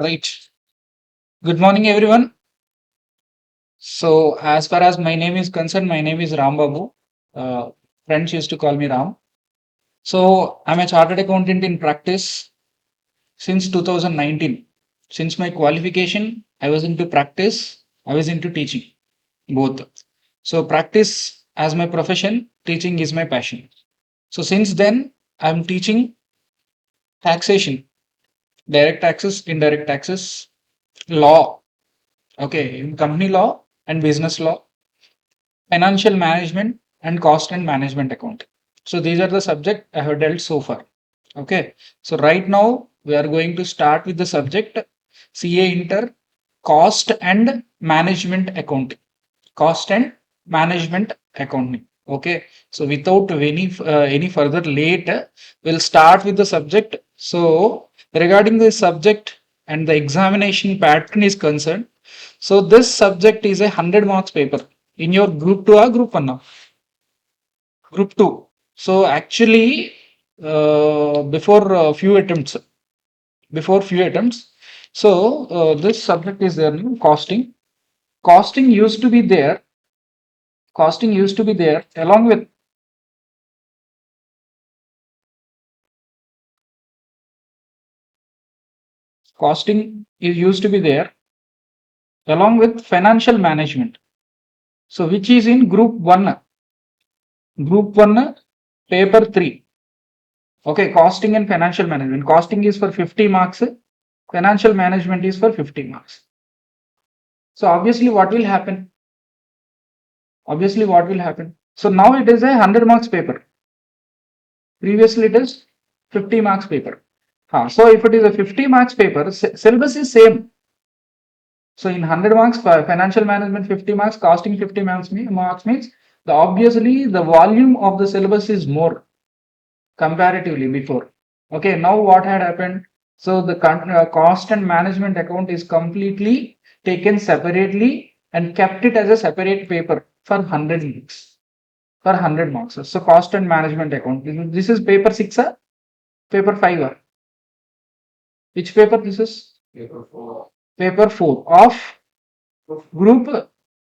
Right. Good morning, everyone. So, as far as my name is concerned, my name is Ram Babu. Uh, Friends used to call me Ram. So, I'm a chartered accountant in practice since 2019. Since my qualification, I was into practice, I was into teaching, both. So, practice as my profession, teaching is my passion. So, since then, I'm teaching taxation, direct taxes, indirect taxes, law, okay, in company law and business law, financial management and cost and management account. So these are the subject I have dealt so far. Okay. So right now we are going to start with the subject CA Inter cost and management accounting. Cost and management accounting. Okay. So without any further late, we'll start with the subject. So regarding the subject and the examination pattern is concerned, so this subject is a 100 marks paper in your group 2 or group 1 now? Group 2. So actually, before few attempts, so this subject is there, costing. Costing used to be there. Costing used to be there along with costing is used to be there along with financial management. So which is in group 1, paper 3. Okay, costing and financial management. Costing is for 50 marks, financial management is for 50 marks. So obviously what will happen? So now it is a 100 marks paper. Previously it is 50 marks paper. So if it is a 50 marks paper, syllabus is same. So in 100 marks, financial management 50 marks, costing 50 marks means obviously the volume of the syllabus is more comparatively before. Okay, now what had happened? So the cost and management account is completely taken separately and kept it as a separate paper for 100 marks. For 100 marks. So cost and management account. This is paper 6 or paper 5 or which paper this is? Paper 4 of group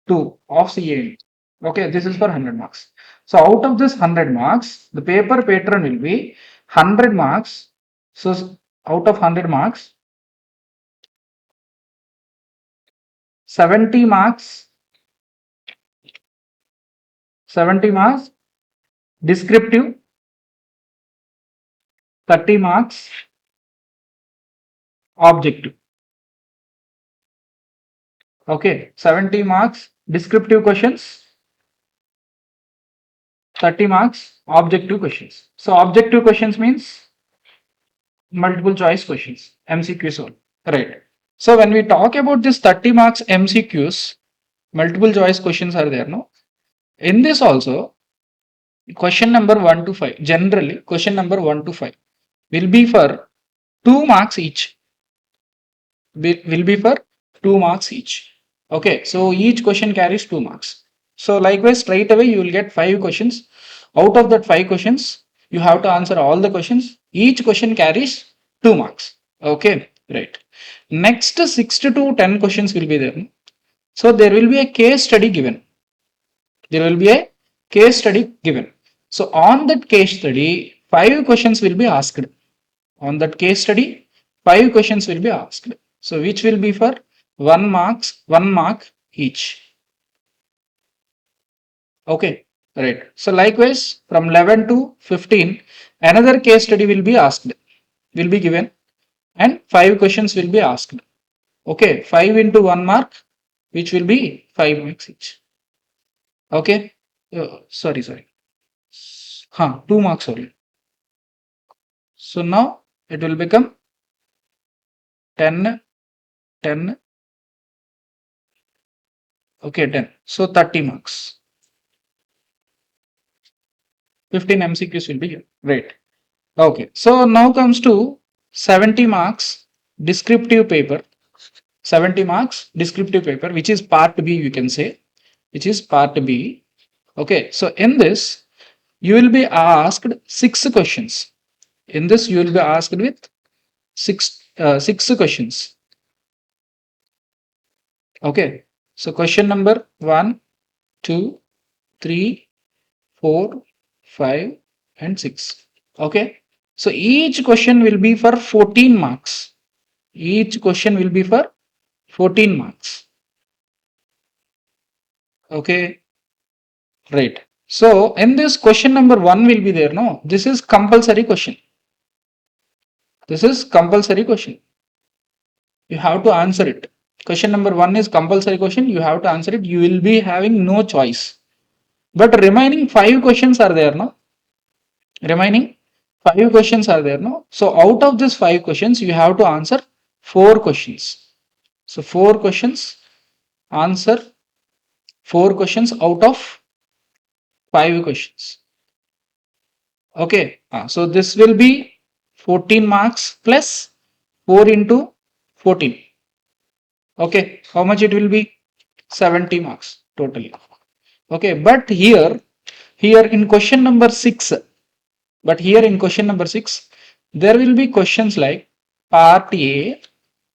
2 of CA. Okay, this is for 100 marks. So out of this 100 marks, the paper pattern will be 100 marks. So out of 100 marks, 70 marks, 70 marks descriptive, 30 marks objective. Okay, 70 marks descriptive questions, 30 marks objective questions. So objective questions means multiple choice questions, MCQs all. Right. So when we talk about this 30 marks MCQs, multiple choice questions are there, no? In this also, question number 1 to 5, generally question number 1 to 5 will be for 2 marks each. Will be for 2 marks each. Okay, so each question carries 2 marks. So likewise, straight away you will get 5 questions. Out of that 5 questions, you have to answer all the questions. Each question carries 2 marks. Okay, right. Next 6 to 10 questions will be there. So there will be a case study given. There will be a case study given. So on that case study, 5 questions will be asked. On that case study, 5 questions will be asked. So which will be for 1 mark each. Okay, right. So likewise, from 11 to 15, another case study will be asked, will be given, and 5 questions will be asked. Okay, 5 into 1 mark, which will be 5 marks each. Okay, sorry. 2 marks only. So now it will become 10, 10. Okay, 10. So 30 marks. 15 MCQs will be here. Great. Okay. So now comes to 70 marks descriptive paper. 70 marks descriptive paper, which is part B, you can say, which is part B. Okay. So in this, you will be asked 6 questions. In this, you will be asked with six questions. Okay. So question number 1, 2, 3, 4, 5, and 6. Okay. So each question will be for 14 marks. Each question will be for 14 marks. Okay. Right. So in this question number 1 will be there. No, this is compulsory question. This is compulsory question. You have to answer it. Question number 1 is compulsory question. You have to answer it. You will be having no choice. But remaining 5 questions are there. No, remaining 5 questions are there. No, so out of these 5 questions, you have to answer 4 questions. So 4 questions, answer 4 questions out of 5 questions. Okay, so this will be 14 marks plus 4 into 14. Okay, how much it will be? 70 marks totally. Okay, but here in question number 6, but here in question number 6, there will be questions like part A,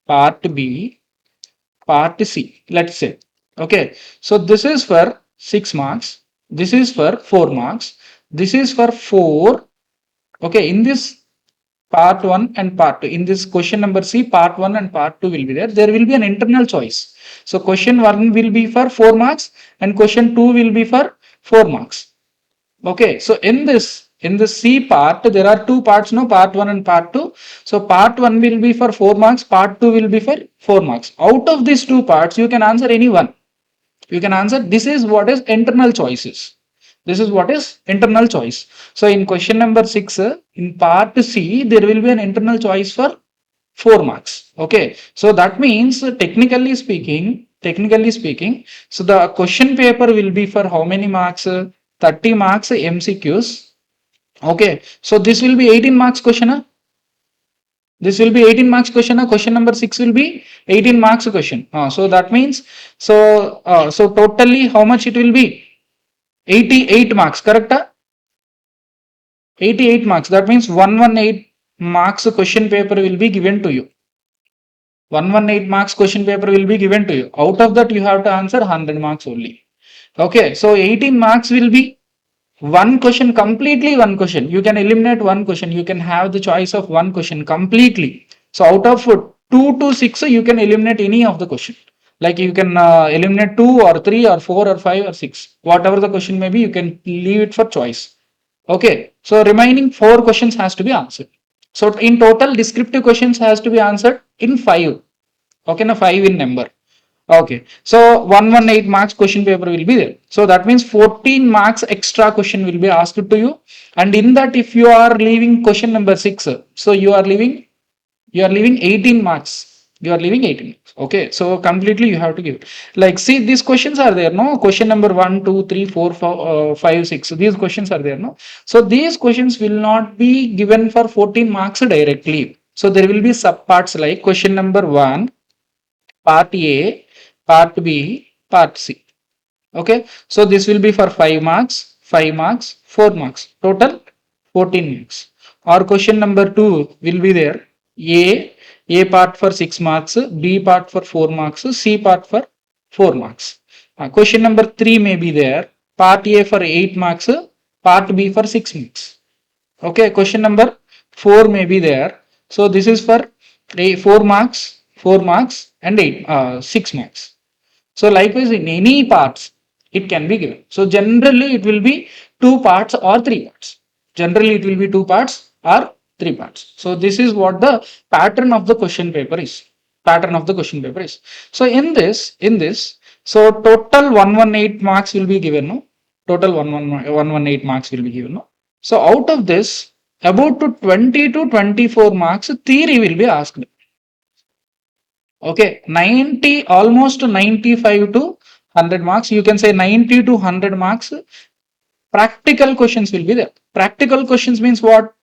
part B, part C, let's say. Okay, so this is for 6 marks, this is for 4 marks, this is for 4. Okay, in this part 1 and part 2, in this question number C, part 1 and part 2 will be there. There will be an internal choice. So question 1 will be for 4 marks and question 2 will be for 4 marks. Okay, so in the C part, there are two parts, no, part 1 and part 2. So part 1 will be for 4 marks, part 2 will be for 4 marks. Out of these two parts, you can answer any one. You can answer, this is what is internal choices. This is what is internal choice. So in question number 6, in part C, there will be an internal choice for 4 marks. Okay, so that means technically speaking, so the question paper will be for how many marks? 30 marks MCQs. Okay, so this will be 18 marks question. This will be 18 marks question. Question number 6 will be 18 marks question. So that means, so totally how much it will be? 88 marks, correct? 88 marks. That means 118 marks question paper will be given to you. 118 marks question paper will be given to you. Out of that, you have to answer 100 marks only. Okay, so 18 marks will be one question, completely one question. You can eliminate one question. You can have the choice of one question completely. So out of 2 to 6, you can eliminate any of the question. Like you can eliminate 2 or 3 or 4 or 5 or 6. Whatever the question may be, you can leave it for choice. Okay, so remaining 4 questions has to be answered. So in total, descriptive questions has to be answered in 5. Okay, now 5 in number. Okay, so 118 marks question paper will be there. So that means 14 marks extra question will be asked to you. And in that, if you are leaving question number 6, so you are leaving 18 marks. You are leaving 18 marks. Okay, so completely you have to give. Like, see, these questions are there, no? Question number 1, 2, 3, 4, 5, 6. So these questions are there, no? So these questions will not be given for 14 marks directly. So there will be subparts like question number 1, part A, part B, part C. Okay, so this will be for 5 marks, 5 marks, 4 marks, total 14 marks. Or question number 2 will be there, A part for 6 marks, B part for 4 marks, C part for 4 marks. Question number 3 may be there, part A for 8 marks, part B for 6 marks. Okay, question number 4 may be there. So this is for 4 marks, 4 marks and 6 marks. So likewise in any parts, it can be given. So generally it will be 2 parts or 3 parts. Generally it will be 2 parts or 3 parts. So this is what the pattern of the question paper is. Pattern of the question paper is. So in this, so total 118 marks will be given. No? Total 118 marks will be given. No? So out of this, about to 20 to 24 marks theory will be asked. Okay, 90, almost 95 to 100 marks. You can say 90 to 100 marks. Practical questions will be there. Practical questions means what?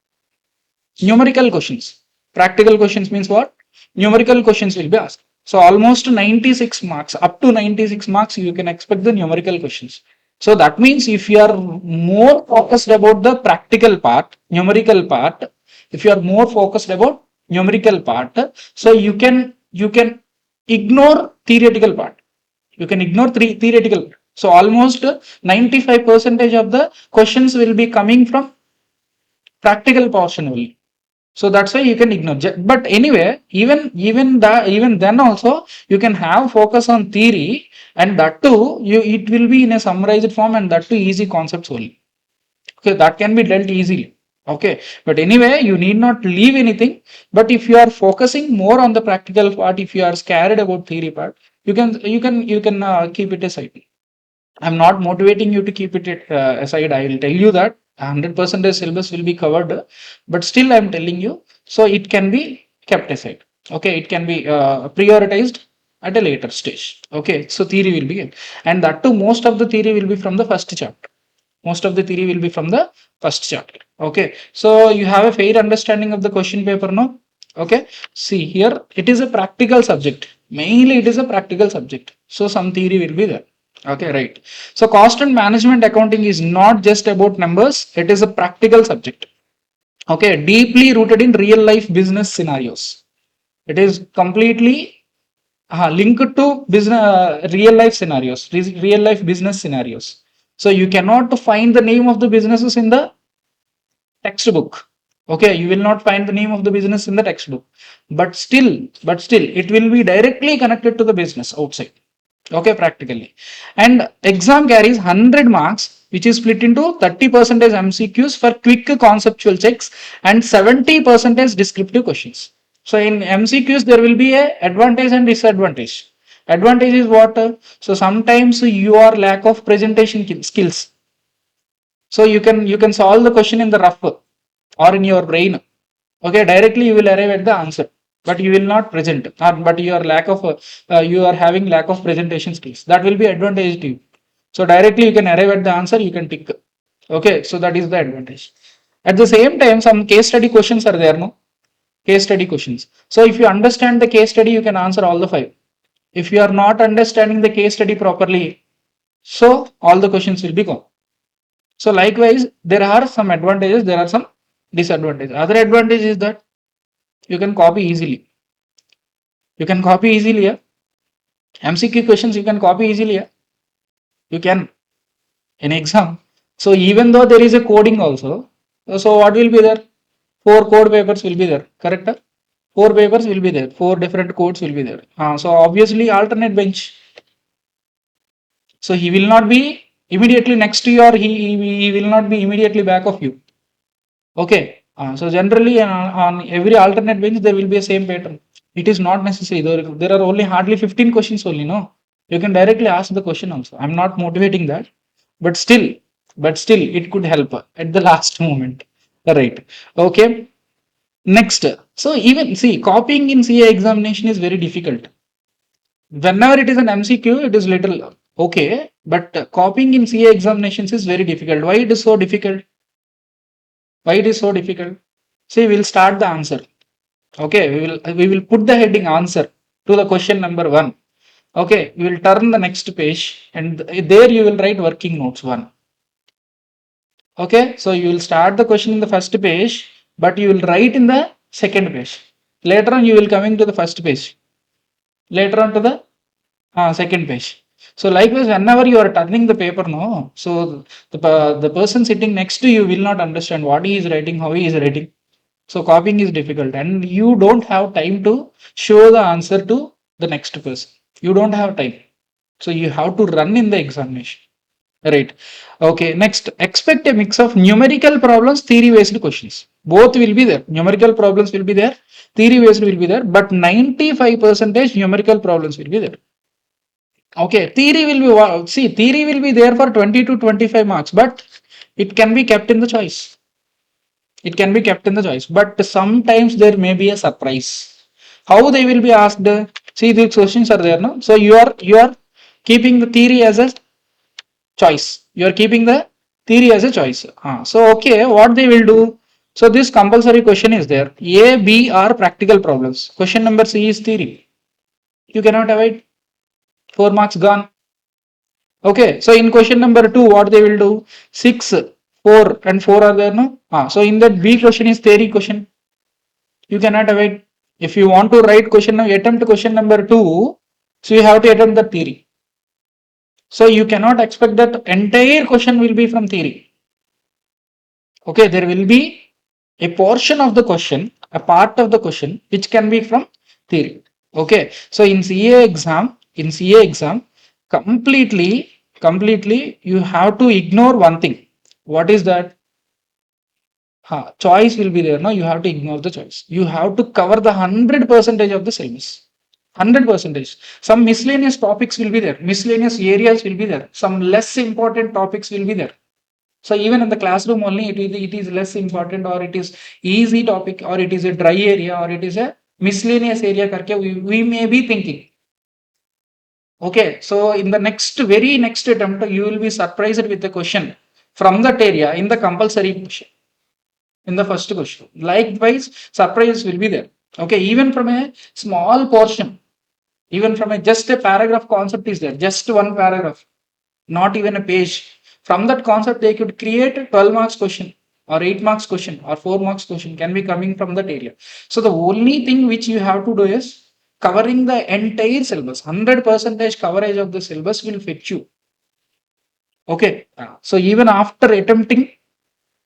Numerical questions. Practical questions means what? Numerical questions will be asked. So almost 96 marks, up to 96 marks, you can expect the numerical questions. So that means if you are more focused about the practical part, numerical part, if you are more focused about numerical part, so you can ignore theoretical part. You can ignore theoretical. So almost 95% of the questions will be coming from practical portion only. So that's why you can ignore. But anyway, even then also you can have focus on theory, and that too it will be in a summarized form, and that too easy concepts only. Okay, that can be dealt easily. Okay, but anyway, you need not leave anything. But if you are focusing more on the practical part, if you are scared about theory part, you can keep it aside. I'm not motivating you to keep it aside. I will tell you that 100% syllabus will be covered, but still I'm telling you, so it can be kept aside. Okay, it can be prioritized at a later stage. Okay, so theory will be, and that too, most of the theory will be from the first chapter. Most of the theory will be from the first chapter. Okay, so you have a fair understanding of the question paper now. Okay, see here, it is a practical subject. Mainly, it is a practical subject. So some theory will be there. Okay, right. So cost and management accounting is not just about numbers. It is a practical subject. Okay, deeply rooted in real life business scenarios. It is completely linked to business, real life scenarios, real life business scenarios. So you cannot find the name of the businesses in the textbook. Okay, you will not find the name of the business in the textbook, but still it will be directly connected to the business outside. Okay, practically. And exam carries 100 marks, which is split into 30% MCQs for quick conceptual checks and 70% descriptive questions. So in MCQs, there will be a advantage and disadvantage. Advantage is what? So sometimes your lack of presentation skills. So you can solve the question in the rough or in your brain. Okay, directly you will arrive at the answer, but you will not present. But your lack of you are having lack of presentation skills. That will be advantage to you. So directly you can arrive at the answer. You can tick. Okay, so that is the advantage. At the same time, some case study questions are there. No case study questions. So if you understand the case study, you can answer all the five. If you are not understanding the case study properly, so all the questions will be gone. So likewise, there are some advantages, there are some disadvantages. Other advantage is that you can copy easily. You can copy easily. Yeah? MCQ questions you can copy easily. Yeah? You can in exam. So even though there is a coding also, so what will be there? Four code papers will be there. Correct? Four papers will be there. Four different codes will be there. So obviously alternate bench. So he will not be immediately next to you, or he will not be immediately back of you. Okay. So generally on every alternate bench there will be a same pattern. It is not necessary. There are only hardly 15 questions only. No, you can directly ask the question also. I'm not motivating that, but still, it could help at the last moment. Right. Okay. Next. So even see, copying in CA examination is very difficult. Whenever it is an MCQ, it is little okay, but copying in CA examinations is very difficult. Why it is so difficult? Why it is so difficult? See, we'll start the answer. Okay, we will put the heading answer to the question number one. Okay, you will turn the next page, and there you will write working notes one. Okay, so you will start the question in the first page, but you will write in the second page. Later on, you will coming to the first page. Later on to the second page. So likewise, whenever you are turning the paper, no, so the person sitting next to you will not understand what he is writing, how he is writing. So copying is difficult, and you don't have time to show the answer to the next person. You don't have time. So you have to run in the examination. Right. Okay. Next, expect a mix of numerical problems, theory based questions. Both will be there. Numerical problems will be there. Theory based will be there. But 95% numerical problems will be there. Okay. Theory will be, see, theory will be there for 20 to 25 marks, but it can be kept in the choice. It can be kept in the choice, but sometimes there may be a surprise. How they will be asked? See, these questions are there, no? So you are keeping the theory as a choice. You are keeping the theory as a choice. So okay, what they will do? So this compulsory question is there. A, B are practical problems. Question number C is theory. You cannot avoid. 4 marks gone. Okay, so in question number 2, what they will do? 6, 4 and 4 are there, no? So in that B question is theory question. You cannot avoid. If you want to write attempt question number 2, so you have to attempt the theory. So you cannot expect that entire question will be from theory. Okay, there will be a portion of the question, a part of the question which can be from theory. Okay, so in CA exam, completely you have to ignore one thing. What is that? Choice will be there. No, you have to ignore the choice. You have to cover the 100% of the syllabus. 100%. Some miscellaneous topics will be there. Miscellaneous areas will be there. Some less important topics will be there. So even in the classroom only, it is less important, or it is easy topic, or it is a dry area, or it is a miscellaneous area. Karke we may be thinking. Okay, so in the very next attempt, you will be surprised with the question from that area in the compulsory question, in the first question. Likewise, surprises will be there. Okay, even from a small portion, even from a just a paragraph concept is there, just one paragraph, not even a page. From that concept, they could create a 12 marks question, or 8 marks question, or 4 marks question can be coming from that area. So the only thing which you have to do is covering the entire syllabus. 100% coverage of the syllabus will fetch you. Okay. So even after attempting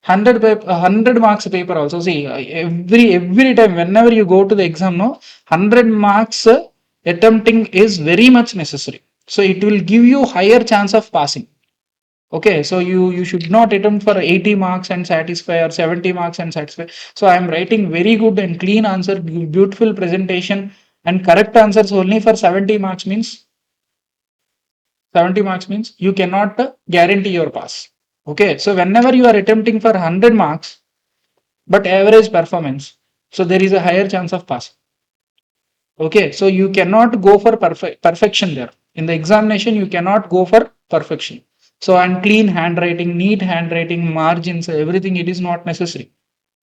100 marks paper also, see, every time whenever you go to the exam, no, 100 marks attempting is very much necessary. So it will give you higher chance of passing. Okay, so you should not attempt for 80 marks and satisfy, or 70 marks and satisfy. So I am writing very good and clean answer, beautiful presentation, and correct answers only for 70 marks means, you cannot guarantee your pass. Okay, so whenever you are attempting for 100 marks but average performance, so there is a higher chance of pass. Okay, so you cannot go for perfection there. In the examination, you cannot go for perfection. So, and clean handwriting, neat handwriting, margins, everything, it is not necessary.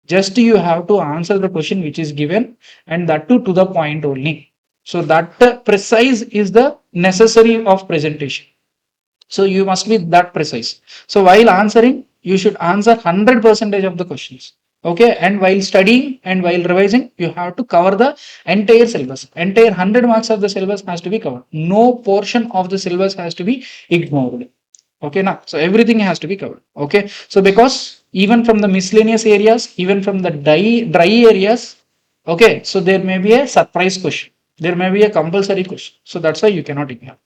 Just you have to answer the question which is given, and that too to the point only. So that precise is the necessary of presentation. So you must be that precise. So while answering, you should answer 100% of the questions. Okay, and while studying and while revising, you have to cover the entire syllabus. Entire 100 marks of the syllabus has to be covered. No portion of the syllabus has to be ignored. Okay, now, so everything has to be covered. Okay, so because even from the miscellaneous areas, even from the dry areas, okay, so there may be a surprise question, there may be a compulsory question. So that's why you cannot ignore.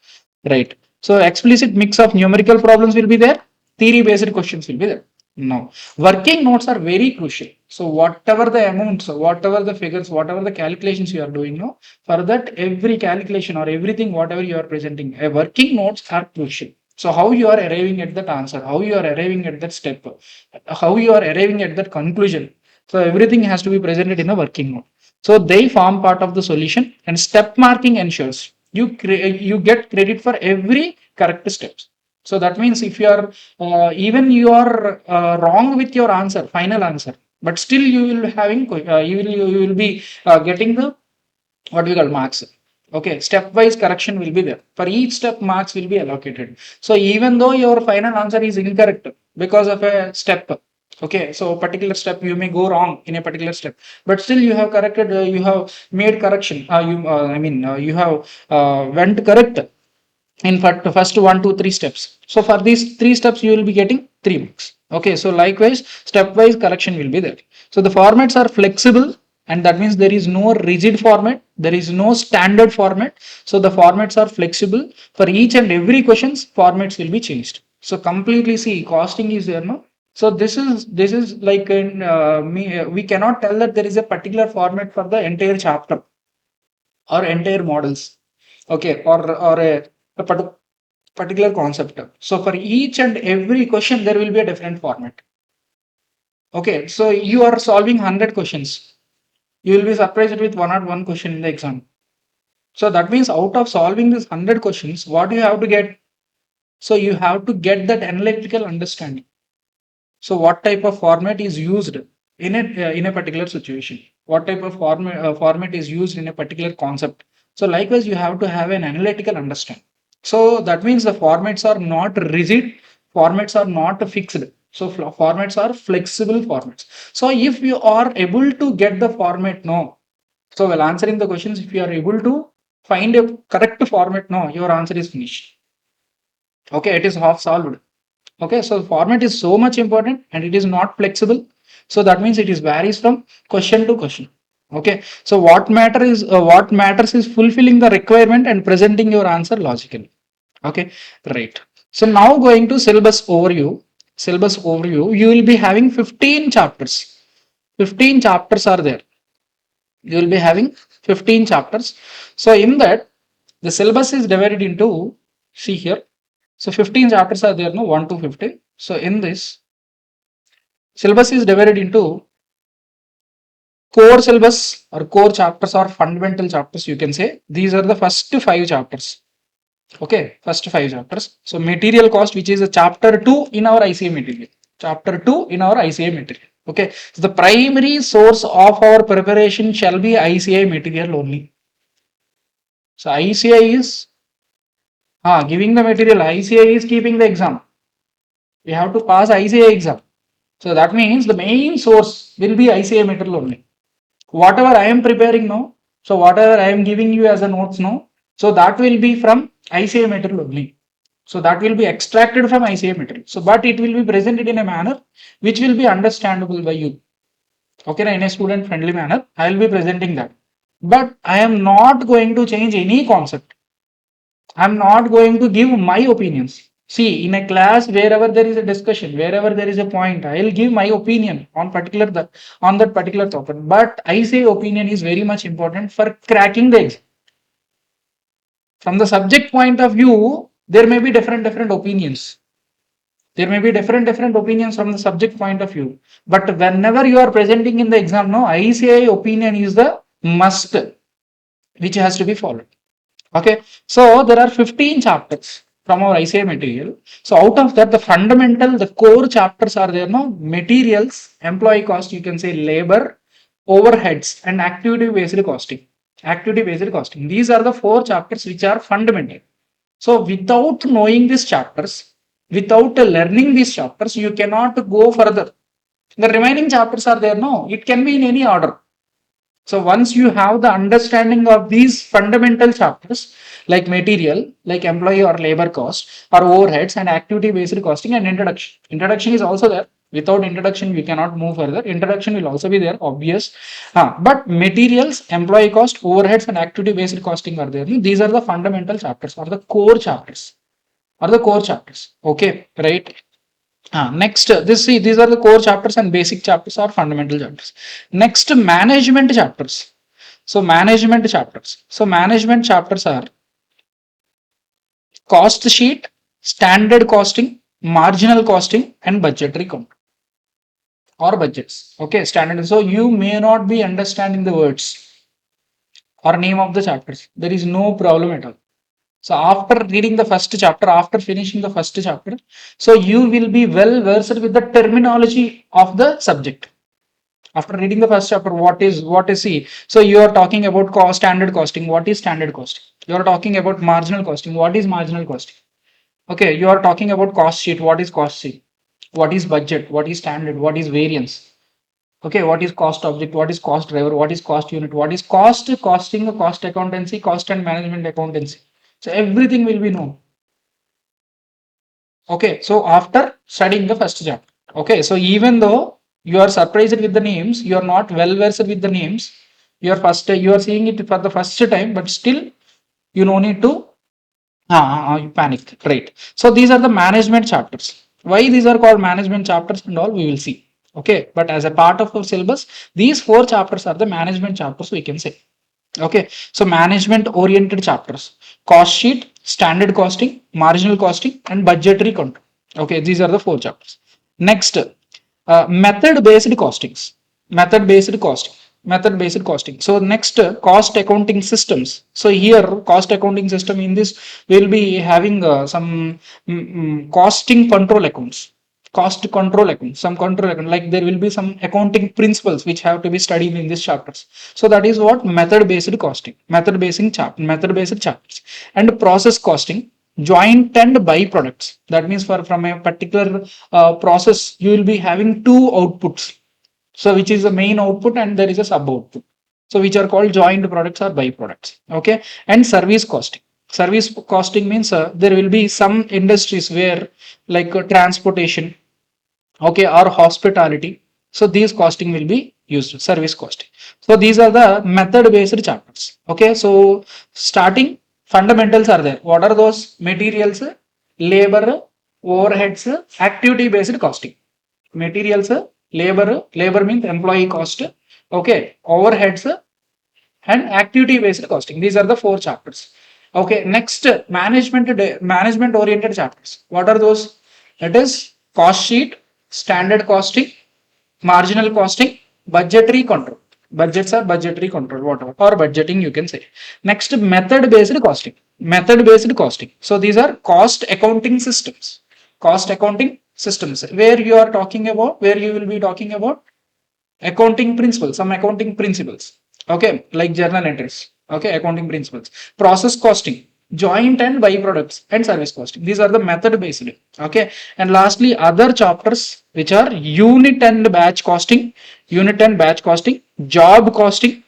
Right. So explicit mix of numerical problems will be there, theory based questions will be there. Now, working notes are very crucial. So whatever the amounts, whatever the figures, whatever the calculations you are doing, no, for that every calculation or everything, whatever you are presenting, a working notes are crucial. So how you are arriving at that answer, how you are arriving at that step, how you are arriving at that conclusion. So everything has to be presented in a working note. So they form part of the solution, and step marking ensures you get credit for every correct steps. So that means if you are you are wrong with your answer, final answer, but still you will having you will be getting the what we call marks. Okay, stepwise correction will be there. For each step, marks will be allocated. So even though your final answer is incorrect because of a step, okay, so particular step you may go wrong in a particular step, but still you have corrected, you have made correction. You have went correct in fact first 1 2 3 steps. So for these 3 steps you will be getting 3 marks. Okay, so likewise stepwise correction will be there. So the formats are flexible, and that means there is no rigid format, there is no standard format. So the formats are flexible. For each and every questions, formats will be changed. So completely, see, costing is there, no. So this is like we cannot tell that there is a particular format for the entire chapter or entire models. Okay, or a particular concept. So for each and every question, there will be a different format. Okay, so you are solving 100 questions. You will be surprised with one or one question in the exam. So that means out of solving these 100 questions, what you have to get? So you have to get that analytical understanding. So what type of format is used in a particular situation? What type of format is used in a particular concept? So likewise, you have to have an analytical understanding. So that means the formats are not rigid, formats are not fixed. So formats are flexible formats. So if you are able to get the format, no. So while answering the questions, if you are able to find a correct format, no, your answer is finished. Okay, it is half solved. Okay, so format is so much important and it is not flexible. So that means it is varies from question to question. Okay, so what matters is fulfilling the requirement and presenting your answer logically. Okay, right. So now going to syllabus overview. Syllabus overview, you will be having 15 chapters. 15 chapters are there. You will be having 15 chapters. So in that, the syllabus is divided into, see here. So 15 chapters are there, no, 1 to 15. So in this, syllabus is divided into core syllabus or core chapters or fundamental chapters, you can say. These are the first 5 chapters. Okay, first 5 chapters. So material cost, which is a chapter 2 in our ICA material. Chapter 2 in our ICA material. Okay, so the primary source of our preparation shall be ICA material only. So ICA is giving the material. ICA is keeping the exam. We have to pass ICA exam. So that means the main source will be ICA material only. Whatever I am preparing now, so whatever I am giving you as a notes now, so that will be from ICA material only. So that will be extracted from ICA material. So, but it will be presented in a manner which will be understandable by you. Okay, in a student friendly manner, I will be presenting that. But I am not going to change any concept. I'm not going to give my opinions. See, in a class, wherever there is a discussion, wherever there is a point, I'll give my opinion on on that particular topic. But I say opinion is very much important for cracking the exam. From the subject point of view, there may be different opinions. There may be different opinions from the subject point of view. But whenever you are presenting in the exam, no, I say opinion is the must which has to be followed. Okay, so there are 15 chapters from our ICA material. So out of that, the fundamental, the core chapters are there, no, materials, employee cost, you can say labor, overheads, and activity based costing. Activity based costing. These are the 4 chapters which are fundamental. So without knowing these chapters, without learning these chapters, you cannot go further. The remaining chapters are there, no, it can be in any order. So once you have the understanding of these fundamental chapters like material, like employee or labor cost or overheads and activity based costing and introduction. Introduction is also there. Without introduction, we cannot move further. Introduction will also be there, obvious. But materials, employee cost, overheads and activity based costing are there. These are the fundamental chapters or the core chapters or the core chapters. Okay, right. Next, these are the core chapters and basic chapters or fundamental chapters. Next, management chapters. So management chapters. So management chapters are cost sheet, standard costing, marginal costing, and budgetary count or budgets. Okay, standard. So you may not be understanding the words or name of the chapters. There is no problem at all. So after reading the first chapter, after finishing the first chapter, so you will be well versed with the terminology of the subject. After reading the first chapter, what is see? So you are talking about standard costing. What is standard costing? You are talking about marginal costing. What is marginal costing? Okay, you are talking about cost sheet. What is cost sheet? What is budget? What is standard? What is variance? Okay, what is cost object? What is cost driver? What is cost unit? What is cost costing? Cost accountancy, cost and management accountancy. So everything will be known. Okay, so after studying the first chapter, okay, so even though you are surprised with the names, you are not well versed with the names, you are seeing it for the first time, but still you no need to you panic, right? So these are the management chapters. Why these are called management chapters and all we will see. Okay, but as a part of our syllabus, these 4 chapters are the management chapters we can say. Okay, so management oriented chapters, cost sheet, standard costing, marginal costing, and budgetary control. Okay, these are the 4 chapters. Next, method based costings, method based costing, method based costing. So next, cost accounting systems. So here, cost accounting system in this will be having some costing control accounts, cost control account, some control account, like there will be some accounting principles which have to be studied in these chapters. So that is what method based costing, method based chapters. And process costing, joint and byproducts. That means for from a particular process you will be having 2 outputs, so which is the main output and there is a sub output, so which are called joint products or byproducts. Okay, and service costing. Service costing means there will be some industries where like transportation, okay, or hospitality. So these costing will be used, service costing. So these are the method based chapters. Okay, so starting fundamentals are there. What are those? Materials, labor, overheads, activity based costing. Materials, labor means employee cost, okay, overheads and activity based costing. These are the four chapters. Okay, next management oriented chapters. What are those? That is cost sheet, standard costing, marginal costing, budgetary control. Budgets are budgetary control, whatever, or budgeting you can say. Next, method based costing. Method based costing. So these are cost accounting systems. Cost accounting systems where you are talking about, where you will be talking about accounting principles, some accounting principles, okay, like journal entries, okay, accounting principles, process costing, joint and byproducts and service costing. These are the method based, okay. And lastly, other chapters which are unit and batch costing, unit and batch costing, job costing,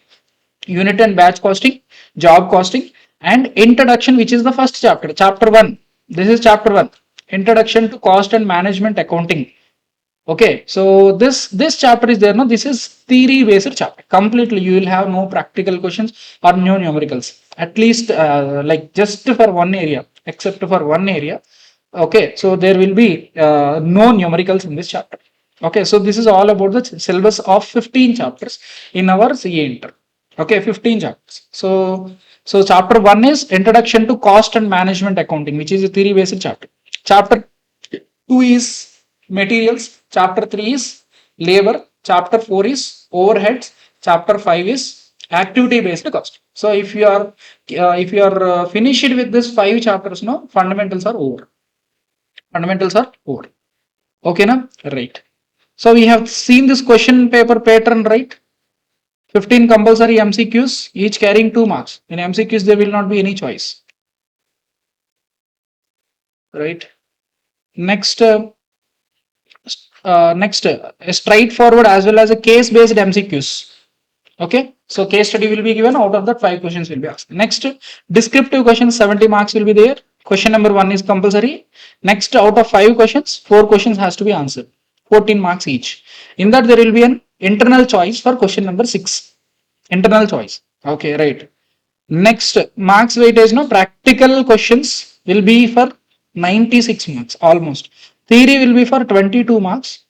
unit and batch costing, job costing, and introduction, which is the first chapter, chapter 1. This is chapter 1, introduction to cost and management accounting. Okay, so this chapter is there. No, this is theory based chapter. Completely, you will have no practical questions or no numericals. At least, like just for one area, except for one area. Okay, so there will be no numericals in this chapter. Okay, so this is all about the syllabus of 15 chapters in our CA Inter. Okay, 15 chapters. So chapter 1 is introduction to cost and management accounting, which is a theory based chapter. Chapter 2 is materials, chapter 3 is labor, chapter 4 is overheads, chapter 5 is activity based cost. So if you are finished with this 5 chapters, no, fundamentals are over. Fundamentals are over. Okay, na? Right. So we have seen this question paper pattern, right? 15 compulsory MCQs, each carrying 2 marks. In MCQs, there will not be any choice. Right. Next, straightforward as well as a case based MCQs. Okay, so case study will be given. Out of that, 5 questions will be asked. Next, descriptive questions, 70 marks will be there. Question number 1 is compulsory. Next, out of 5 questions, 4 questions has to be answered, 14 marks each. In that, there will be an internal choice for question number 6. Internal choice. Okay, right. Next, marks weightage, no, practical questions will be for 96 marks almost. Theory will be for 22 marks.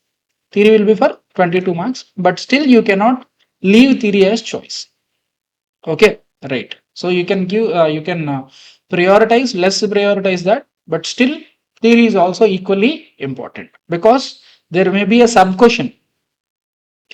Theory will be for 22 marks, but still you cannot leave theory as choice. Okay, right. So you can give, prioritize, less prioritize that, but still theory is also equally important because there may be a sub question,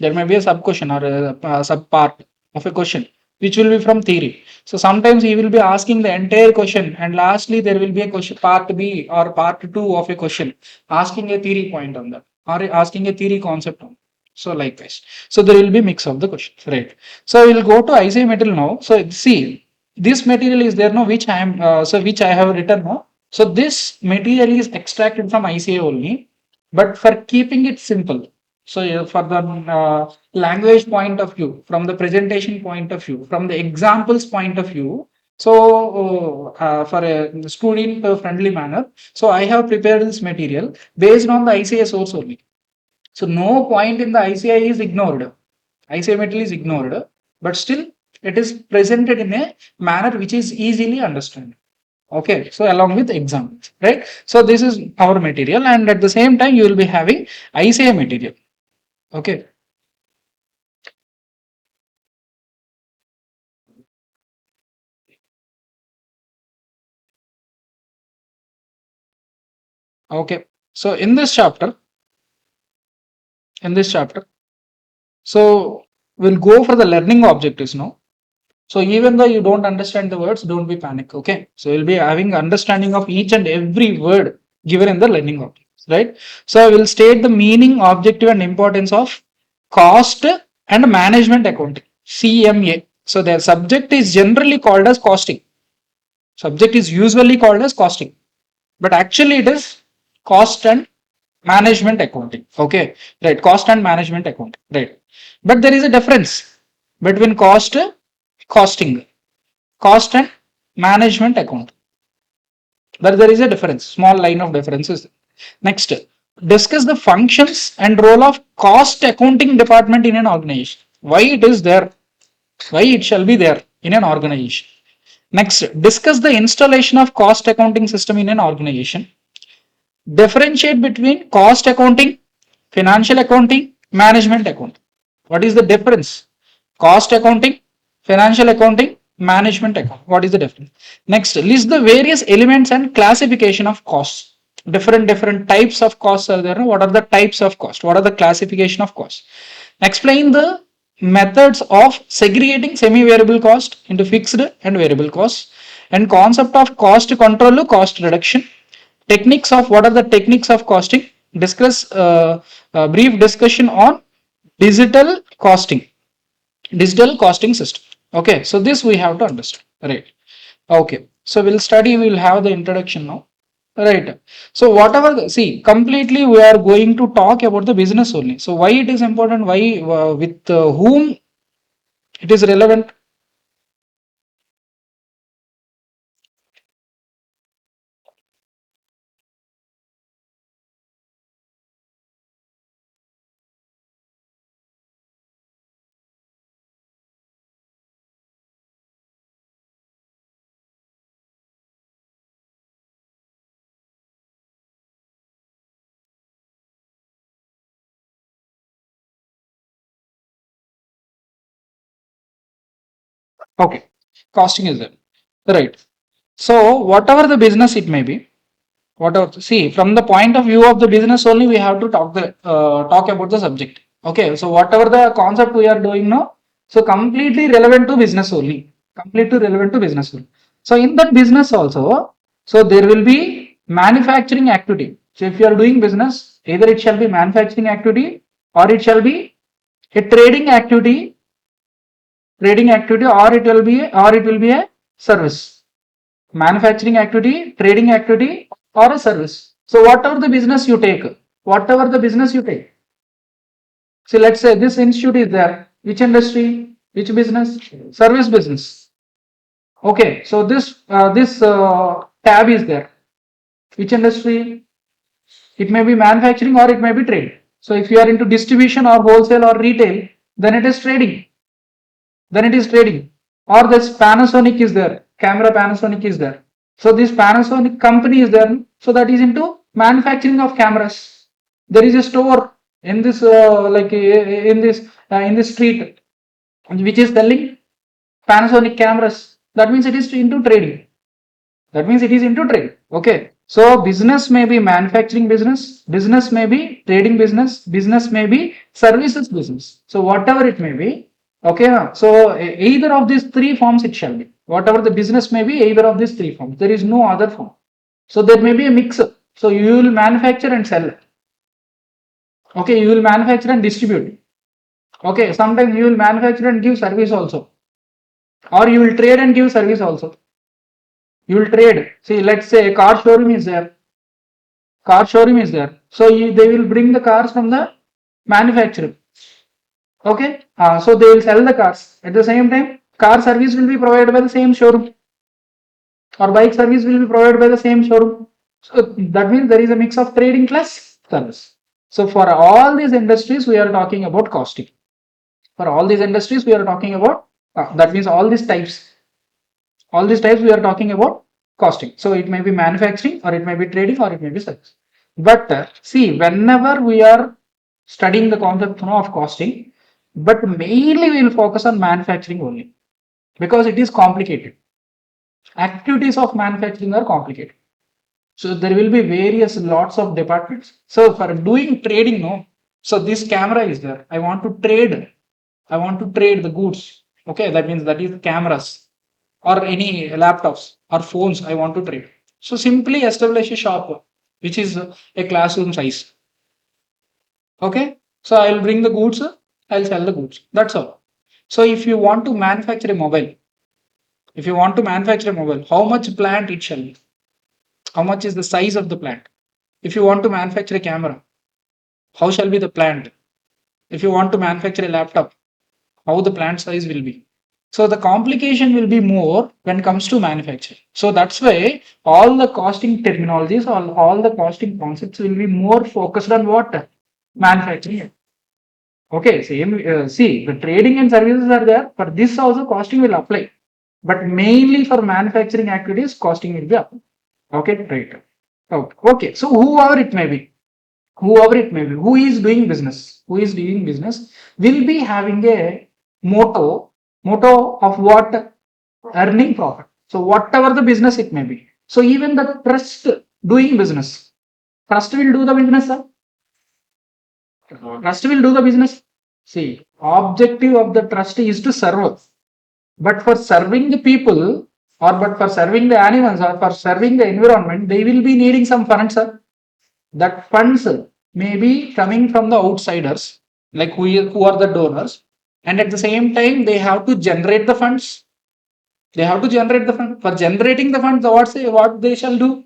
there may be a sub question or a sub part of a question which will be from theory. So sometimes he will be asking the entire question, and lastly there will be a question part B or part 2 of a question asking a theory point on that or asking a theory concept on. So likewise, so there will be mix of the questions, right? So we'll go to ICA material now. So see, this material is there now, which I am which I have written now. So this material is extracted from ICA only, but for keeping it simple, so for the language point of view, from the presentation point of view, from the examples point of view, so for a student friendly manner, so I have prepared this material based on the ICA source only. So no point in the ICI is ignored. ICI material is ignored, but still it is presented in a manner which is easily understood. Okay, so along with examples, right? So this is our material, and at the same time you will be having ICI material. Okay. Okay. So in this chapter, so we'll go for the learning objectives now. So even though you don't understand the words, don't be panic. Okay. So you'll be having understanding of each and every word given in the learning objectives, right? So I will state the meaning, objective, and importance of cost and management accounting, CMA. So the subject is generally called as costing. Subject is usually called as costing, but actually it is cost and management accounting. Okay, right, cost and management accounting, right? But there is a difference between costing, cost and management accounting. But there is a difference, small line of differences. Next, discuss the functions and role of cost accounting department in an organization. Why it is there? Why it shall be there in an organization? Next, discuss the installation of cost accounting system in an organization. Differentiate between cost accounting, financial accounting, management accounting. What is the difference? Cost accounting, financial accounting, management account. What is the difference? Next, list the various elements and classification of costs. Different types of costs are there. What are the types of cost? What are the classification of costs? Explain the methods of segregating semi-variable cost into fixed and variable costs, and concept of cost control, cost reduction, techniques of what are the techniques of costing, discuss brief discussion on digital costing, digital costing system. Okay, so this we have to understand, right? Okay, so we'll study, we'll have the introduction now, right? So whatever see, completely we are going to talk about the business only. So why it is important, why with whom it is relevant? Okay, costing is there, right? So whatever the business it may be, whatever, see, from the point of view of the business only, we have to talk about the subject. Okay, so whatever the concept we are doing now, so completely relevant to business only, completely relevant to business only. So in that business also, so there will be manufacturing activity. So if you are doing business, either it shall be manufacturing activity, or it shall be a trading activity, or it will be a service. Manufacturing activity, trading activity, or a service. So whatever the business you take, whatever the business you take. So let's say this institute is there. Which industry? Which business? Service business. Okay. So this tab is there. Which industry? It may be manufacturing or it may be trade. So if you are into distribution or wholesale or retail, then it is trading. Then it is trading. Or this Panasonic is there. Camera Panasonic is there. So this Panasonic company is there. So that is into manufacturing of cameras. There is a store in this in this street which is selling Panasonic cameras. That means it is into trading. That means it is into trade. Okay. So business may be manufacturing business, business may be trading business, business may be services business. So whatever it may be, okay. So either of these three forms it shall be. Whatever the business may be, either of these three forms. There is no other form. So there may be a mix. So you will manufacture and sell. Okay, you will manufacture and distribute. Okay, sometimes you will manufacture and give service also, or you will trade and give service also. You will trade. See, let's say a car showroom is there. Car showroom is there. So they will bring the cars from the manufacturer. Okay. So they will sell the cars. At the same time, car service will be provided by the same showroom, or bike service will be provided by the same showroom. So that means there is a mix of trading plus service. So for all these industries, we are talking about costing. For all these industries, we are talking about that means all these types we are talking about costing. So it may be manufacturing, or it may be trading, or it may be service. But see, whenever we are studying the concept of costing, but mainly we will focus on manufacturing only, because it is complicated. Activities of manufacturing are complicated. So there will be various lots of departments. So for doing trading, no. So this camera is there. I want to trade. I want to trade the goods. Okay, that means that is cameras, or any laptops or phones I want to trade. So simply establish a shop which is a classroom size. Okay, so I'll bring the goods, I'll sell the goods. That's all. So if you want to manufacture a mobile, if you want to manufacture a mobile, how much plant it shall be? How much is the size of the plant? If you want to manufacture a camera, how shall be the plant? If you want to manufacture a laptop, how the plant size will be? So the complication will be more when it comes to manufacturing. So that's why all the costing terminologies, all the costing concepts will be more focused on what? Manufacturing. Okay, same. See, the trading and services are there. For this also costing will apply. But mainly for manufacturing activities, costing will be applied. Okay, right. Okay. So whoever it may be, who is doing business will be having a motto of what? Earning profit. So whatever the business it may be. So even the trust doing business, trust will do the business, sir. Trust will do the business. See, objective of the trust is to serve. But for serving the people, or but for serving the animals, or for serving the environment, they will be needing some funds, sir. That funds may be coming from the outsiders, like who are the donors, and at the same time they have to generate the funds. They have to generate the fund. For generating the funds, what they shall do?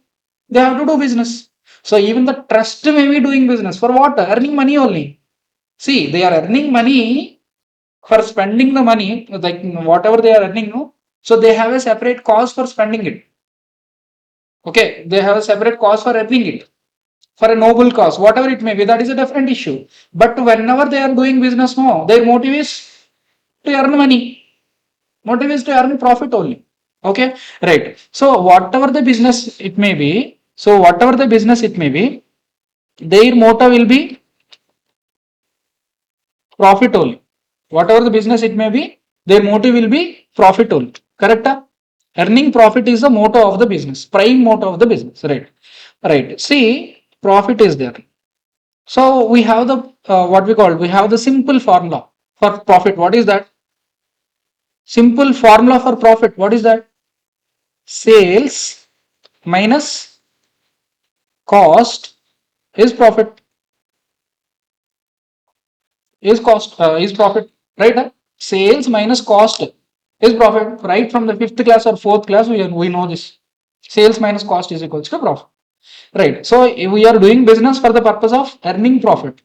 They have to do business. So even the trust may be doing business for what? Earning money only. See, they are earning money for spending the money, like whatever they are earning, no? So they have a separate cost for spending it. Okay, they have a separate cost for earning it, for a noble cause, whatever it may be. That is a different issue. But whenever they are doing business, no, their motive is to earn money. Motive is to earn profit only. Okay, right. So whatever the business it may be, their motive will be profit only. Whatever the business it may be, their motive will be profit only. Correct? Earning profit is the motto of the business, prime motto of the business. Right. Right. See, profit is there. So we have the we have the simple formula for profit. What is that? Simple formula for profit. What is that? Sales minus cost is profit. Is profit, right? Sales minus cost is profit. Right from the fifth class or fourth class, we know this. Sales minus cost is equals to profit. Right. So we are doing business for the purpose of earning profit.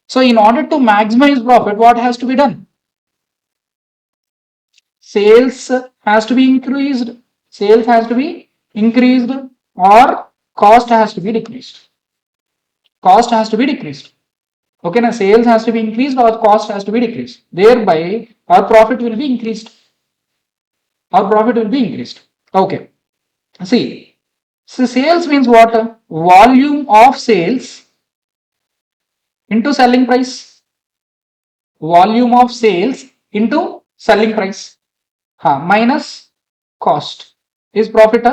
So in order to maximize profit, what has to be done? Sales has to be increased. Sales has to be increased, or cost has to be decreased. Cost has to be decreased. Okay, now sales has to be increased or cost has to be decreased. Thereby, our profit will be increased. Our profit will be increased. Okay. See, so sales means what? Volume of sales into selling price. Volume of sales into selling price. Minus cost. Is profit?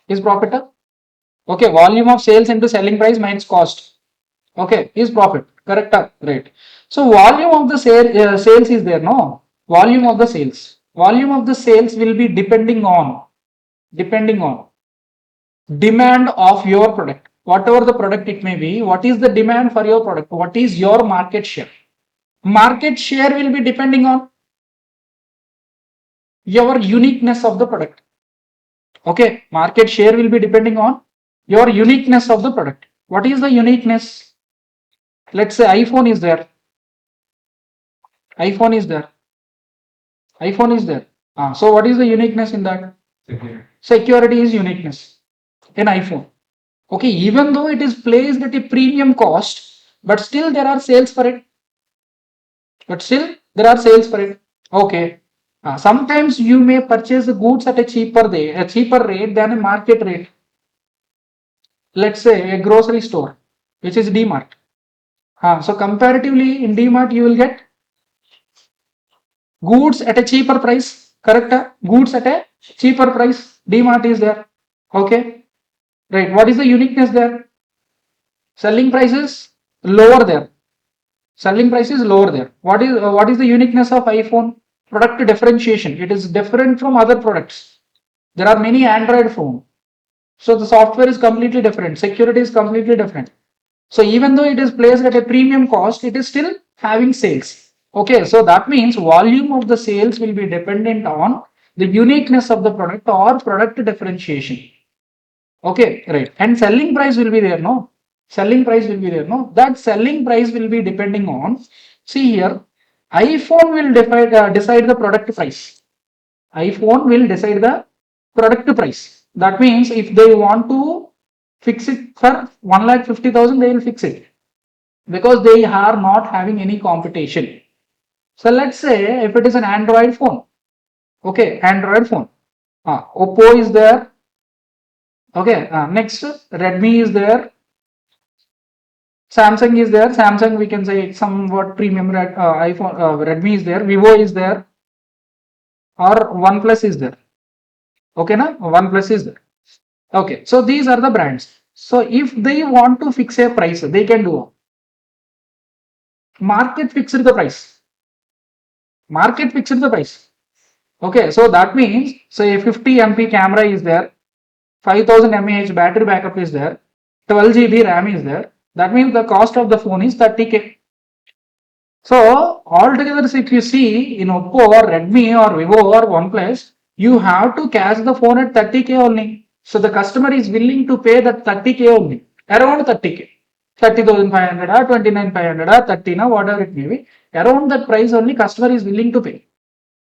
Is profit? Okay, volume of sales into selling price minus cost. Okay, is profit. Correct? Right. So volume of the sales is there, no? Volume of the sales. Volume of the sales will be depending on demand of your product. Whatever the product it may be, what is the demand for your product? What is your market share? Market share will be depending on your uniqueness of the product. Okay, market share will be depending on your uniqueness of the product. What is the uniqueness? Let's say iPhone is there. iPhone is there. iPhone is there. So what is the uniqueness in that? Security is uniqueness in iPhone. Okay, even though it is placed at a premium cost, but still there are sales for it. Okay. Sometimes you may purchase the goods at a cheaper rate than a market rate. Let's say a grocery store, which is DMart. So comparatively in DMart you will get goods at a cheaper price. Correct? Goods at a cheaper price. DMart is there. Okay. Right. What is the uniqueness there? Selling prices lower there. Selling price is lower there. What is the uniqueness of iPhone? Product differentiation. It is different from other products. There are many Android phones. So the software is completely different. Security is completely different. So even though it is placed at a premium cost, it is still having sales. Okay, so that means volume of the sales will be dependent on the uniqueness of the product or product differentiation. Okay, right. And selling price will be there, no? Selling price will be there, no? That selling price will be depending on, see here, iPhone will decide the product price. iPhone will decide the product price. That means if they want to fix it for 1,50,000, they will fix it because they are not having any competition. So let's say if it is an Android phone, okay, Android phone, Oppo is there, okay, next Redmi is there, Samsung is there, Samsung we can say somewhat premium, iPhone, Redmi is there, Vivo is there, or OnePlus is there, okay, na, OnePlus is there, okay, so these are the brands. So if they want to fix a price, they can do market fixed the price, market fixed the price. Okay, so that means say 50 MP camera is there, 5000 mAh battery backup is there, 12 GB RAM is there. That means the cost of the phone is 30K. So altogether, if you see in Oppo or Redmi or Vivo or OnePlus, you have to cash the phone at 30K only. So the customer is willing to pay that 30K only, around 30K. 30,500 or 29,500 or 30, whatever it may be, around that price only customer is willing to pay.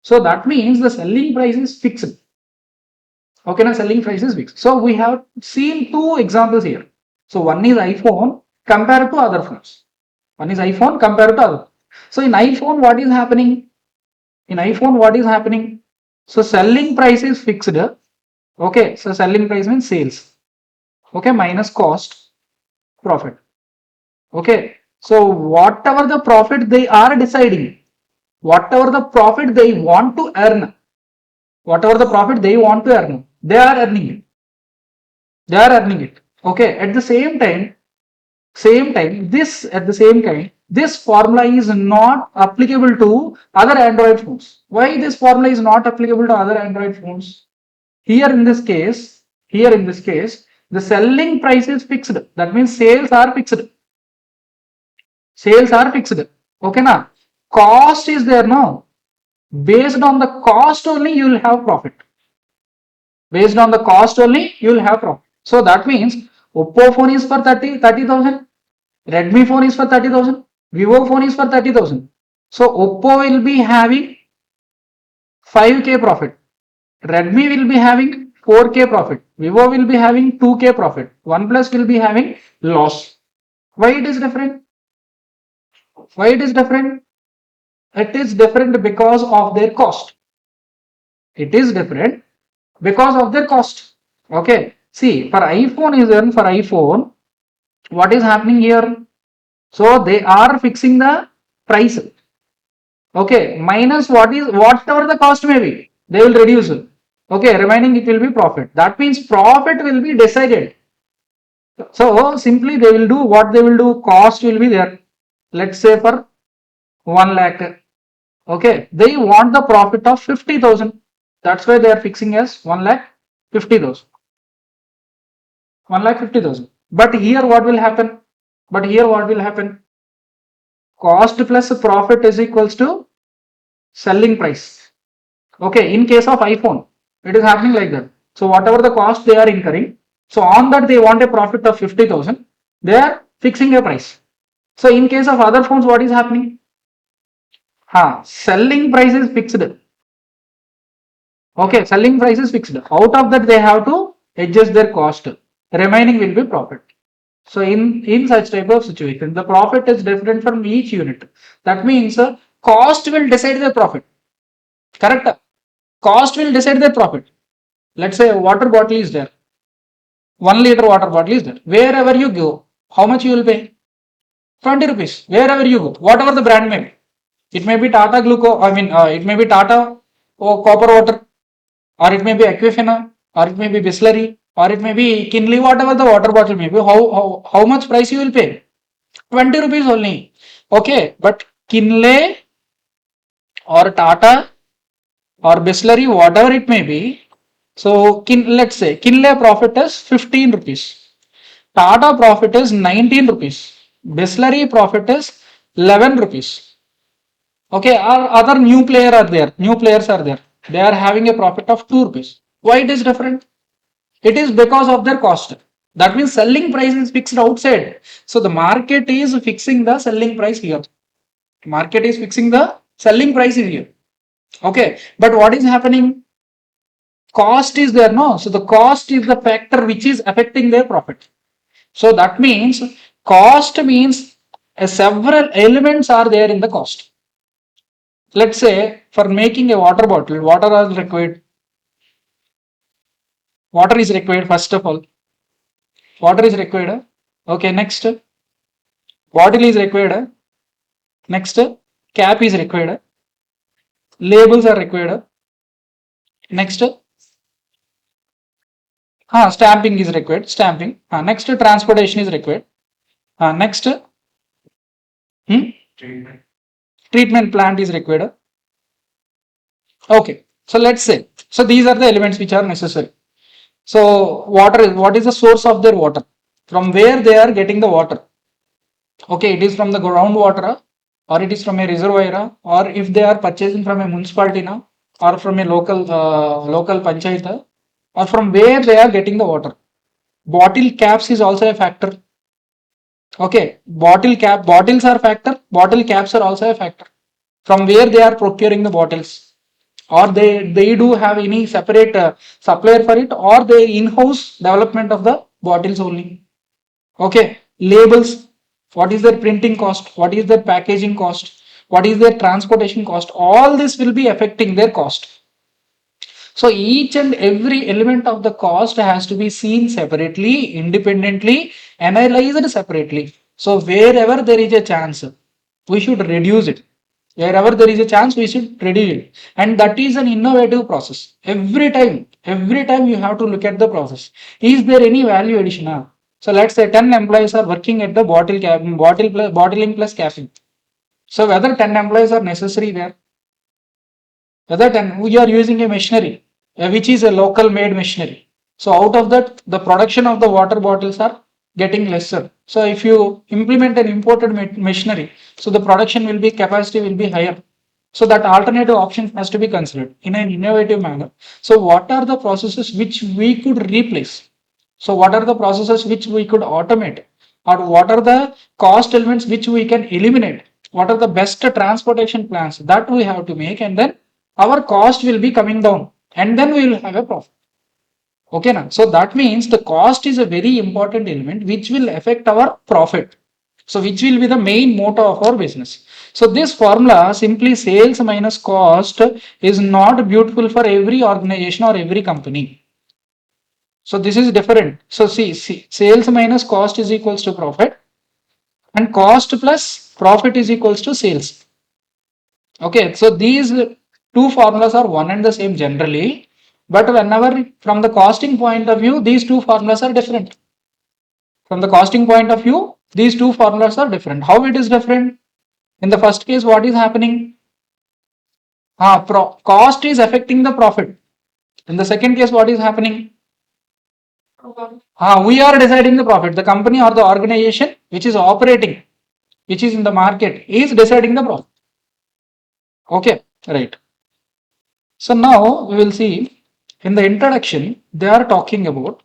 So that means the selling price is fixed. Okay, now selling price is fixed. So we have seen two examples here. So one is iPhone compared to other phones. One is iPhone compared to other. So in iPhone, what is happening? In iPhone, what is happening? So selling price is fixed. Okay, so selling price means sales. Okay, minus cost, profit. Okay, so whatever the profit they are deciding, whatever the profit they want to earn, whatever the profit they want to earn, they are earning it. They are earning it. Okay, at the same time, this formula is not applicable to other Android phones. Why this formula is not applicable to other Android phones? Here in this case, the selling price is fixed. That means sales are fixed. Sales are fixed. Okay, now cost is there now. Based on the cost only, you will have profit. Based on the cost only, you will have profit. So that means Oppo phone is for 30,000, Redmi phone is for 30,000, Vivo phone is for 30,000. So Oppo will be having 5K profit, Redmi will be having 4K profit, Vivo will be having 2K profit, OnePlus will be having loss. Why it is different? Why it is different? It is different because of their cost. It is different because of their cost. Okay. See, for iPhone is then for iPhone, what is happening here? So they are fixing the price. Okay, minus whatever the cost may be, they will reduce it. Okay, remaining it will be profit. That means profit will be decided. So simply they will do what they will do. Cost will be there. Let's say for 1 lakh. Okay, they want the profit of 50,000. That's why they are fixing as 1 lakh 50,000. 1 lakh 50,000. But here what will happen? Cost plus profit is equals to selling price. Okay, in case of iPhone, it is happening like that. So whatever the cost they are incurring, so on that they want a profit of 50,000, they are fixing a price. So in case of other phones, what is happening? Selling price is fixed. Okay, selling price is fixed. Out of that they have to adjust their cost. Remaining will be profit. So in such type of situation, the profit is different from each unit. That means cost will decide the profit. Correct? Cost will decide the profit. Let's say a water bottle is there. 1 liter water bottle is there. Wherever you go, how much you will pay? 20 rupees. Wherever you go, whatever the brand may be. It may be Tata Gluco, it may be Tata or Copper Water, or it may be Aquafina, or it may be Bisleri, or it may be Kinley, whatever the water bottle may be. How much price you will pay? 20 rupees only. Okay, but Kinley or Tata or Bisleri, whatever it may be. So let's say Kinley profit is 15 rupees. Tata profit is 19 rupees. Bisleri profit is 11 rupees. Okay, our other new player are there. New players are there. They are having a profit of 2 rupees. Why it is different? It is because of their cost. That means selling price is fixed outside. So the market is fixing the selling price here. Market is fixing the selling price here. Okay, but what is happening? Cost is there, no? So the cost is the factor which is affecting their profit. So that means cost means several elements are there in the cost. Let's say for making a water bottle, water is required. Water is required first of all. Water is required. Okay, next bottle is required. Next cap is required. Labels are required. Next stamping is required. Stamping. Next transportation is required. Next hmm? treatment plant is required. Okay, so let's say, so these are the elements which are necessary. So water is, what is the source of their water? From where they are getting the water? Okay, it is from the groundwater, or it is from a reservoir, or if they are purchasing from a municipality now, or from a local panchayat, or from where they are getting the water. Bottle caps is also a factor. Okay, bottles are factor, bottle caps are also a factor. From where they are procuring the bottles, or they do have any separate supplier for it, or they in-house development of the bottles only. Okay, labels, what is their printing cost, what is their packaging cost, what is their transportation cost, all this will be affecting their cost. So each and every element of the cost has to be seen separately, independently, analyzed separately. So wherever there is a chance, we should reduce it. Wherever there is a chance, we should reduce it. And that is an innovative process. Every time you have to look at the process. Is there any value addition? So let's say 10 employees are working at the bottling plus capping. So whether 10 employees are necessary there, whether 10, we are using a machinery, which is a local made machinery. So out of that, the production of the water bottles are getting lesser. So if you implement an imported machinery, so the production will be, capacity will be higher. So that alternative option has to be considered in an innovative manner. So what are the processes which we could replace? So what are the processes which we could automate? Or what are the cost elements which we can eliminate? What are the best transportation plans that we have to make, and then our cost will be coming down, and then we will have a profit. Okay, now, so that means the cost is a very important element which will affect our profit. So which will be the main motto of our business. So this formula, simply sales minus cost, is not beautiful for every organization or every company. So this is different. So see, sales minus cost is equals to profit, and cost plus profit is equals to sales. Okay, so these two formulas are one and the same generally, but whenever from the costing point of view, these two formulas are different. From the costing point of view, these two formulas are different. How it is different? In the first case, what is happening? Cost is affecting the profit. In the second case, what is happening? We are deciding the profit. The company or the organization which is operating, which is in the market, is deciding the profit. Okay, right. So now we will see in the introduction, they are talking about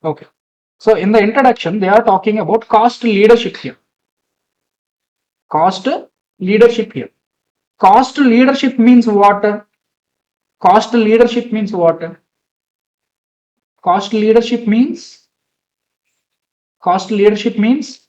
okay. So in the introduction, they are talking about cost leadership here. Cost leadership here. Cost leadership means what? Cost leadership means what? Cost leadership means cost leadership means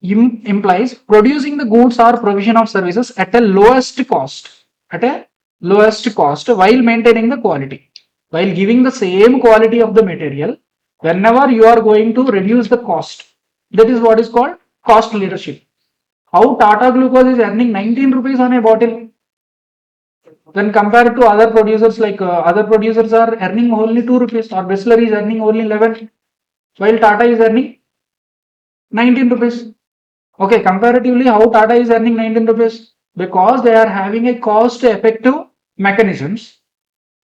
implies producing the goods or provision of services at a lowest cost. At a lowest cost while maintaining the quality. While giving the same quality of the material, whenever you are going to reduce the cost, that is what is called cost leadership. How Tata Glucose is earning 19 rupees on a bottle when compared to other producers, like other producers are earning only 2 rupees, or Bisler is earning only 11, while Tata is earning 19 rupees. Okay, comparatively, how Tata is earning 19 rupees? Because they are having a cost effective mechanisms.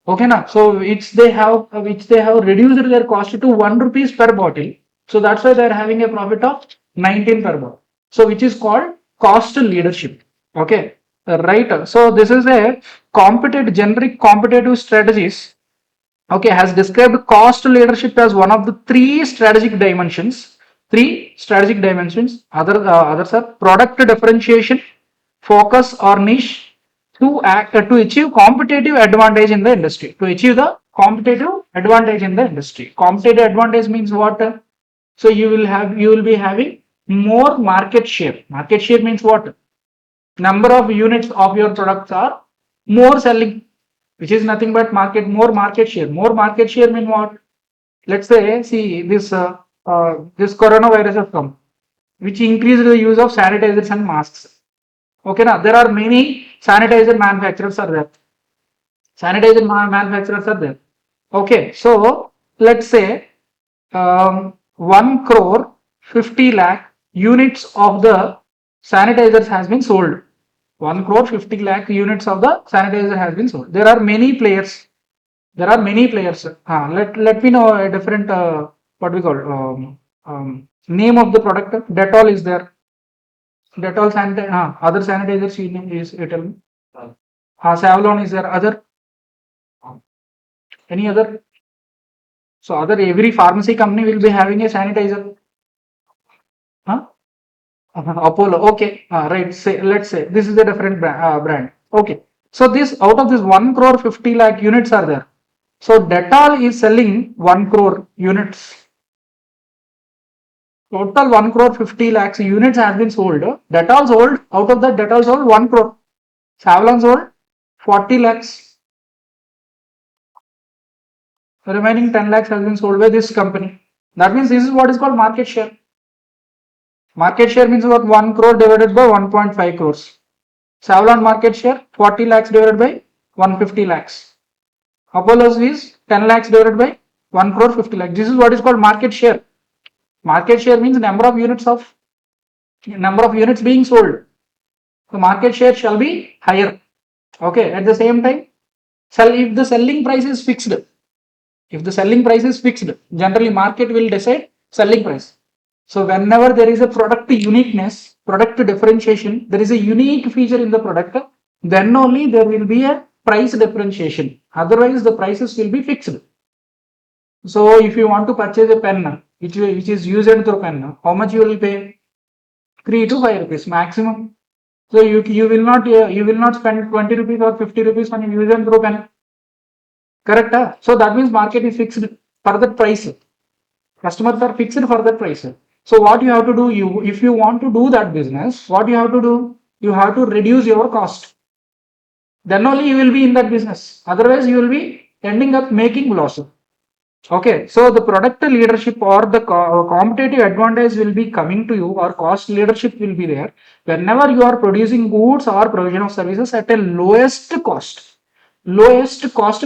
Okay, now, so which they have reduced their cost to 1 rupees per bottle. So that's why they are having a profit of 19 per bottle. So which is called cost leadership. Okay, right. So this is a competitive, generic competitive strategies. Okay, has described cost leadership as one of the three strategic dimensions. Three strategic dimensions. Others are product differentiation, focus or niche, to achieve competitive advantage in the industry. To achieve the competitive advantage in the industry. Competitive advantage means what? So you will be having more market share. Market share means what? Number of units of your products are more selling, which is nothing but more market share. More market share mean what? Let's say, see this coronavirus has come, which increased the use of sanitizers and masks. Okay, now there are many sanitizer manufacturers are there. Manufacturers are there. Okay, so let's say 1 crore 50 lakh units of the sanitizers has been sold. 1 crore 50 lakh units of the sanitizer has been sold. There are many players. There are many players. Let me know a different what we call name of the product. Dettol is there. Dettol sanitizer. Other sanitizers you tell me. Savlon is there. Other any other? So other every pharmacy company will be having a sanitizer. Huh? Apollo. Okay. Right. Say let's say this is a different brand. Okay. So this out of this 1 crore 50 lakh units are there. So Dettol is selling 1 crore units. Total 1 crore 50 lakhs units has been sold. Dettol sold, out of that Dettol sold 1 crore. Savlon sold 40 lakhs. The remaining 10 lakhs has been sold by this company. That means this is what is called market share. Market share means what? 1 crore divided by 1.5 crores. Savlon market share 40 lakhs divided by 150 lakhs. Apollo's is 10 lakhs divided by 1 crore 50 lakhs. This is what is called market share. Market share means number of units being sold. The market share shall be higher. Okay. At the same time, if the selling price is fixed, generally market will decide selling price. So whenever there is a product uniqueness, product differentiation, there is a unique feature in the product, then only there will be a price differentiation. Otherwise, the prices will be fixed. So if you want to purchase a pen, which is used through pen, how much you will pay? 3 to 5 rupees maximum. So you will not spend 20 rupees or 50 rupees on a use and throw pen. Correct? So that means market is fixed for that price. Customers are fixed for that price. So what you have to do, if you want to do that business, what you have to do? You have to reduce your cost. Then only you will be in that business. Otherwise, you will be ending up making loss. Okay, so the product leadership or the competitive advantage will be coming to you, or cost leadership will be there whenever you are producing goods or provision of services at a lowest cost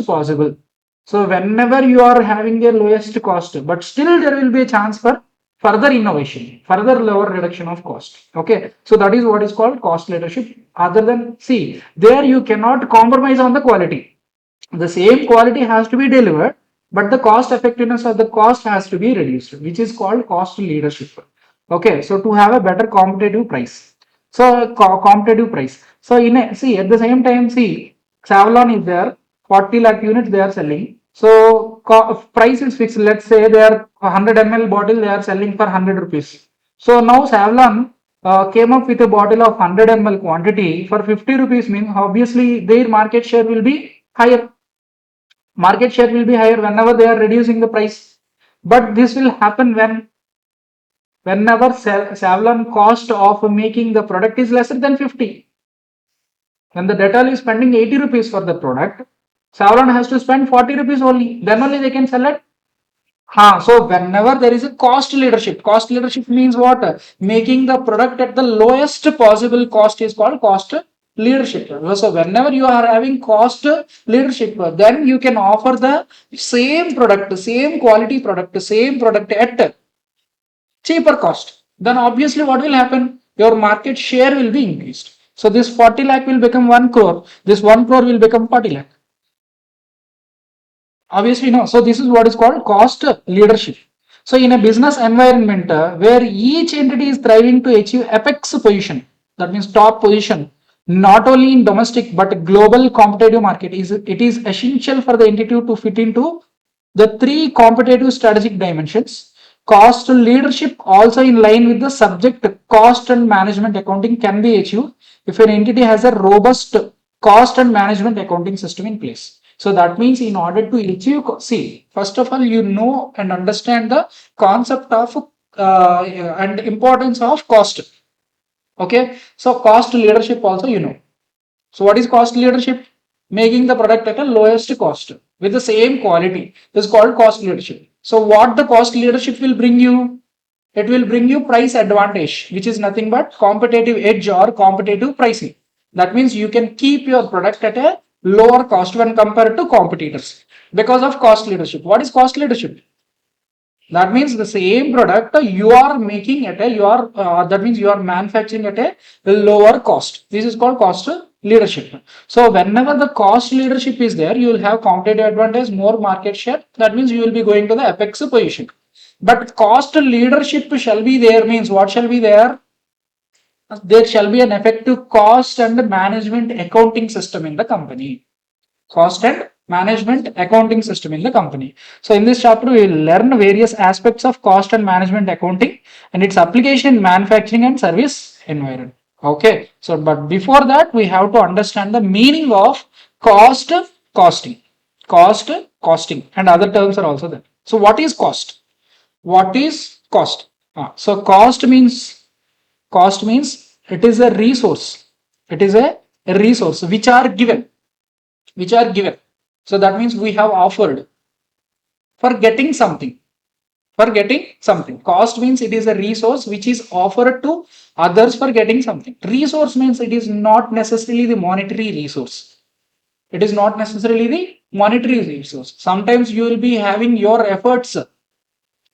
possible. So whenever you are having a lowest cost, but still there will be a chance for further innovation, further lower reduction of cost. Okay, so that is what is called cost leadership. Other than, see, there you cannot compromise on the quality. The same quality has to be delivered, but the cost effectiveness of the cost has to be reduced, which is called cost leadership. Okay, so to have a better competitive price. So competitive price. So see, at the same time, see, Savlon is there, 40 lakh units they are selling. So price is fixed. Let's say they are 100 ml bottle they are selling for 100 rupees. So now Savlon came up with a bottle of 100 ml quantity for 50 rupees, means obviously their market share will be higher. Market share will be higher whenever they are reducing the price. But this will happen whenever Savlon cost of making the product is lesser than 50. When the Dettol is spending 80 rupees for the product, Savlon has to spend 40 rupees only. Then only they can sell it. So whenever there is a cost leadership means what? Making the product at the lowest possible cost is called cost leadership. So whenever you are having cost leadership, then you can offer the same product, same quality product, same product at cheaper cost. Then obviously what will happen? Your market share will be increased. So this 40 lakh will become 1 crore. This 1 crore will become 40 lakh. Obviously no. So this is what is called cost leadership. So in a business environment where each entity is thriving to achieve apex position, that means top position, not only in domestic but global competitive market, it is essential for the entity to fit into the three competitive strategic dimensions. Cost leadership, also in line with the subject cost and management accounting, can be achieved if an entity has a robust cost and management accounting system in place. So that means in order to achieve, see, first of all, you know and understand the concept of and importance of cost. Okay, so cost leadership also you know. So what is cost leadership? Making the product at a lowest cost with the same quality. This is called cost leadership. So what the cost leadership will bring you? It will bring you price advantage, which is nothing but competitive edge or competitive pricing. That means you can keep your product at a lower cost when compared to competitors because of cost leadership. What is cost leadership? That means the same product you are making at a that means you are manufacturing at a lower cost. This is called cost leadership. So whenever the cost leadership is there, you will have competitive advantage, more market share. That means you will be going to the apex position. But cost leadership shall be there means what shall be there? There shall be an effective cost and management accounting system in the company. Cost and management accounting system in the company. So in this chapter, we will learn various aspects of cost and management accounting and its application in manufacturing and service environment. Okay. So, but before that, we have to understand the meaning of cost, costing, cost, costing, and other terms are also there. So, what is cost? What is cost? So, cost means it is a resource. It is a resource which are given. So that means we have offered for getting something. For getting something. Cost means it is a resource which is offered to others for getting something. Resource means it is not necessarily the monetary resource. It is not necessarily the monetary resource. Sometimes you will be having your efforts,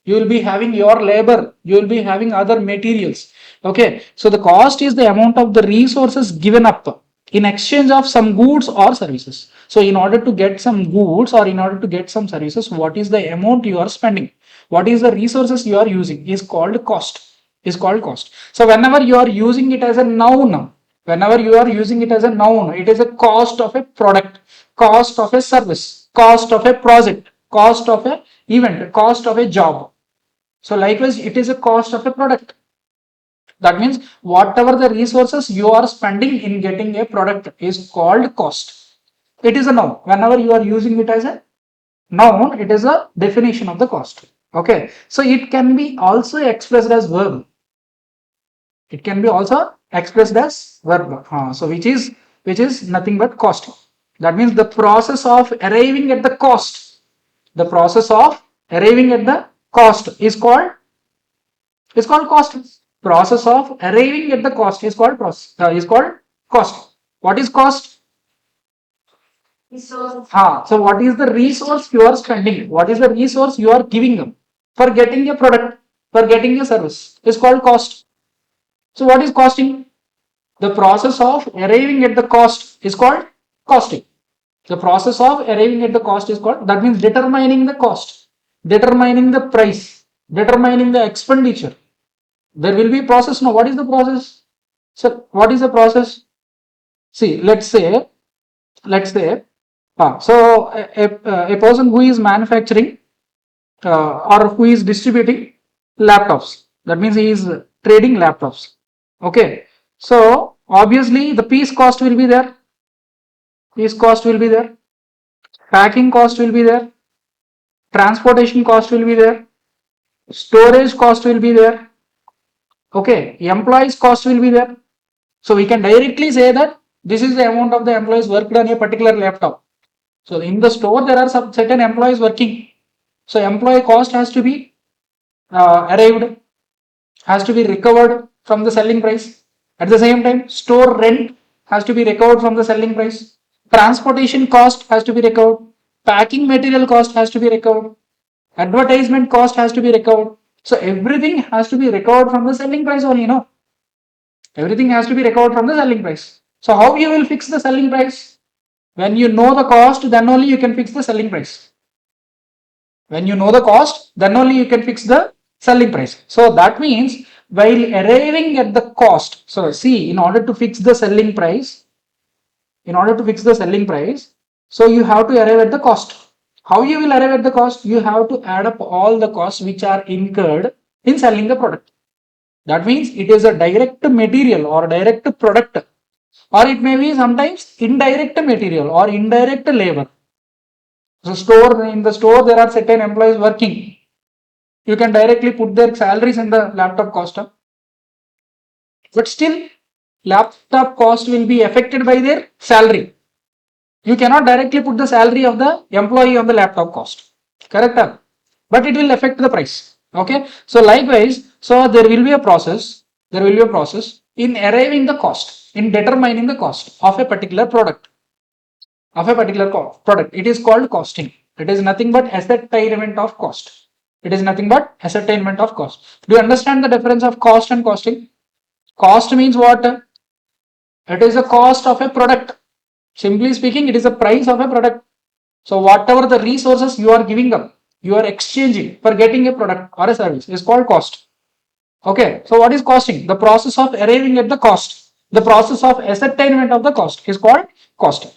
you will be having your labor, you will be having other materials. Okay, so the cost is the amount of the resources given up in exchange of some goods or services. So in order to get some goods or in order to get some services, what is the amount you are spending, what is the resources you are using is called cost, is called cost. So whenever you are using it as a noun, whenever you are using it as a noun, it is a cost of a product, cost of a service, cost of a project, cost of a event, cost of a job. So likewise, it is a cost of a product. That means whatever the resources you are spending in getting a product is called cost. It is a noun. Whenever you are using it as a noun, it is a definition of the cost. Okay. So it can be also expressed as verb. It can be also expressed as verb. So which is nothing but cost. That means the process of arriving at the cost. The process of arriving at the cost is called cost. Process of arriving at the cost is called is called cost. What is cost? So what is the resource you are spending? What is the resource you are giving them for getting a product, for getting a service? Is called cost. So what is costing? The process of arriving at the cost is called costing. The process of arriving at the cost is called, that means determining the cost, determining the price, determining the expenditure. There will be process. Now, what is the process? So, what is the process? See, let's say, a person who is manufacturing or who is distributing laptops, that means he is trading laptops. Okay, so obviously the piece cost will be there, piece cost will be there, packing cost will be there, transportation cost will be there, storage cost will be there. Okay, employees cost will be there. So we can directly say that this is the amount of the employees worked on a particular laptop. So in the store, there are some certain employees working. So employee cost has to be arrived, has to be recovered from the selling price. At the same time, store rent has to be recovered from the selling price. Transportation cost has to be recovered. Packing material cost has to be recovered. Advertisement cost has to be recovered. So everything has to be recovered from the selling price only, everything has to be recovered from the selling price. So how you will fix the selling price? When you know the cost, then only you can fix the selling price. When you know the cost, then only you can fix the selling price. So that means while arriving at the cost, so see, in order to fix the selling price, so you have to arrive at the cost. How you will arrive at the cost? You have to add up all the costs which are incurred in selling the product. That means it is a direct material or direct product, or it may be sometimes indirect material or indirect labor. So in the store there are certain employees working. You can directly put their salaries in the laptop cost. But still, laptop cost will be affected by their salary. You cannot directly put the salary of the employee on the laptop cost. Correct? But it will affect the price. Okay. So likewise, so there will be a process. In arriving the cost, in determining the cost of a particular product. It is called costing. It is nothing but ascertainment of cost. Do you understand the difference of cost and costing? Cost means what? It is a cost of a product. Simply speaking, it is the price of a product. So whatever the resources you are giving up, you are exchanging for getting a product or a service is called cost. Okay. So what is costing? The process of arriving at the cost. The process of ascertainment of the cost is called costing.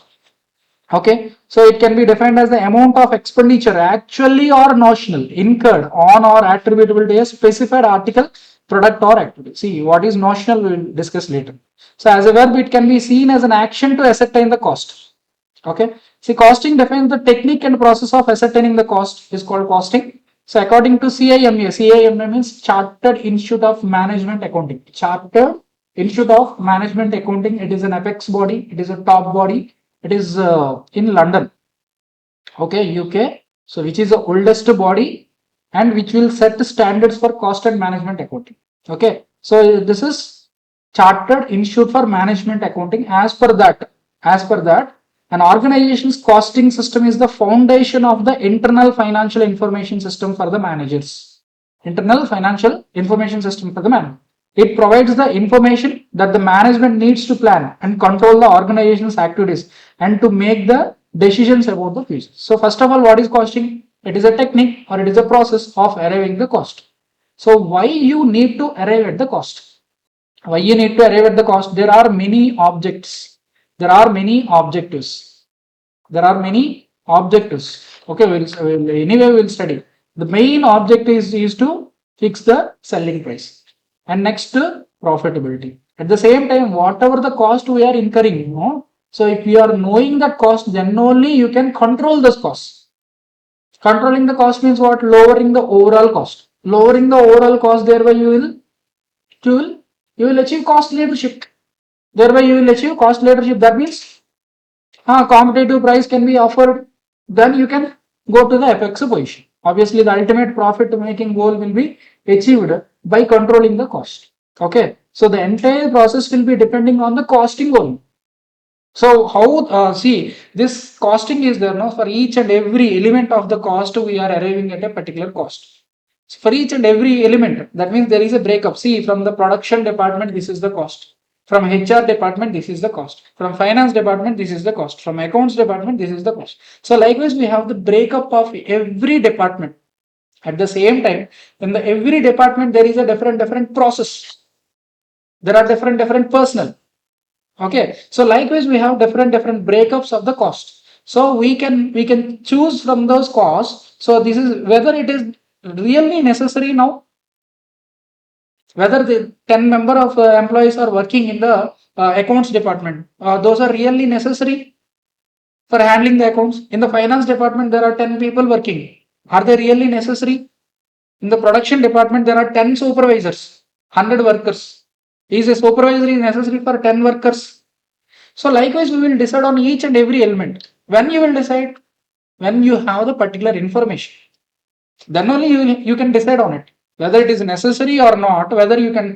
Okay, so it can be defined as the amount of expenditure actually or notional incurred on or attributable to a specified article, product or activity. See, what is notional we will discuss later. So as a verb, it can be seen as an action to ascertain the cost. Okay, see, costing defines the technique and process of ascertaining the cost is called costing. So according to CIMA means Chartered Institute of Management Accounting. Chartered Institute of Management Accounting. It is an apex body. It is a top body. It is in London, okay, UK. So which is the oldest body and which will set standards for cost and management accounting. Okay, so this is Chartered Institute for Management Accounting. As per that, an organization's costing system is the foundation of the internal financial information system for the managers. Internal financial information system for the manager. It provides the information that the management needs to plan and control the organization's activities and to make the decisions about the future. So first of all, what is costing? It is a technique or it is a process of arriving the cost. So why you need to arrive at the cost? Why you need to arrive at the cost? There are many objects. There are many objectives. Okay, we'll study. The main object is to fix the selling price. And next, profitability. At the same time, whatever the cost we are incurring, so if you are knowing that cost, then only you can control this cost. Controlling the cost means what? Lowering the overall cost. Lowering the overall cost, thereby you will achieve cost leadership. That means competitive price can be offered. Then you can go to the apex position. Obviously, the ultimate profit making goal will be achieved by controlling the cost. Okay, so the entire process will be depending on the costing goal. So how see this costing is there now for each and every element of the cost we are arriving at a particular cost. So for each and every element, that means there is a breakup. See, from the production department, this is the cost. From HR department, this is the cost. From finance department, this is the cost. From accounts department, this is the cost. So likewise, we have the breakup of every department. At the same time, in the every department, there is a different process. There are different personnel. Okay, so likewise we have different breakups of the cost. So we can choose from those costs. So this is whether it is really necessary now, whether the 10 member of employees are working in the accounts department, those are really necessary for handling the accounts. In the finance department there are 10 people working, are they really necessary? In the production department there are 10 supervisors, 100 workers, is a supervisor is necessary for 10 workers? So likewise, we will decide on each and every element. When you will decide? When you have the particular information. Then only you can decide on it. Whether it is necessary or not, whether you can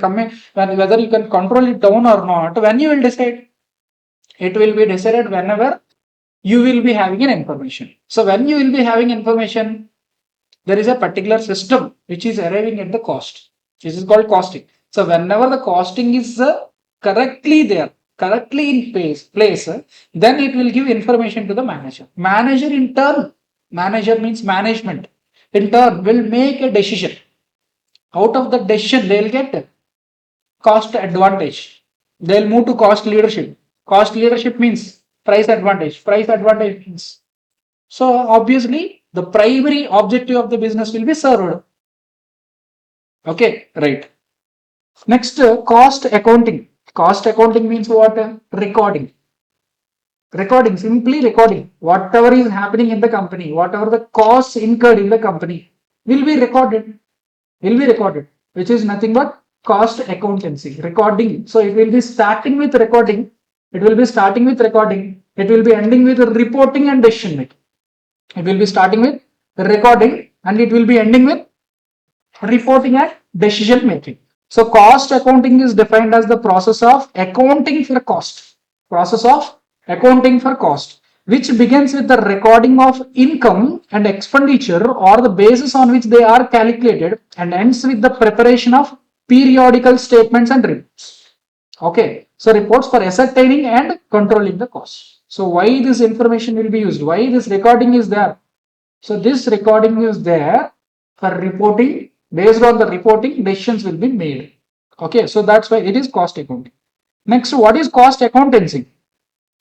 whether you can control it down or not, when you will decide? It will be decided whenever you will be having an information. So when you will be having information, there is a particular system which is arriving at the cost. This is called costing. So whenever the costing is correctly there, correctly in place, then it will give information to the manager. Manager in turn, manager means management. in turn will make a decision. Out of the decision, they'll get cost advantage. They'll move to cost leadership. Cost leadership means price advantage. Price advantage means, so obviously the primary objective of the business will be served. Okay, right. Next, cost accounting. Cost accounting means what? Recording. Recording, simply recording. Whatever is happening in the company, whatever the costs incurred in the company will be recorded. Will be recorded, which is nothing but cost accountancy. Recording. So it will be starting with recording. It will be starting with recording. It will be ending with reporting and decision making. It will be starting with recording and it will be ending with reporting and decision making. So cost accounting is defined as the process of accounting for cost. Process of accounting for cost, which begins with the recording of income and expenditure or the basis on which they are calculated and ends with the preparation of periodical statements and reports. Okay, so reports for ascertaining and controlling the cost. So why this information will be used? Why this recording is there? So this recording is there for reporting. Based on the reporting, decisions will be made. Okay, so that's why it is cost accounting. Next, what is cost accountancy?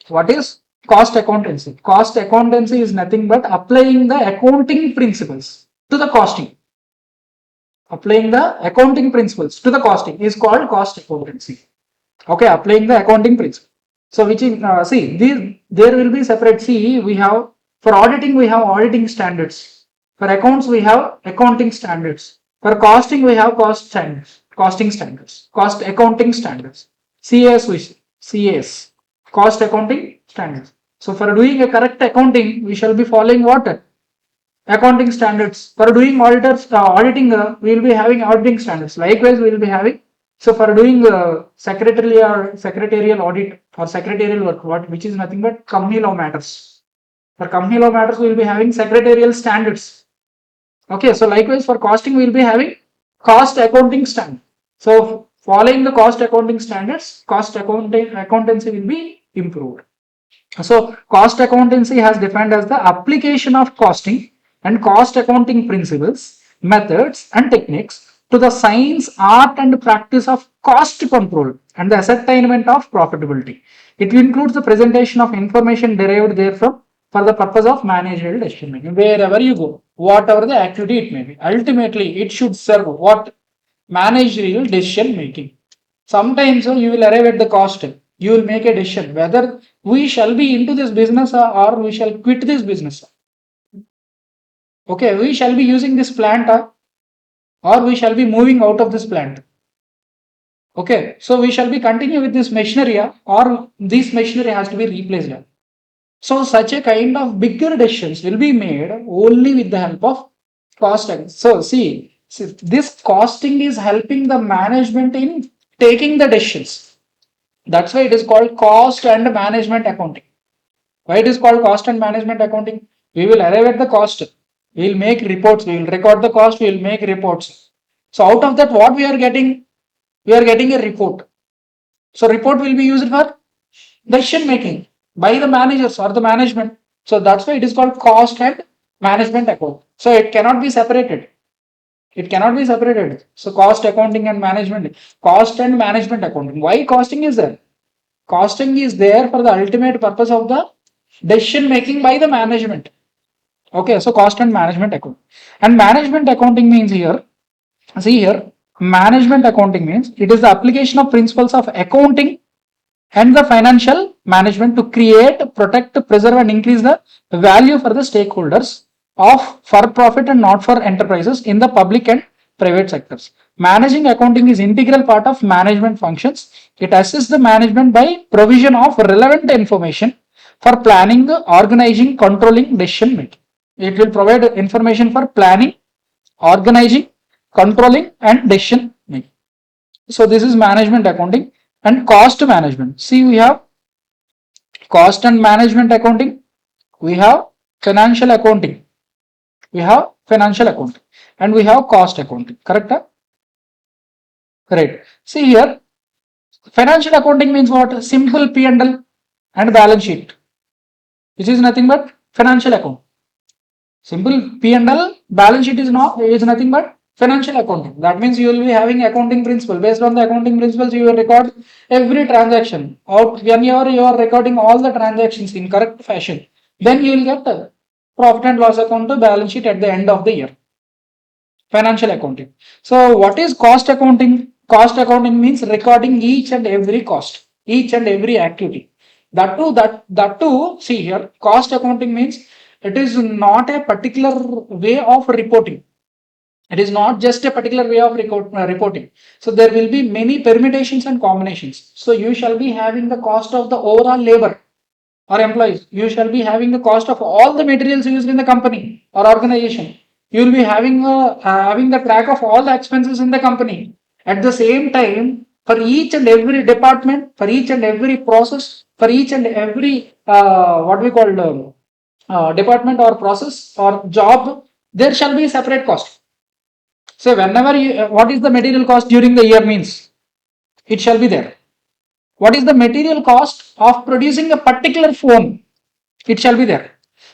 What is cost accountancy? Cost accountancy is nothing but applying the accounting principles to the costing. Applying the accounting principles to the costing is called cost accountancy. Okay, applying the accounting principle. So which is, see, there will be separate. See, we have, for auditing, we have auditing standards. For accounts, we have accounting standards. For costing, we have cost standards, costing standards, cost accounting standards. CAS, CAS, cost accounting standards. So for doing a correct accounting, we shall be following what? Accounting standards. For doing auditing, we will be having auditing standards. Likewise, we will be having. So for doing secretarial audit or secretarial work, which is nothing but company law matters. For company law matters, we will be having secretarial standards. Okay, so likewise for costing, we will be having cost accounting standard. So following the cost accounting standards, accountancy will be improved. So cost accountancy has defined as the application of costing and cost accounting principles, methods and techniques to the science, art and practice of cost control and the ascertainment of profitability. It includes the presentation of information derived therefrom for the purpose of managerial decision making. Wherever you go, whatever the activity it may be, ultimately it should serve what? Managerial decision making. Sometimes you will arrive at the cost. You will make a decision whether we shall be into this business or we shall quit this business. Okay, we shall be using this plant or we shall be moving out of this plant. Okay, so we shall be continue with this machinery or this machinery has to be replaced. So such a kind of bigger decisions will be made only with the help of costing. So see, this costing is helping the management in taking the decisions. That's why it is called cost and management accounting. Why it is called cost and management accounting? We will arrive at the cost. We will make reports. We will record the cost. We will make reports. So out of that, what we are getting? We are getting a report. So report will be used for decision making by the managers or the management. So that's why it is called cost and management account. So it cannot be separated. It cannot be separated. So cost accounting and management, cost and management accounting. Why costing is there? Costing is there for the ultimate purpose of the decision making by the management. Okay, so cost and management account. And management accounting means here, see here, management accounting means it is the application of principles of accounting and the financial management to create, protect, preserve, and increase the value for the stakeholders of for profit and not for enterprises in the public and private sectors. Managing accounting is integral part of management functions. It assists the management by provision of relevant information for planning, organizing, controlling, decision making. It will provide information for planning, organizing, controlling, and decision making. So this is management accounting. And cost management. See, we have cost and management accounting. We have financial accounting. We have financial accounting. And we have cost accounting. Correct? Right. See here, financial accounting means what? Simple P&L and balance sheet, which is nothing but financial account. Simple P&L balance sheet is nothing but financial accounting. That means you will be having accounting principle. Based on the accounting principles, you will record every transaction. Out whenever you are recording all the transactions in correct fashion, then you will get a profit and loss account to balance sheet at the end of the year. Financial accounting. So what is cost accounting? Cost accounting means recording each and every cost, each and every activity. That too, see here, cost accounting means it is not a particular way of reporting. It is not just a particular way of reporting. So there will be many permutations and combinations. So you shall be having the cost of the overall labor or employees. You shall be having the cost of all the materials used in the company or organization. You will be having the track of all the expenses in the company. At the same time, for each and every department, for each and every process, for each and every what we call department or process or job, there shall be a separate cost. So whenever what is the material cost during the year means, it shall be there. What is the material cost of producing a particular phone? It shall be there.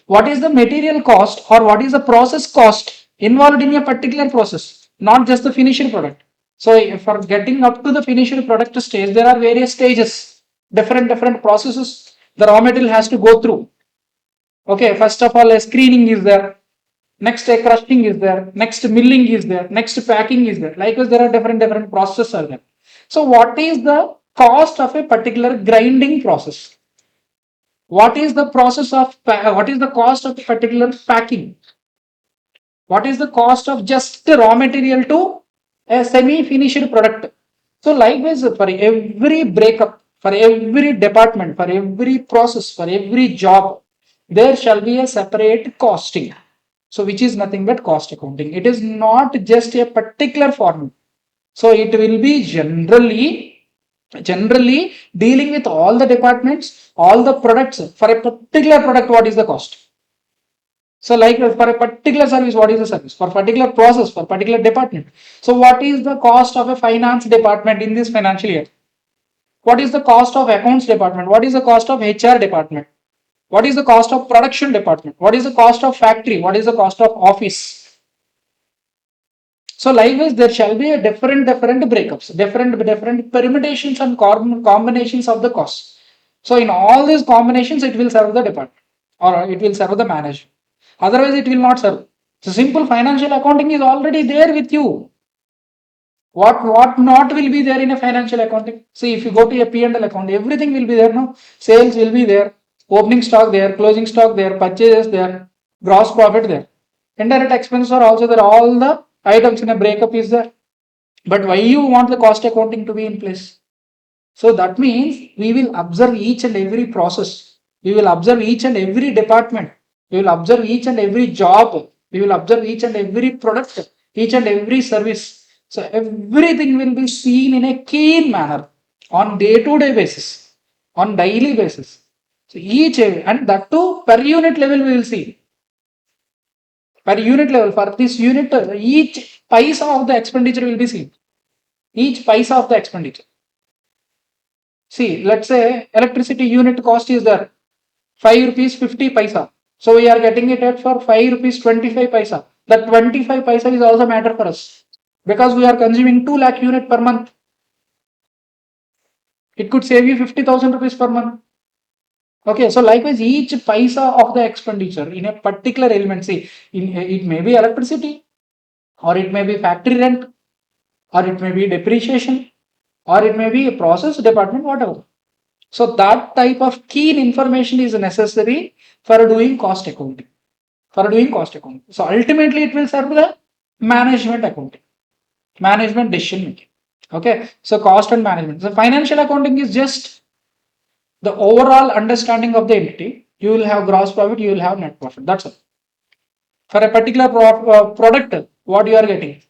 What is the material cost or what is the process cost involved in a particular process, not just the finished product. So for getting up to the finished product stage, there are various stages, different processes the raw material has to go through. Okay, first of all, a screening is there. Next, a crushing is there. Next, milling is there. Next, packing is there. Likewise, there are different processes are there. So, what is the cost of a particular grinding process? What is the process of what is the cost of a particular packing? What is the cost of just the raw material to a semi-finished product? So, likewise, for every breakup, for every department, for every process, for every job, there shall be a separate costing. So, which is nothing but cost accounting. It is not just a particular formula. So, it will be generally dealing with all the departments, all the products. For a particular product, what is the cost? So, like for a particular service, what is the service? For particular process, for particular department. So, what is the cost of a finance department in this financial year? What is the cost of accounts department? What is the cost of HR department? What is the cost of production department? What is the cost of factory? What is the cost of office? So likewise, there shall be a different breakups, different permutations and combinations of the costs. So in all these combinations, it will serve the department or it will serve the manager. Otherwise, it will not serve. So simple financial accounting is already there with you. What not will be there in a financial accounting? See, if you go to a P&L account, everything will be there. No, sales will be there, opening stock there, closing stock there, purchases there, gross profit there. Indirect expenses are also there. All the items in a breakup is there. But why you want the cost accounting to be in place? So that means we will observe each and every process. We will observe each and every department. We will observe each and every job. We will observe each and every product, each and every service. So everything will be seen in a keen manner on day-to-day basis, on daily basis. So each and that too per unit level we will see. Per unit level for this unit, each paisa of the expenditure will be seen. Each paisa of the expenditure. See, let's say electricity unit cost is there 5 rupees 50 paisa. So we are getting it at for 5 rupees 25 paisa. That 25 paisa is also matter for us because we are consuming 2 lakh unit per month. It could save you 50,000 rupees per month. Okay, so likewise, each paisa of the expenditure in a particular element, see, it may be electricity, or it may be factory rent, or it may be depreciation, or it may be a process department, whatever. So that type of keen information is necessary for doing cost accounting. For doing cost accounting. So ultimately, it will serve the management accounting, management decision making. Okay, so cost and management. So financial accounting is just the overall understanding of the entity. You will have gross profit, you will have net profit. That's all. For a particular product, what you are getting.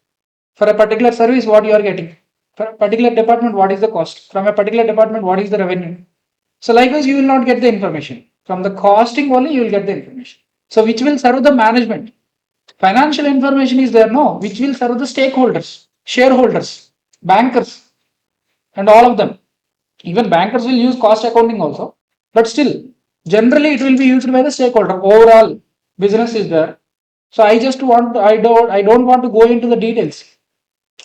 For a particular service, what you are getting. For a particular department, what is the cost. From a particular department, what is the revenue. So likewise, you will not get the information. From the costing only, you will get the information. So which will serve the management. Financial information is there, no, which will serve the stakeholders, shareholders, bankers, and all of them. Even bankers will use cost accounting also, but still, generally it will be used by the stakeholder. Overall, business is there. So I don't want to go into the details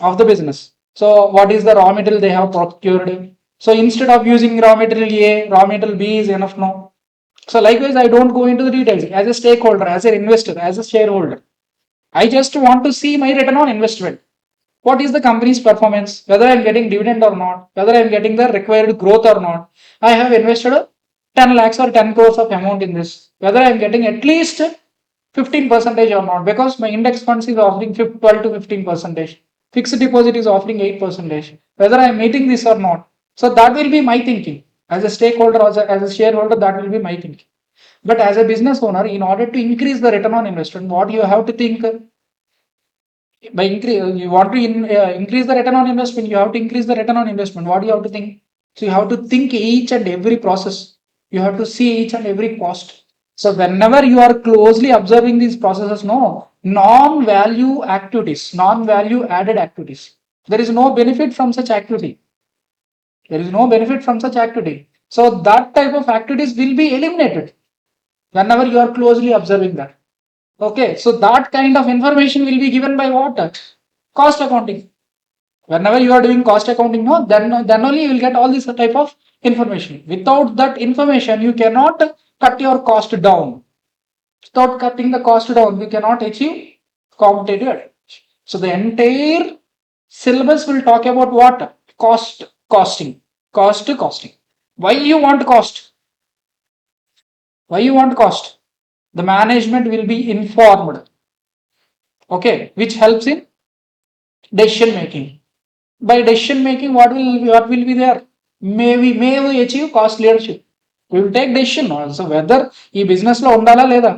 of the business. So what is the raw material they have procured? So instead of using raw material A, raw material B is enough now. So likewise, I don't go into the details as a stakeholder, as an investor, as a shareholder. I just want to see my return on investment. What is the company's performance? Whether I'm getting dividend or not, whether I'm getting the required growth or not. I have invested 10 lakhs or 10 crores of amount in this. Whether I'm getting at least 15 percentage or not, because my index funds is offering 12 to 15 percentage. Fixed deposit is offering 8 percentage. Whether I'm meeting this or not. So that will be my thinking. As a stakeholder, as a shareholder, that will be my thinking. But as a business owner, in order to increase the return on investment, what you have to think by increase, you want to increase the return on investment, you have to increase the return on investment. What do you have to think? So you have to think each and every process. You have to see each and every cost. So whenever you are closely observing these processes, no non-value activities, non-value added activities. There is no benefit from such activity. There is no benefit from such activity. So that type of activities will be eliminated whenever you are closely observing that. Okay, so that kind of information will be given by what? Cost accounting. Whenever you are doing cost accounting, no, then only you will get all this type of information. Without that information, you cannot cut your cost down. Without cutting the cost down, you cannot achieve competitive advantage. So the entire syllabus will talk about what? Costing. Costing. Why you want cost? Why you want cost? The management will be informed. Okay, which helps in decision making. By decision making, what will be there? May we achieve cost leadership. We will take decision also whether ఈ business లో ఉండాలా లేదా,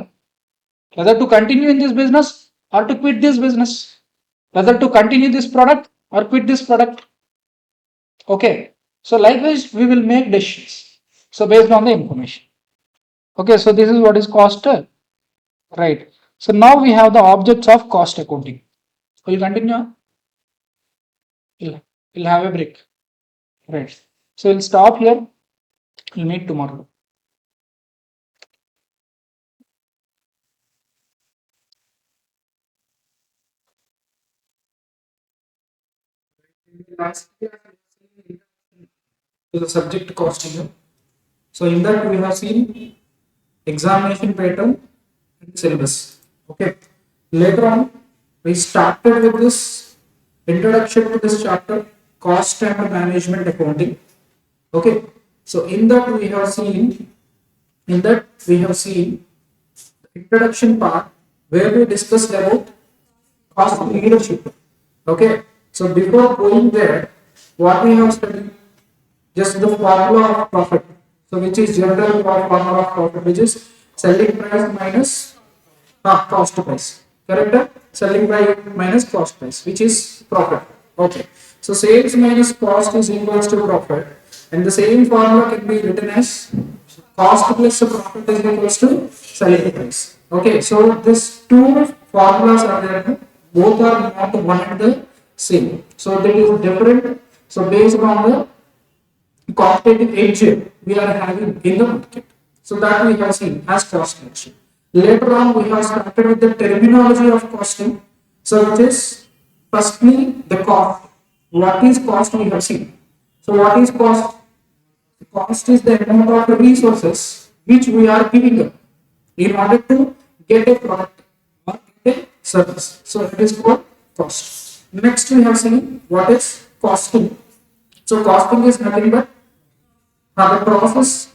whether to continue in this business or to quit this business, whether to continue this product or quit this product. Okay, so likewise we will make decisions, so based on the information. Okay, so this is what is cost, right? So now we have the objects of cost accounting. We'll continue. We'll have a break. Right. So we'll stop here. We'll meet tomorrow. Last to the subject costing. So in that we have seen examination pattern and syllabus. Okay. Later on, we started with this introduction to this chapter, cost and management accounting. Okay. So in that we have seen the introduction part where we discussed about cost leadership. Okay. So before going there, what we have studied, just the formula of profit. So which is general formula of profit, which is selling price minus cost price. Correct? Selling price minus cost price, which is profit. Okay. So sales minus cost is equals to profit, and the same formula can be written as cost plus profit is equals to selling price. Okay. So these two formulas are there. Both are not one and the same. So that is different. So based on the competitive edge we are having in the market. So that we have seen as cost reduction. Later on, we have started with the terminology of costing. So it is firstly the cost. What is cost we have seen. So what is cost? Cost is the amount of resources which we are giving up in order to get a product or get a service. So it is called cost. Next we have seen what is costing. So costing is nothing but the process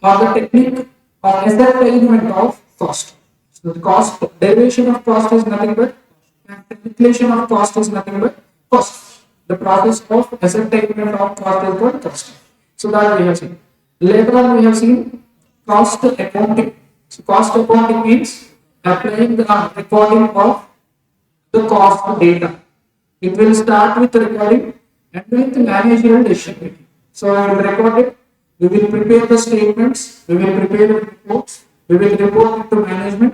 or the technique or estimation of cost. So the cost derivation of cost is nothing but, and calculation of cost is nothing but cost. The process of estimation of cost is called cost. So that we have seen. Later on we have seen cost accounting. So cost accounting means applying the recording of the cost data. It will start with recording and with managerial decision making. So I will record it. We will prepare the statements. We will prepare the reports. We will report it to management.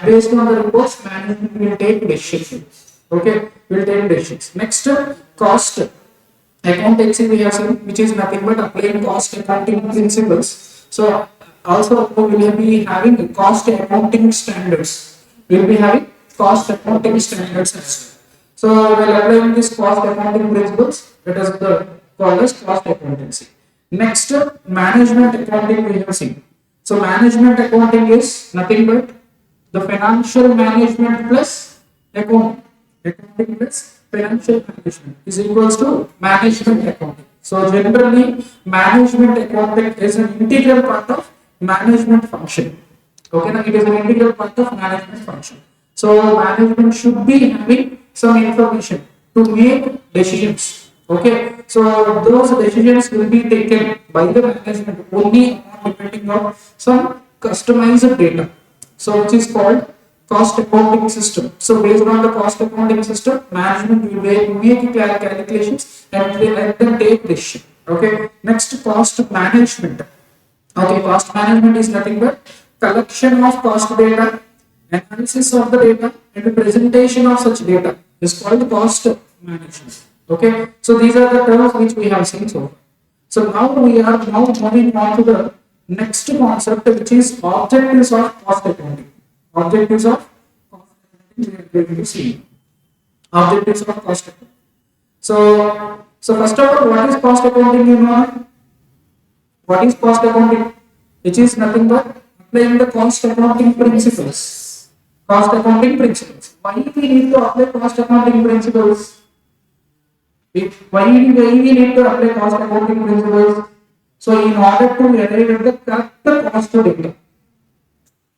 Based on the reports, management will take decisions. Okay, we will take decisions. Next, cost accountancy we have seen, which is nothing but applying cost accounting principles. So also we will be having cost accounting standards. We will be having cost accounting standards as well. So while applying these cost accounting principles, it is called as cost accountancy. Next, management accounting we have seen. So management accounting is nothing but the financial management plus accounting. Accounting plus financial management is equals to management accounting. So generally, management accounting is an integral part of management function. Okay, now it is an integral part of management function. So management should be having some information to make decisions. Okay, so those decisions will be taken by the management only depending on some customized data. So which is called cost accounting system. So based on the cost accounting system, management will make calculations and then take decision. Okay, next cost management. Okay, cost management is nothing but collection of cost data, analysis of the data, and the presentation of such data is called cost management. Okay, so these are the terms which we have seen so far. So now we are now moving on to the next concept, which is objectives of cost accounting. Objectives of cost accounting we are going to see. Objectives of cost accounting. So first of all, what is cost accounting? You know what is cost accounting? Which is nothing but applying the cost accounting principles. Cost accounting principles. Why we need to apply cost accounting principles? Why we need to apply cost accounting principles? So in order to arrive at the correct cost data,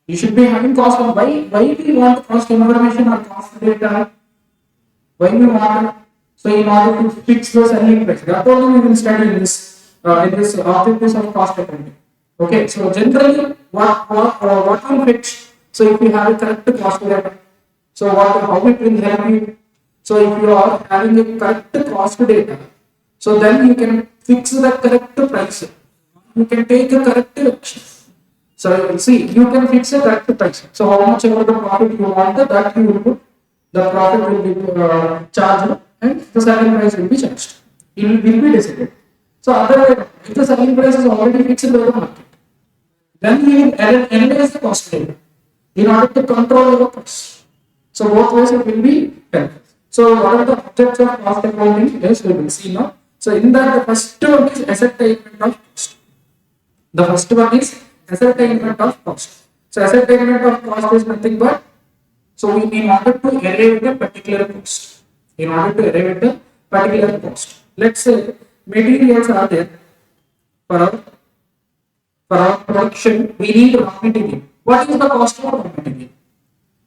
you should be having cost. Why we want cost information or cost data? Why we want? So in order to fix the selling price. That only we will study in this objectives of cost accounting. Okay, so generally what will fix? So if you have a correct cost data, so how it will help you? So if you are having a correct cost data, so then you can fix the correct price. You can take a correct action. So see, you can fix a correct price. So how much ever the profit you want, that you will put, the profit will be charged and the selling price will be charged. It will be decided. So otherwise, if the selling price is already fixed by the market, then we will analyze the cost data in order to control our costs. So both ways it will be helpful. So what are the objects of cost accounting? Yes, we will see now. So in that, the first one is ascertainment of cost. The first one is ascertainment of cost. So ascertainment of cost is nothing but, so in order to arrive at a particular cost. In order to arrive at a particular cost. Let's say materials are there for our production, we need raw material. What is the cost of raw material?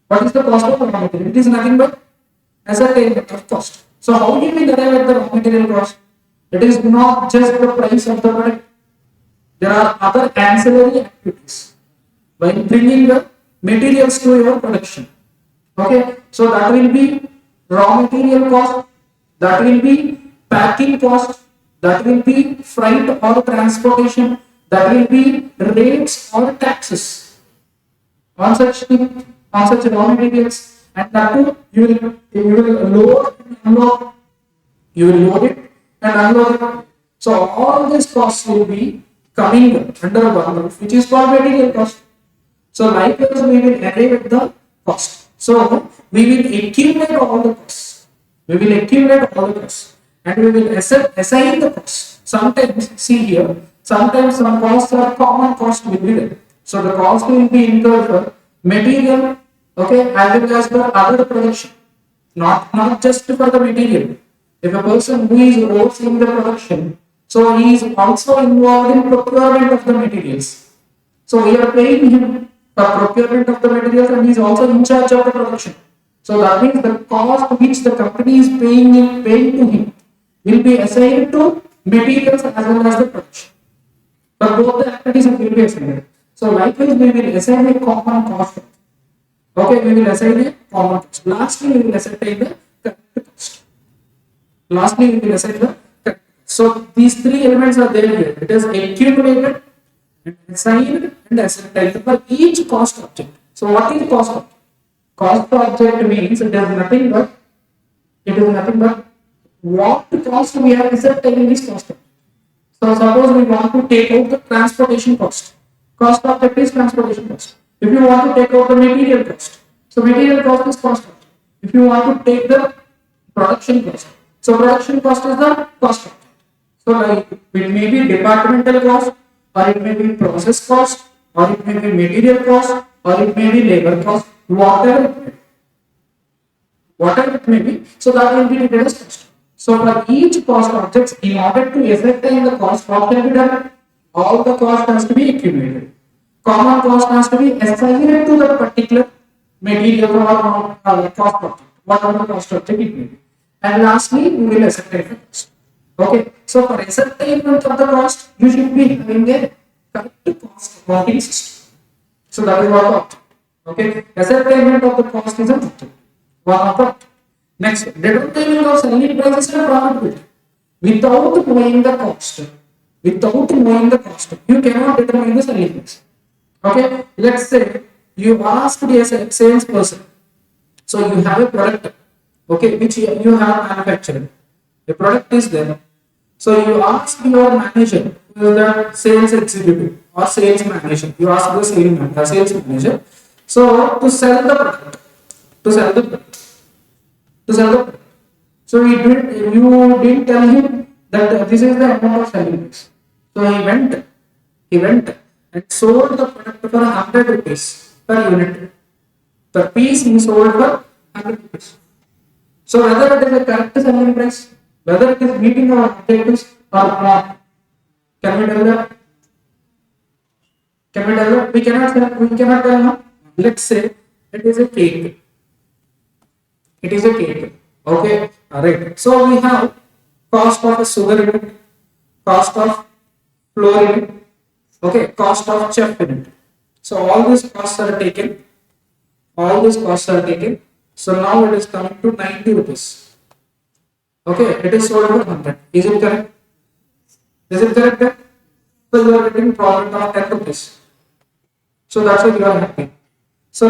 What is the cost of raw material? It is nothing but ascertainment of cost. So how do we arrive at the raw material cost? It is not just the price of the product. There are other ancillary activities by bringing the materials to your production. Okay, so that will be raw material cost, that will be packing cost, that will be freight or transportation, that will be rates or taxes on such raw materials, and that too you will load and unload, you will load it and unload it. So all these costs will be coming under one roof, which is called material cost. So likewise we will arrive at the cost. So we will accumulate all the costs. We will accumulate all the costs and we will assign the costs. Sometimes, see here, sometimes some costs are common cost will be there. So the cost will be incurred for material, okay, as well as the other production. Not just for the material. If a person who is overseeing the production, so he is also involved in procurement of the materials. So we are paying him for procurement of the materials and he is also in charge of the production. So that means the cost which the company is paying to him will be assigned to materials as well as the production. But both the activities will be assigned. So likewise we will assign a common cost. Okay, we will assign a common cost. Lastly, we will assign the correct cost. Lastly, we will assign the correct. So these three elements are there here. It is accumulated, and assigned, and ascertained for each cost object. So what is cost object? Cost object means it is nothing but what cost we have ascertained in this cost object. So suppose we want to take out the transportation cost. Cost object is transportation cost. If you want to take out the material cost, So material cost is cost object. If you want to take the production cost, so production cost is the cost object. So like it may be departmental cost, or it may be process cost, or it may be material cost, or it may be labor cost, whatever it may be. So that will be treated as cost. So for each cost objects, in order to ascertain the cost, what can be done? All the cost has to be accumulated. Common cost has to be assigned to the particular material or cost object, whatever the cost object it may be. And lastly, we will ascertain the cost. Okay, so for ascertainment of the cost, you should be having a correct cost accounting system. So that is what object. Okay, ascertainment of the cost is an object. One of the next, determining of selling prices and profitability. Without knowing the cost, you cannot determine the selling price. Okay, let's say you asked a salesperson, so you have a product, okay, which you have manufactured. The product is there. So you ask your manager, who is the sales executive or sales manager, you ask the sales manager, so to sell the product, to sell the product. So you didn't tell him that this is the amount of selling price. So he went and sold the product for 100 rupees per unit. Per piece he sold for 100 rupees. So whether it is a correct selling price, whether it is meeting our objectives or not, can we tell that? Can we tell that? We cannot tell now. Let's say it is a cake. It is a cake. Okay, alright. So we have cost of a sugar unit, cost of flour unit, okay, cost of chef unit. So all these costs are taken. So now it is coming to 90 rupees. Okay, it is sold for 100. Is it correct? So you are getting profit of 10 rupees. So that's why you are happy. So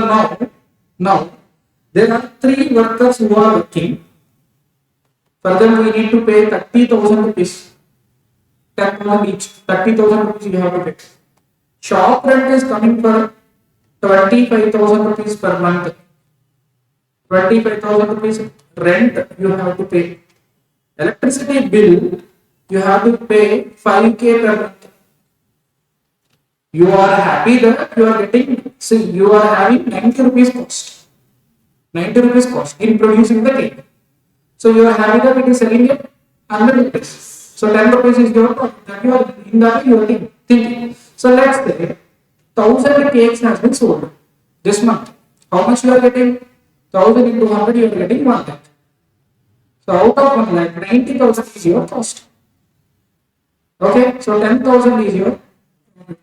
now there are 3 workers who are working. For them, we need to pay 30,000 rupees. 10,000 each. 30,000 rupees you have to pay. Shop rent is coming for 25,000 rupees per month. 25,000 rupees rent you have to pay. Electricity bill you have to pay 5k per month. You are happy that you are getting, see, you are having 90 rupees cost. 90 rupees cost in producing the cake. So you are happy that it is selling at 100 rupees. So 10 rupees is your profit. That you are in that you are thinking. So let's say 1,000 cakes has been sold this month. How much you are getting? 1,000 into 100 you are getting 1 lakh. So out of 1 lakh, 90,000 is your cost. Okay, so 10,000 is your profit.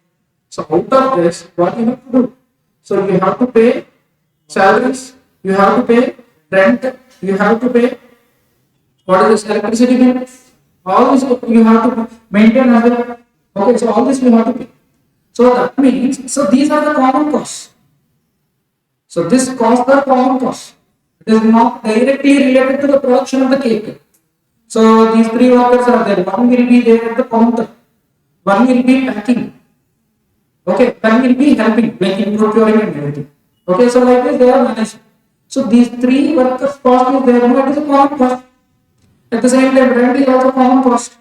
So out of this, what you have to do? So you have to pay salaries, you have to pay rent, you have to pay what is this electricity bill? All this you have to maintain as well. Okay, so all this you have to pay. So that means, so these are the common costs. So this costs are common costs. It is not directly related to the production of the cake. So these 3 workers are there. One will be there at the counter. One will be packing. Okay, one will be helping, like in procuring and everything. Okay, so like this they are managed. So these 3 workers cost is there. No, it is a common cost. At the same time, rent is also common cost.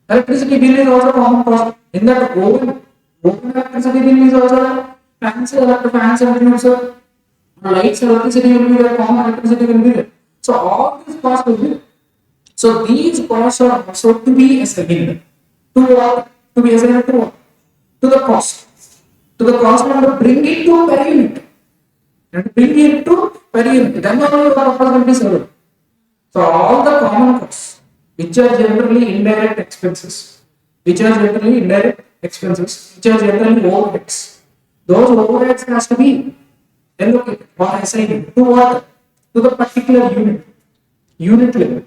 Electricity bill is also common cost. In that oven electricity bill is also there. Fans and tubes, lights, electricity will be there. Common electricity will be there. So all these costs will be there. So these costs are also to be assigned to what? To be assigned to what? To the cost. To the cost and bring it to per unit. Then only the purpose will be served. So all the common costs, which are generally indirect expenses, which are generally overheads, those overheads has to be allocated or assigned to what? To the particular unit level.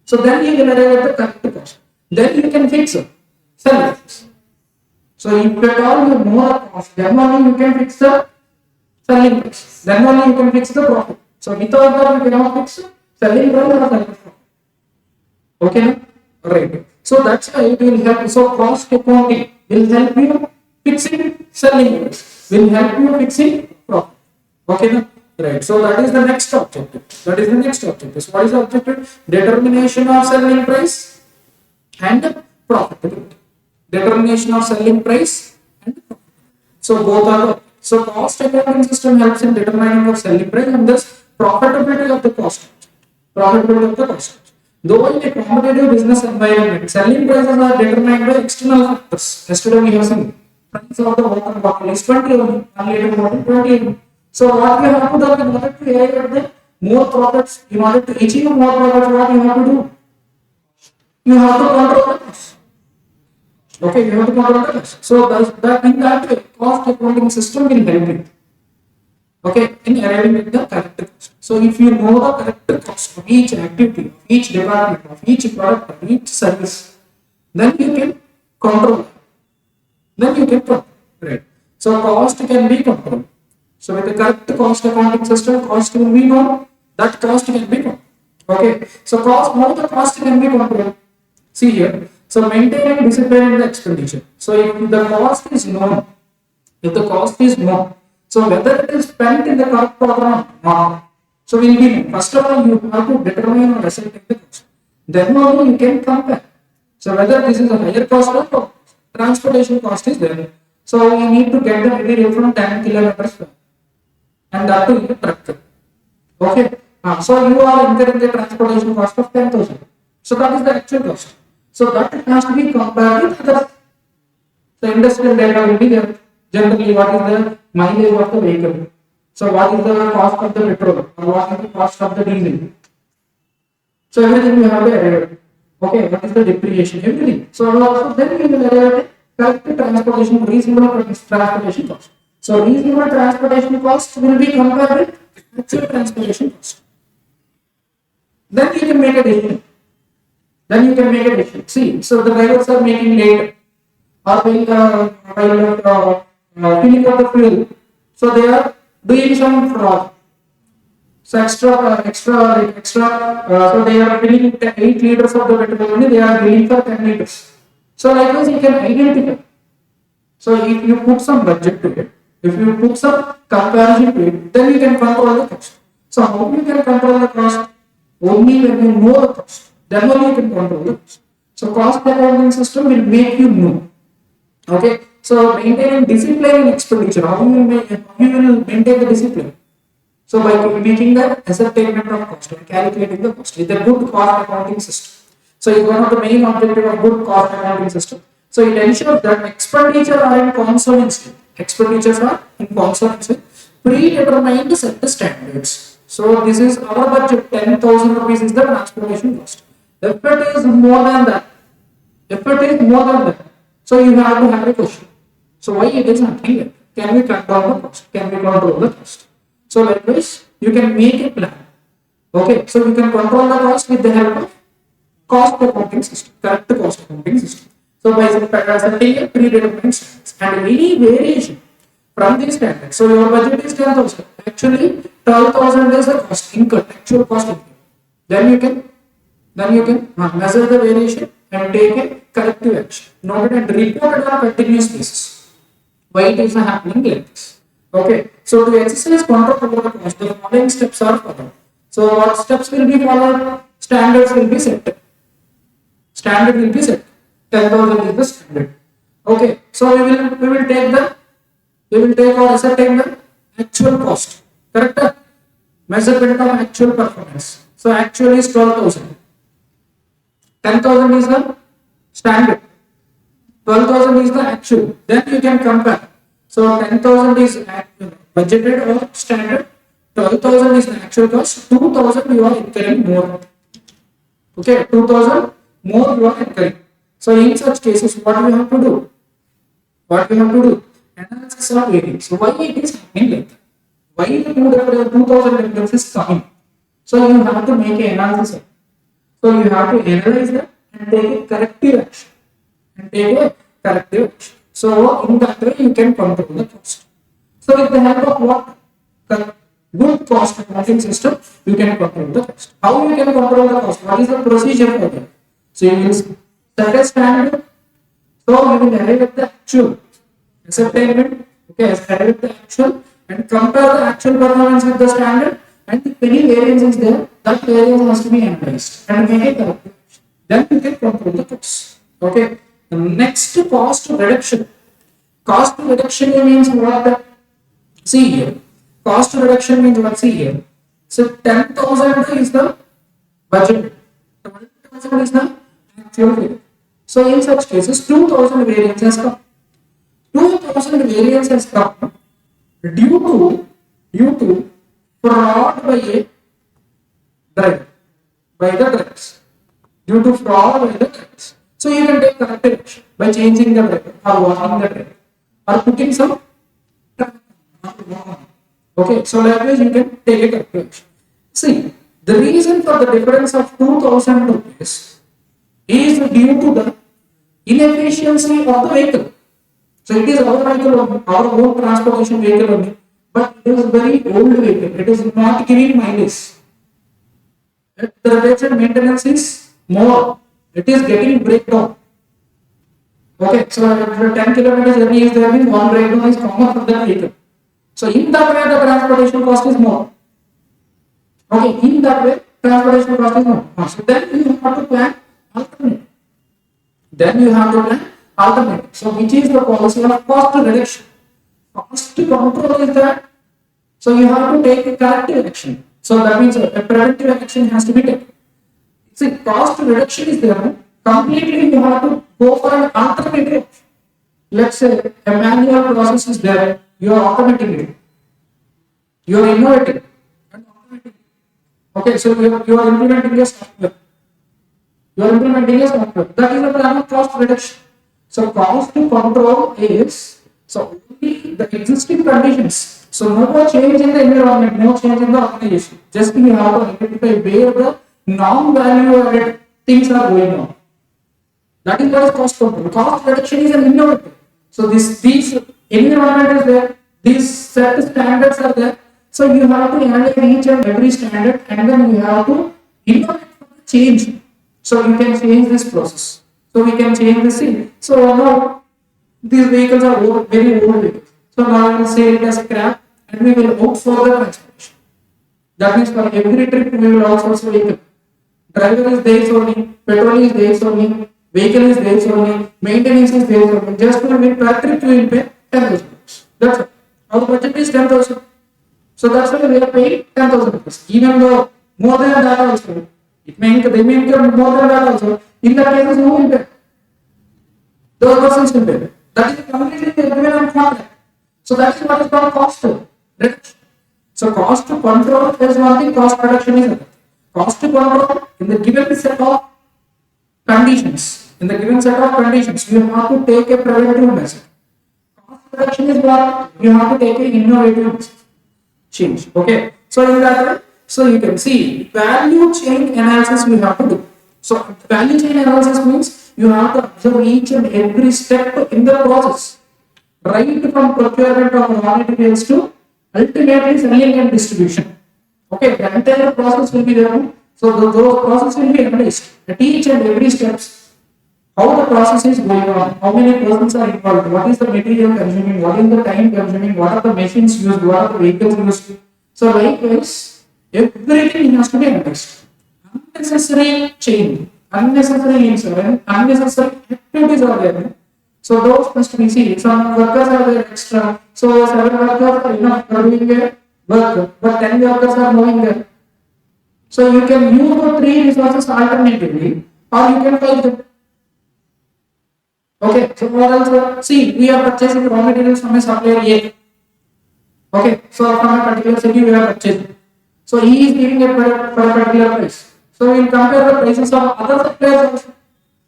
So then you can arrive at the correct cost. Then you can fix it. Salaries. So if at all you know the cost, then only you can fix the selling price. Then only you can fix the profit. So without that you cannot fix selling price or selling profit. Okay? Right. So that's why it will help. So cost accounting will help you fixing selling price. Will help you fixing profit. Okay? Right. So that is the next objective. That is the next objective. So what is the objective? Determination of selling price and profitability. Determination of selling price and profitability. So both are the, so cost accounting system helps in determining of selling price and thus profitability of the cost. Profitability of the cost. Though in a competitive business environment, selling prices are determined by external factors. Yesterday we have seen price of the water bottle is 20 only, 1 liter bottle 20 only. So what we have to do in order to get the more profits, in order to achieve more profits, what you have to do? You have to control the cost. Okay, you have to control the cost. So that in that way, cost accounting system will help you. Okay, in arriving at the correct cost. So if you know the correct cost of each activity, of each department, of each product, of each service, then you can control. Then you can control. Right. So cost can be controlled. So with the correct cost accounting system, cost will be known. That cost can be known. Okay. So cost, how the cost can be controlled? See here. So maintaining discipline in the expenditure. So if the cost is known, if the cost is known, so whether it is spent in the correct order or not, so will be known. First of all, you have to determine or ascertain the cost. Then only you can compare. So whether this is a higher cost or low, transportation cost is there. So you need to get the material from 10 kilometers and that too in a truck. Okay. So you are incurring the transportation cost of 10,000. So that is the actual cost. So that has to be compared with others. So industrial data will be there. Generally, what is the mileage of the vehicle? So what is the cost of the petrol? Or what is the cost of the diesel? So everything you have to arrive. Okay, what is the depreciation? Everything. So also then you will arrive at correct transportation, reasonable transportation cost. So reasonable transportation cost will be compared with actual transportation cost. Then you can make a decision. Then you can make a decision. See, so the drivers are making late or while filling up the fuel. So they are doing some fraud. So so they are filling 8 liters of the petrol only, they are filling for 10 liters. So likewise you can identify. So if you put some budget to it, if you put some comparison to it, then you can control the cost. So how you can control the cost? Only when you know the cost, then only you can control the cost. So cost accounting system will make you know. Okay. So maintaining discipline in expenditure, how you will maintain the discipline? So by making the ascertainment of cost and calculating the cost with a good cost accounting system. So it's one of the main objective of good cost accounting system. So it ensures that expenditure are in consonance with expenditures are in consonance with predetermined set standards. So this is our budget, 10,000 rupees is the transportation cost. If it is more than that, if it is more than that, so you have to have a question. So why it is happening here? Can we control the cost? Can we control the cost? So likewise, you can make a plan. Okay, so you can control the cost with the help of cost accounting system, correct cost accounting system. So by setting a predetermined standards and any variation from these standards. So your budget is 10,000. Actually, 12,000 is the cost incurred, actual cost incurred. Then you can measure the variation and take a corrective action. Noted and reported on continuous basis. Why it is happening like this? Okay. So to exercise control over the cost, the following steps are followed. So what steps will be followed? Standards will be set. Standard will be set. 10,000 is the standard. Okay. So we will take or ascertain the actual cost. Correct? Measurement of actual performance. So actual is 12,000. 10,000 is the standard. 12,000 is the actual. Then you can compare. So 10,000 is budgeted or standard. 12,000 is the actual cost. 2,000 you are incurring more. Okay, 2,000 more you are incurring. So in such cases, what you have to do? What you have to do? Analysis of variance. So why it is happening like that? Why the 2,000 difference is coming? So you have to make an analysis of it. So you have to analyze that and take a corrective action. So in that way you can control the cost. So with the help of what? The good cost accounting system, you can control the cost. How you can control the cost? What is the procedure for that? So you will set a standard. So you will arrive at the actual ascertainment. Okay, arrive at the actual and compare the actual performance with the standard, and if any variance is there, that variance has to be analyzed and make a corrective. Then you can control the cost. Okay. The next, cost reduction. Cost reduction means what? See here. Cost reduction means what? See here. So 10,000 is the budget. 20,000 is the actual figure. So in such cases, 2,000 variance has come. 2,000 variance has come due to fraud by a driver, by the drivers. Due to fraud by the drivers. So you can take corrective action by changing the driver or warning the driver or putting some. Okay, so likewise you can take a corrective action. See, the reason for the difference of 2,000 rupees is due to the inefficiency of the vehicle. So it is our vehicle, our own transportation vehicle only, but it is very old vehicle. It is not giving mileage. The repair maintenance is more. It is getting breakdown. Okay, so if the 10 kilometers journey is there, means one breakdown is common for the vehicle. So in that way, the transportation cost is more. Okay, in that way, transportation cost is more. So then you have to plan alternate. Then you have to plan alternate. So which is the policy of cost reduction? Cost control is that. So you have to take a corrective action. So that means a preventive action has to be taken. See, cost reduction is there. Completely you have to go for an alternative. Let's say a manual process is there. You are automating it. You are innovating and automating. Okay, so you are implementing a software. You are implementing a software. That is the plan of cost reduction. So cost control is so only the existing conditions. So no change in the environment, no change in the organization. Just you have to identify where the non-value added things are going on. That is what is cost control. Cost reduction is an innovative. So these environment is there, these set standards are there. So you have to analyze each and every standard and then you have to innovate for the change. So you can change this process. So we can change this thing. So now these vehicles are old, very old vehicles. So now we will say it as scrap and we will opt for the transportation. That means for every trip we will outsource a vehicle. Driver is there only, petrol is there only, vehicle is there only, maintenance is there only. Just for me per trip we will pay 10,000 rupees. That's it. Our budget is 10,000. So that's why we are paying 10,000 rupees. Even though more than that also, they may incur more than that also. In that case, who will pay? Those persons will pay. That is completely given on contract. So that is what is called cost reduction. So cost to control is one thing, cost reduction is another. Cost to control in the given set of conditions. In the given set of conditions, you have to take a preventive measure. Cost reduction is what you have to take an innovative change. Okay. So in that way, so you can see value chain analysis we have to do. So value chain analysis means you have to observe each and every step in the process, right from procurement of raw materials to ultimately selling and distribution. Okay, the entire process will be there. So those process will be analyzed at each and every steps. How the process is going on, how many persons are involved, what is the material consuming, what is the time consuming, what are the machines used, what are the vehicles used. So likewise, everything has to be analyzed. Unnecessary change, unnecessary incident, unnecessary activities are there. So those must be seen. Some workers are there extra. So 7 workers are enough for doing their work, but 10 workers are moving there. So you can use the 3 resources alternatively, or you can fight them. Okay, so what else? See, we are purchasing raw materials from a supplier A. Okay, so from a particular city we are purchasing. So he is giving it for a particular price. So we will compare the prices of other suppliers also.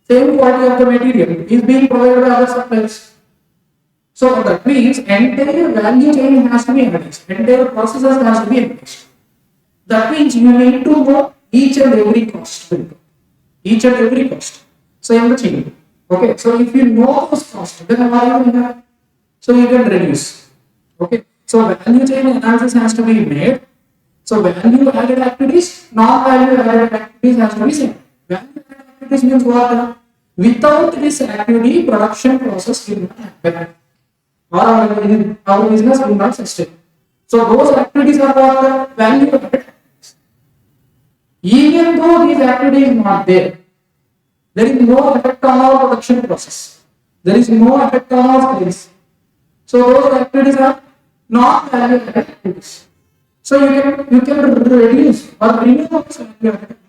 Same quality of the material is being provided by other suppliers. So that means entire value chain has to be analyzed. Entire processes has to be analyzed. That means you need to know each and every cost. Each and every cost. So in the chain. Okay, so if you know those costs, then why you have? So you can reduce. Okay, so value chain analysis has to be made. So value added activities, non-value added activities has to be seen. Value added activities means what? Without this activity, production process will not happen. Or our business will not sustain. So those activities are what value added. Even though these activities are not there, there is no effect on our production process. There is no effect on our sales. So those activities are not value added activities. So you can reduce or remove those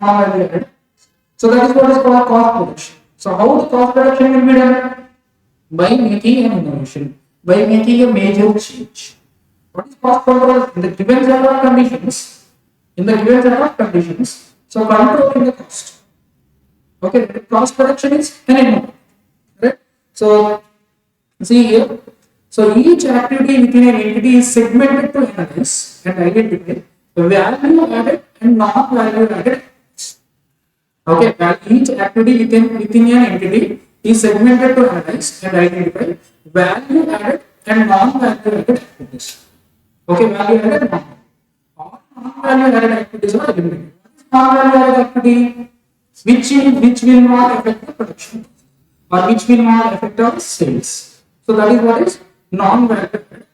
non-value added. So that is what is called cost reduction. So how the cost reduction will be done? By making an innovation, by making a major change. What is cost control? In the given set of conditions, so controlling the cost. Okay, cost reduction is an innovation, right? So see here, so each activity within an entity is segmented to analyze and identify the value added and non-value added. Okay, each activity within an entity is segmented to analyze and identify value added and non-value added activities. Okay, value added and non-value added activities are eliminated. Non-value added activity which will not affect the production or which will not affect our sales. So that is what is non-value added.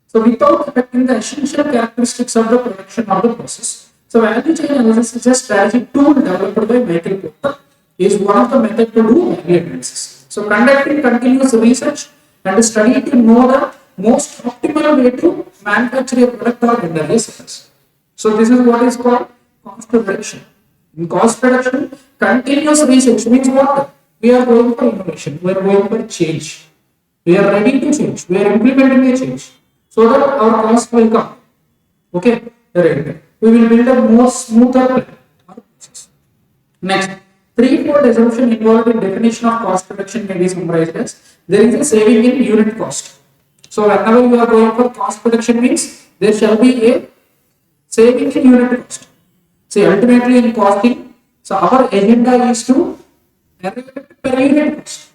So without affecting the essential characteristics of the production or the process. So value chain analysis is a strategic tool developed by Michael Porter. Is one of the methods to do value analysis. So conducting continuous research and study to know the most optimal way to manufacture a product or vendor service. So this is what is called cost reduction. In cost reduction, continuous research means what? We are going for innovation. We are going for change. We are ready to change. We are implementing a change so that our cost will come. Okay, right. We will build a more smoother plan. Next, threefold assumption involved in definition of cost reduction may be summarized as there is a saving in unit cost. So whenever you are going for cost reduction means there shall be a saving in unit cost. See, ultimately in costing, so our agenda is to arrive at per unit cost.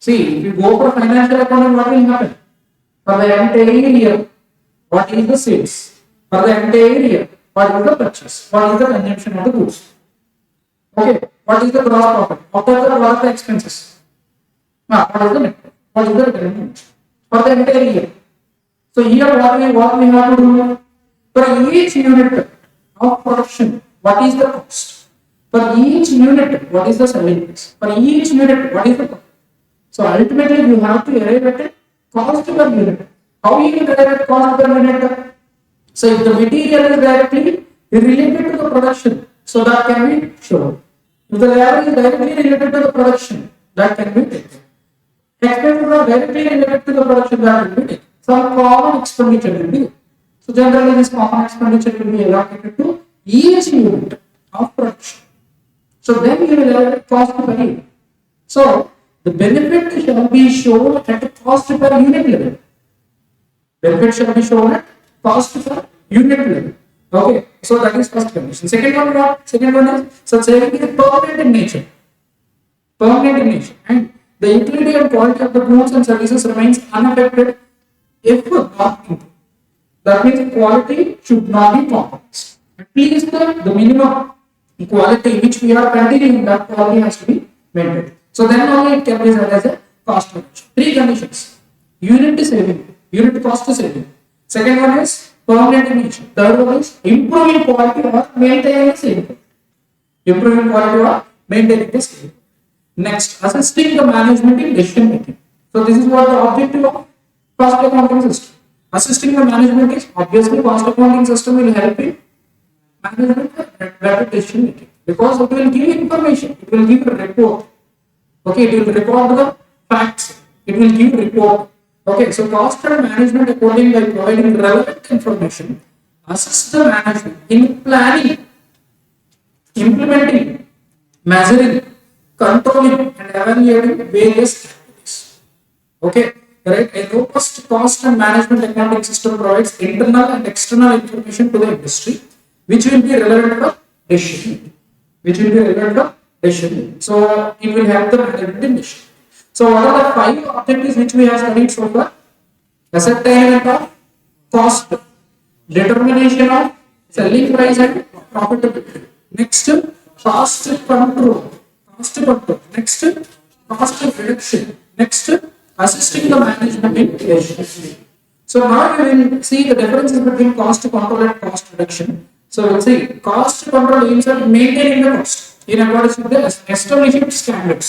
See, if you go for financial accounting, what will happen? For the entire year, what is the sales? For the entire year, what is the purchase? What is the consumption of the goods? Okay, what is the gross profit? After that, what are the expenses? What is the net? What is the revenue? For the entire year. So here what we have to do? For each unit of production, what is the cost? For each unit, what is the selling price? For each unit, what is the cost? So ultimately, you have to arrive at a cost per unit. How you will arrive at cost per unit? So if the material is directly related to the production, so that can be shown. If the labor is directly related to the production, that can be taken. Expenses are directly related to the production, that will be taken. Some common expenditure will be. So generally, this common expenditure will be allocated to each unit of production. So then you will have a cost per unit. So the benefit shall be shown at a cost per unit level. Benefit shall be shown at cost per unit level. Okay, so that is first condition. Second one, what? Second one is such saving is permanent in nature. Permanent in nature, and the utility and quality of the goods and services remains unaffected if not improved. That means quality should not be compromised. At least the minimum quality which we are continuing, that quality has to be maintained. So then only it can be said as a cost reduction. Three conditions: unit saving, unit cost saving. Second one is permanent in nature. Third one is improving quality or maintaining the same. Improving quality or maintaining the same. Next, assisting the management in decision making. So this is what the objective of cost accounting system. Assisting the management is obviously cost accounting system will help in management better decision making because it will give information, it will give a report. Okay, it will record the facts, it will give report. Okay, so cost and management accounting by providing relevant information assists the management in planning, implementing, measuring, controlling, and evaluating various activities. Okay, right? A robust cost and management accounting system provides internal and external information to the industry, which will be relevant for decision. So it will help the management in decision. So what are the 5 objectives which we have studied so far? Ascertainment of cost, determination of selling price and profitability. Next, cost control. Next, cost reduction. Next, assisting the management in relationship. So now we will see the differences between cost control and cost reduction. So we'll see cost control aims at maintaining the cost in accordance with the establishing standards.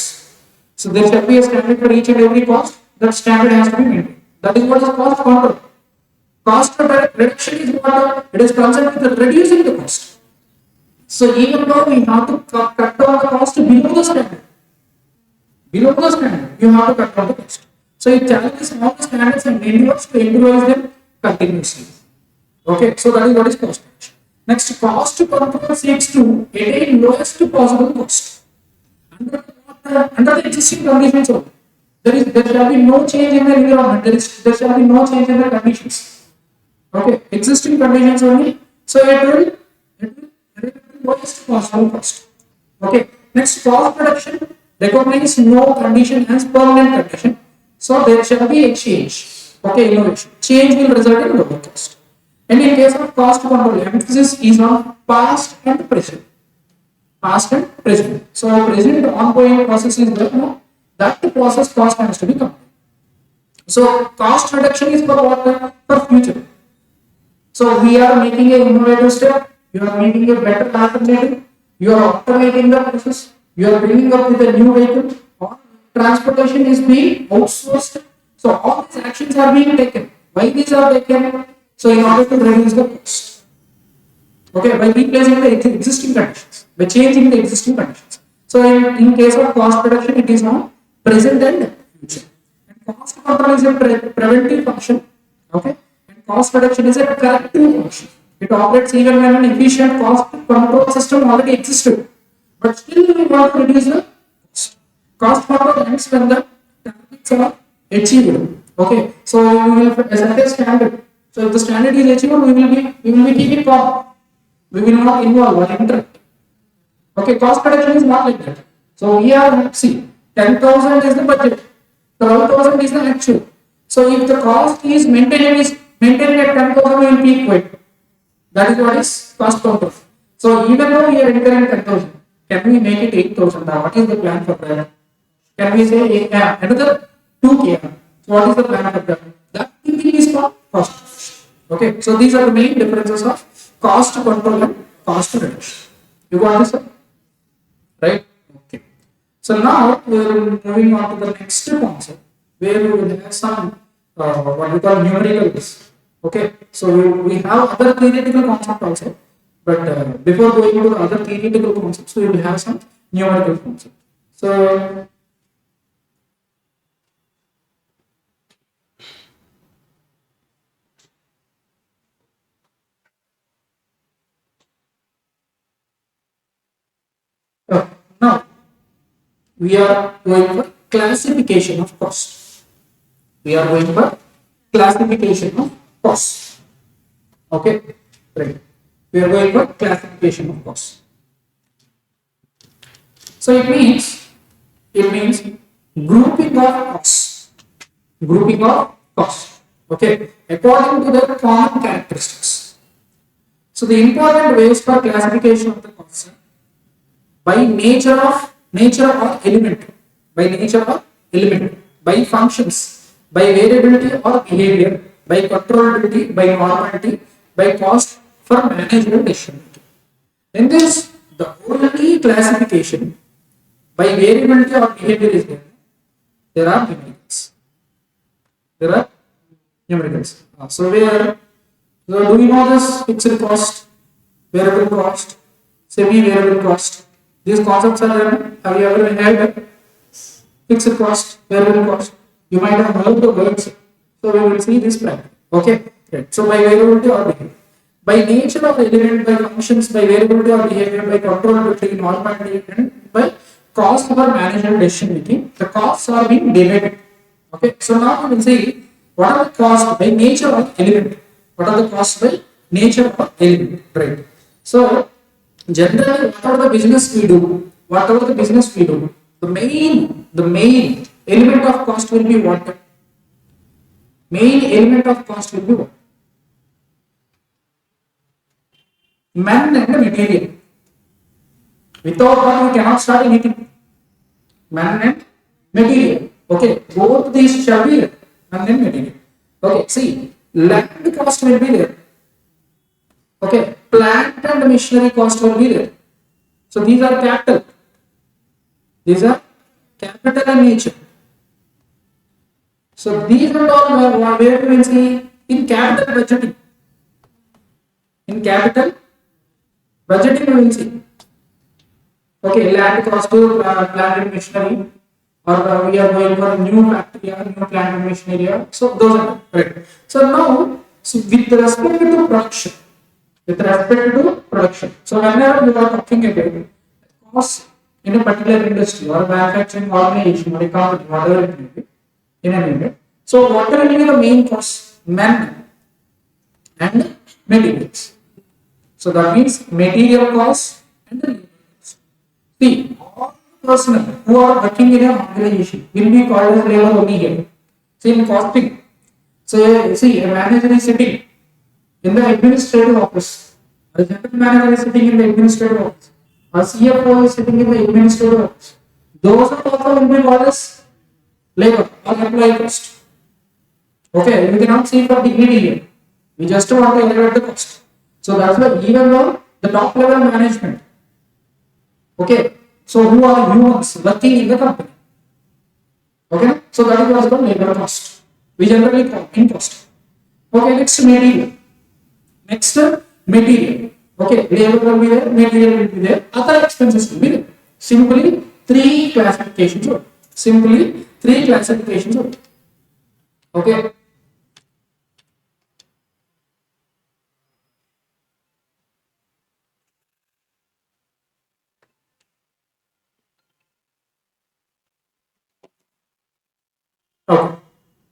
So there shall be a standard for each and every cost. That standard has to be maintained. That is what is cost control. Cost reduction is what it is concerned with reducing the cost. So even though we have to cut down the cost below the standard, you have to cut down the cost. So it challenges all the standards and endeavors to improvise them continuously. Okay, so that is what is cost reduction. Next, cost control seeks to attain lowest possible cost under the existing conditions only. There shall be no change in the environment. There shall be no change in the conditions. Okay, existing conditions only. So it will lowest possible cost. Okay, next cost reduction recognize no condition as permanent condition. So there shall be a change. Okay, innovation. Change will result in lower cost. And in case of cost control, emphasis is on past and present. Past and present. So present ongoing process is there. No, that the process cost has to be covered. So cost reduction is for what? For future. So we are making an innovative step. You are making a better alternative. You are automating the process. You are bringing up with a new vehicle. Or transportation is being outsourced. So all these actions are being taken. Why these are taken? So in order to reduce the cost. Okay, by replacing the existing conditions, by changing the existing conditions. So in case of cost reduction, it is on present and future. And cost control is a preventive function. Okay, and cost reduction is a corrective function. It operates even when an efficient cost control system already existed, but still we want to reduce the cost. Cost control ends when the targets are achievable. Okay, so we will set a standard. So if the standard is achievable, we will be keeping calm. We will not involve or interact. Okay, cost reduction is not like that. So here, see, 10,000 is the budget, 12,000 is the actual. So if the cost is maintained at 10,000, we will keep quiet. That is what is cost control. So even though we are incurring 10,000, can we make it 8,000? Now, what is the plan for that? Can we say another 2K? So what is the plan for that? That thinking is called cost. Okay, so these are the main differences of cost control and cost reduction. You got this, sir? Right? Okay. So now we are moving on to the next concept where we will have some what we call numericals. Okay, so we have other theoretical concepts also, but before going to the other theoretical concepts, we will have some numerical concepts. So now we are going for classification of cost. We are going for classification of cost. Okay, right. We are going for classification of cost. So it means grouping of costs. Grouping of costs. Okay, according to their common characteristics. So the important ways for classification of the costs are by nature or element, by functions, by variability or behavior, by controllability, by normality, by cost for management decision making. In this, the only classification by variability or behavior is there. There are numericals. There are numericals. So do you know this fixed cost, variable cost, semi-variable cost? These concepts are there. Have you ever heard fixed cost, variable cost? You might have heard the words. So we will see this practice. Okay. Right. So by variability or behavior, by nature of element, by functions, by variability or behavior, by controllability, normality, and by cost for management decision making, the costs are being divided. Okay. So now we will see what are the costs by nature of element. What are the costs by nature of element? Right. So generally, whatever the business we do, the main element of cost will be what? Main element of cost will be what? Man and the material. Without that, we cannot start anything. Man and material. Okay, both these shall be man and material. Okay, see, land cost will be there. Okay, plant and machinery cost will be there. So these are capital. These are capital in nature. So these are all where we will see in capital budgeting. In capital budgeting we will see. Okay, land cost to plant and machinery, or we are going for new factory or new plant and machinery. So those are right. So now, so with respect to production, with respect to production. So whenever you are talking about cost in a particular industry or manufacturing organization or a company, whatever it may be, in a unit. So what will be the main cost? Man and materials. So that means material cost and the labor cost. See, all personnel who are working in an organization will be called as labor only here. See, in costing. So see, a manager is sitting in the administrative office. A general manager is sitting in the administrative office. A CFO is sitting in the administrative office. Those are also will be called as labor or employee cost. Okay, we cannot see for dignity here. We just want to elevate the cost. So that's why even though the top level management, okay, so who are humans working in the company, okay, so that is also labor cost. We generally call in cost. Okay, next material. Next material. Okay, labor will be there, material will be there, other expenses will be there. Simply three classifications. Simply three classifications. Okay. Okay.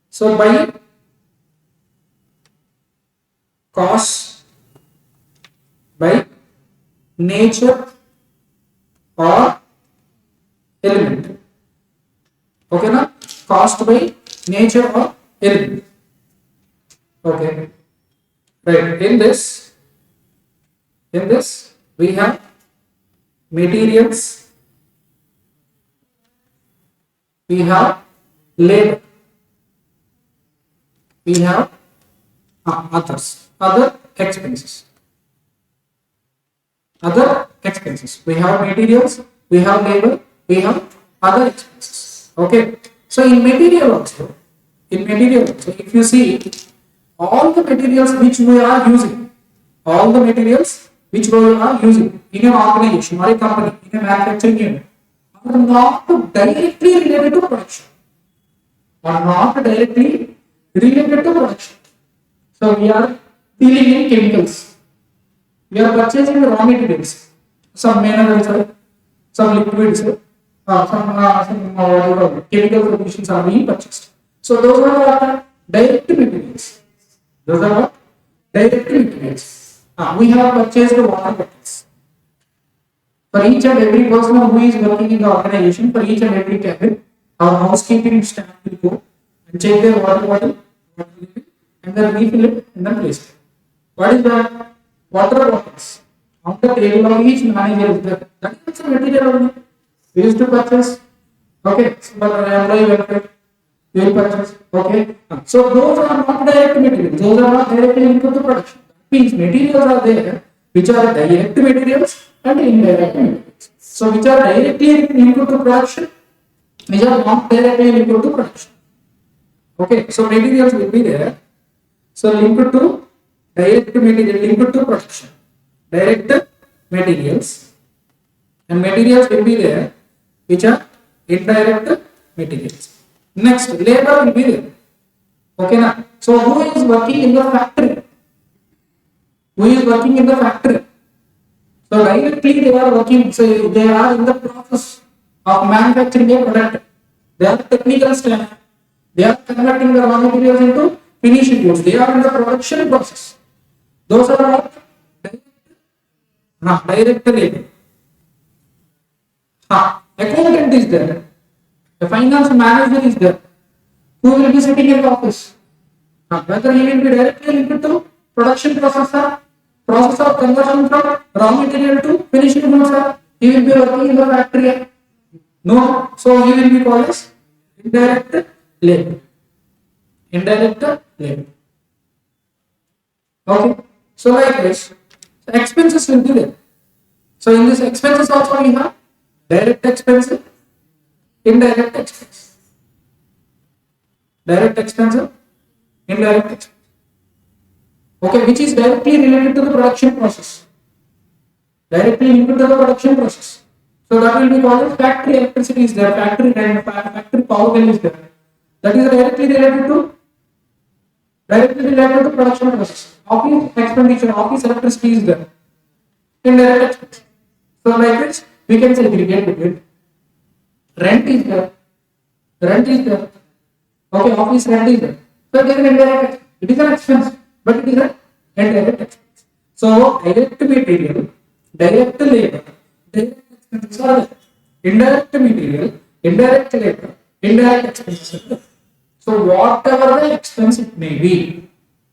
So by cost, by nature or element. Okay, now cost by nature or element. Okay, right. In this we have materials, we have labor, we have other expenses. Other expenses. We have materials, we have labor, we have other expenses. Okay. So in material also, if you see all the materials which we are using, all the materials which we are using in an organization or a company, in a manufacturing unit, are not directly related to production. Are not directly related to production. So we are dealing in chemicals. We are purchasing the raw materials, some minerals, some liquids, some chemical solutions are being purchased. So those are what direct materials. Those are what direct materials. We have purchased the water bottles. For each and every person who is working in the organization, for each and every cabin, our housekeeping staff will go and check their water bottle, and then refill it and then place it. What is that? Water bottles. On the table of each manager is there. That is the material only. We used to purchase. Okay, so for employee welfare, we will purchase. Okay, so those are not direct materials. Those are not directly input to production. That means materials are there which are direct materials and indirect materials. So which are directly input to production, which are not directly input to production. Okay, so materials will be there. So linked to direct material, linked to production. Direct materials, and materials will be there which are indirect materials. Next, labor will be there. Okay, now, so who is working in the factory? Who is working in the factory? So directly they are working, so they are in the process of manufacturing a product. They are technical staff. They are converting the raw materials into finished goods. They are in the production process. Those are what? Direct labor. Accountant is there. The finance manager is there. Who will be sitting in the office? Whether he will be directly linked to production process of conversion from raw material to finished goods, he will be working in the factory. No, so he will be called as indirect labor. Indirect labor. Okay. So like this, expenses will be there. So in this expenses also we have direct expense, indirect expense, direct expense, indirect expense. Okay, which is directly related to the production process. Directly linked to the production process. So that will be called as factory electricity is there, factory rent, factory power bill is there. That is directly related to production process. Office expenditure, office electricity is there. Indirect expense. So like this, we can segregate between rent is there, rent is there. Okay, office rent is there. So it is an indirect expense. It is an expense, but it is an indirect expense. So direct material, direct labor, direct expenses are there. Indirect material, indirect labor, indirect expenses are there. So whatever the expense it may be,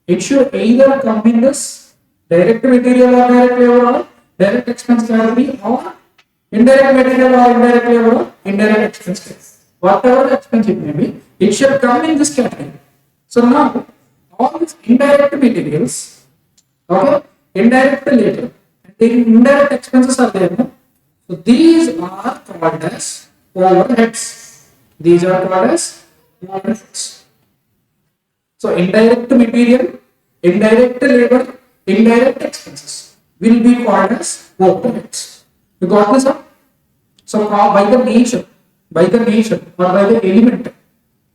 it should either come in this direct material or direct labor or direct expense category or indirect material or indirect labor or indirect expense category. Whatever the expense it may be, it should come in this category. So now all these indirect materials, okay, indirect labor, and the indirect expenses are there. No? So these are called as overheads. These are called as overheads. So indirect material, indirect labor, indirect expenses will be called as overheads. You got this up? So by the nature or by the element.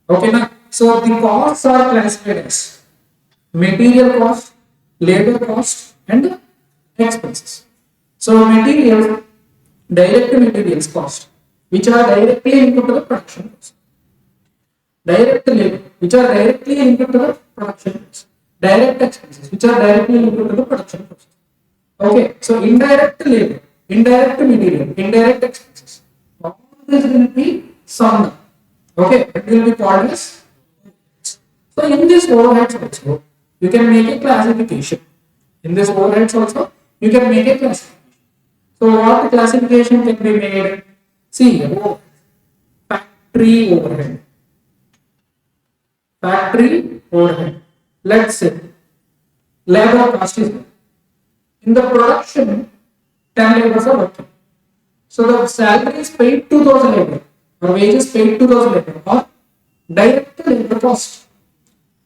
Okay, now so the costs are classified as material cost, labor cost, and expenses. So material, direct materials cost, which are directly linked to the production cost. Direct labor, which are directly linked to the production cost. Direct expenses, which are directly linked to the production cost. Okay, so indirect labor, indirect material, indirect expenses. All this will be summed up. Okay, it will be called as. So in this overheads also, you can make a classification. In this overheads also, you can make a classification. So what classification can be made? See, factory overhead. Factory overhead. Let's say labor cost is there. In the production, 10 laborers are working. So the salary is paid to those labor or wages paid to those labor or direct labor cost.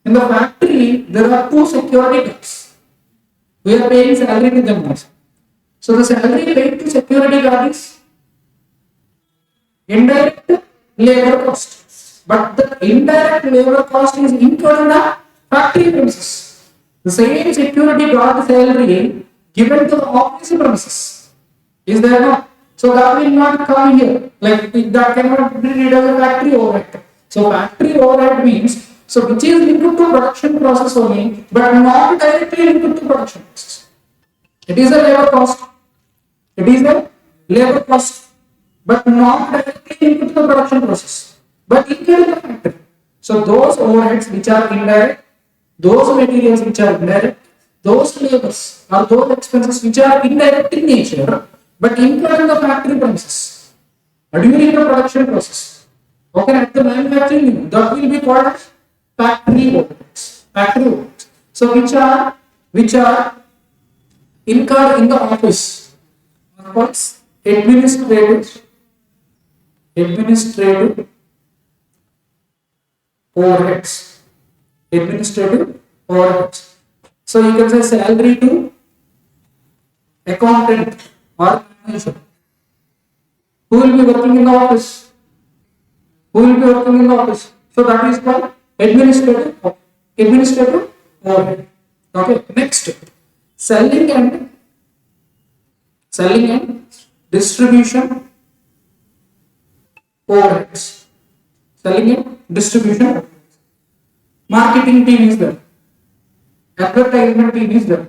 In the factory, there are two security guards. We are paying salary to them also. So the salary paid to security guard is indirect labor cost. But the indirect labor cost is incurred in the factory premises. The same security guard salary given to the office premises. Is there not? So that will not come here. Like that cannot be read as a factory overhead. So factory overhead means so which is linked to production process only, but not directly linked to production process. It is a labor cost. It is a labor cost, but not directly linked to the production process, but incurred in the factory. So those overheads which are indirect, those materials which are indirect, those labors or those expenses which are indirect in nature, but incurred in the factory premises during the production process. Okay, at the manufacturing unit, that will be called as factory overheads. Factory overheads. So which are incurred in the office. What's administrative overheads. Administrative overheads. So you can say salary to accountant or manager. Who will be working in the office? Who will be working in the office? So that is called administrative overhead. Okay. Next, selling and distribution overheads. Selling and distribution. Marketing team is there. Advertisement team is there.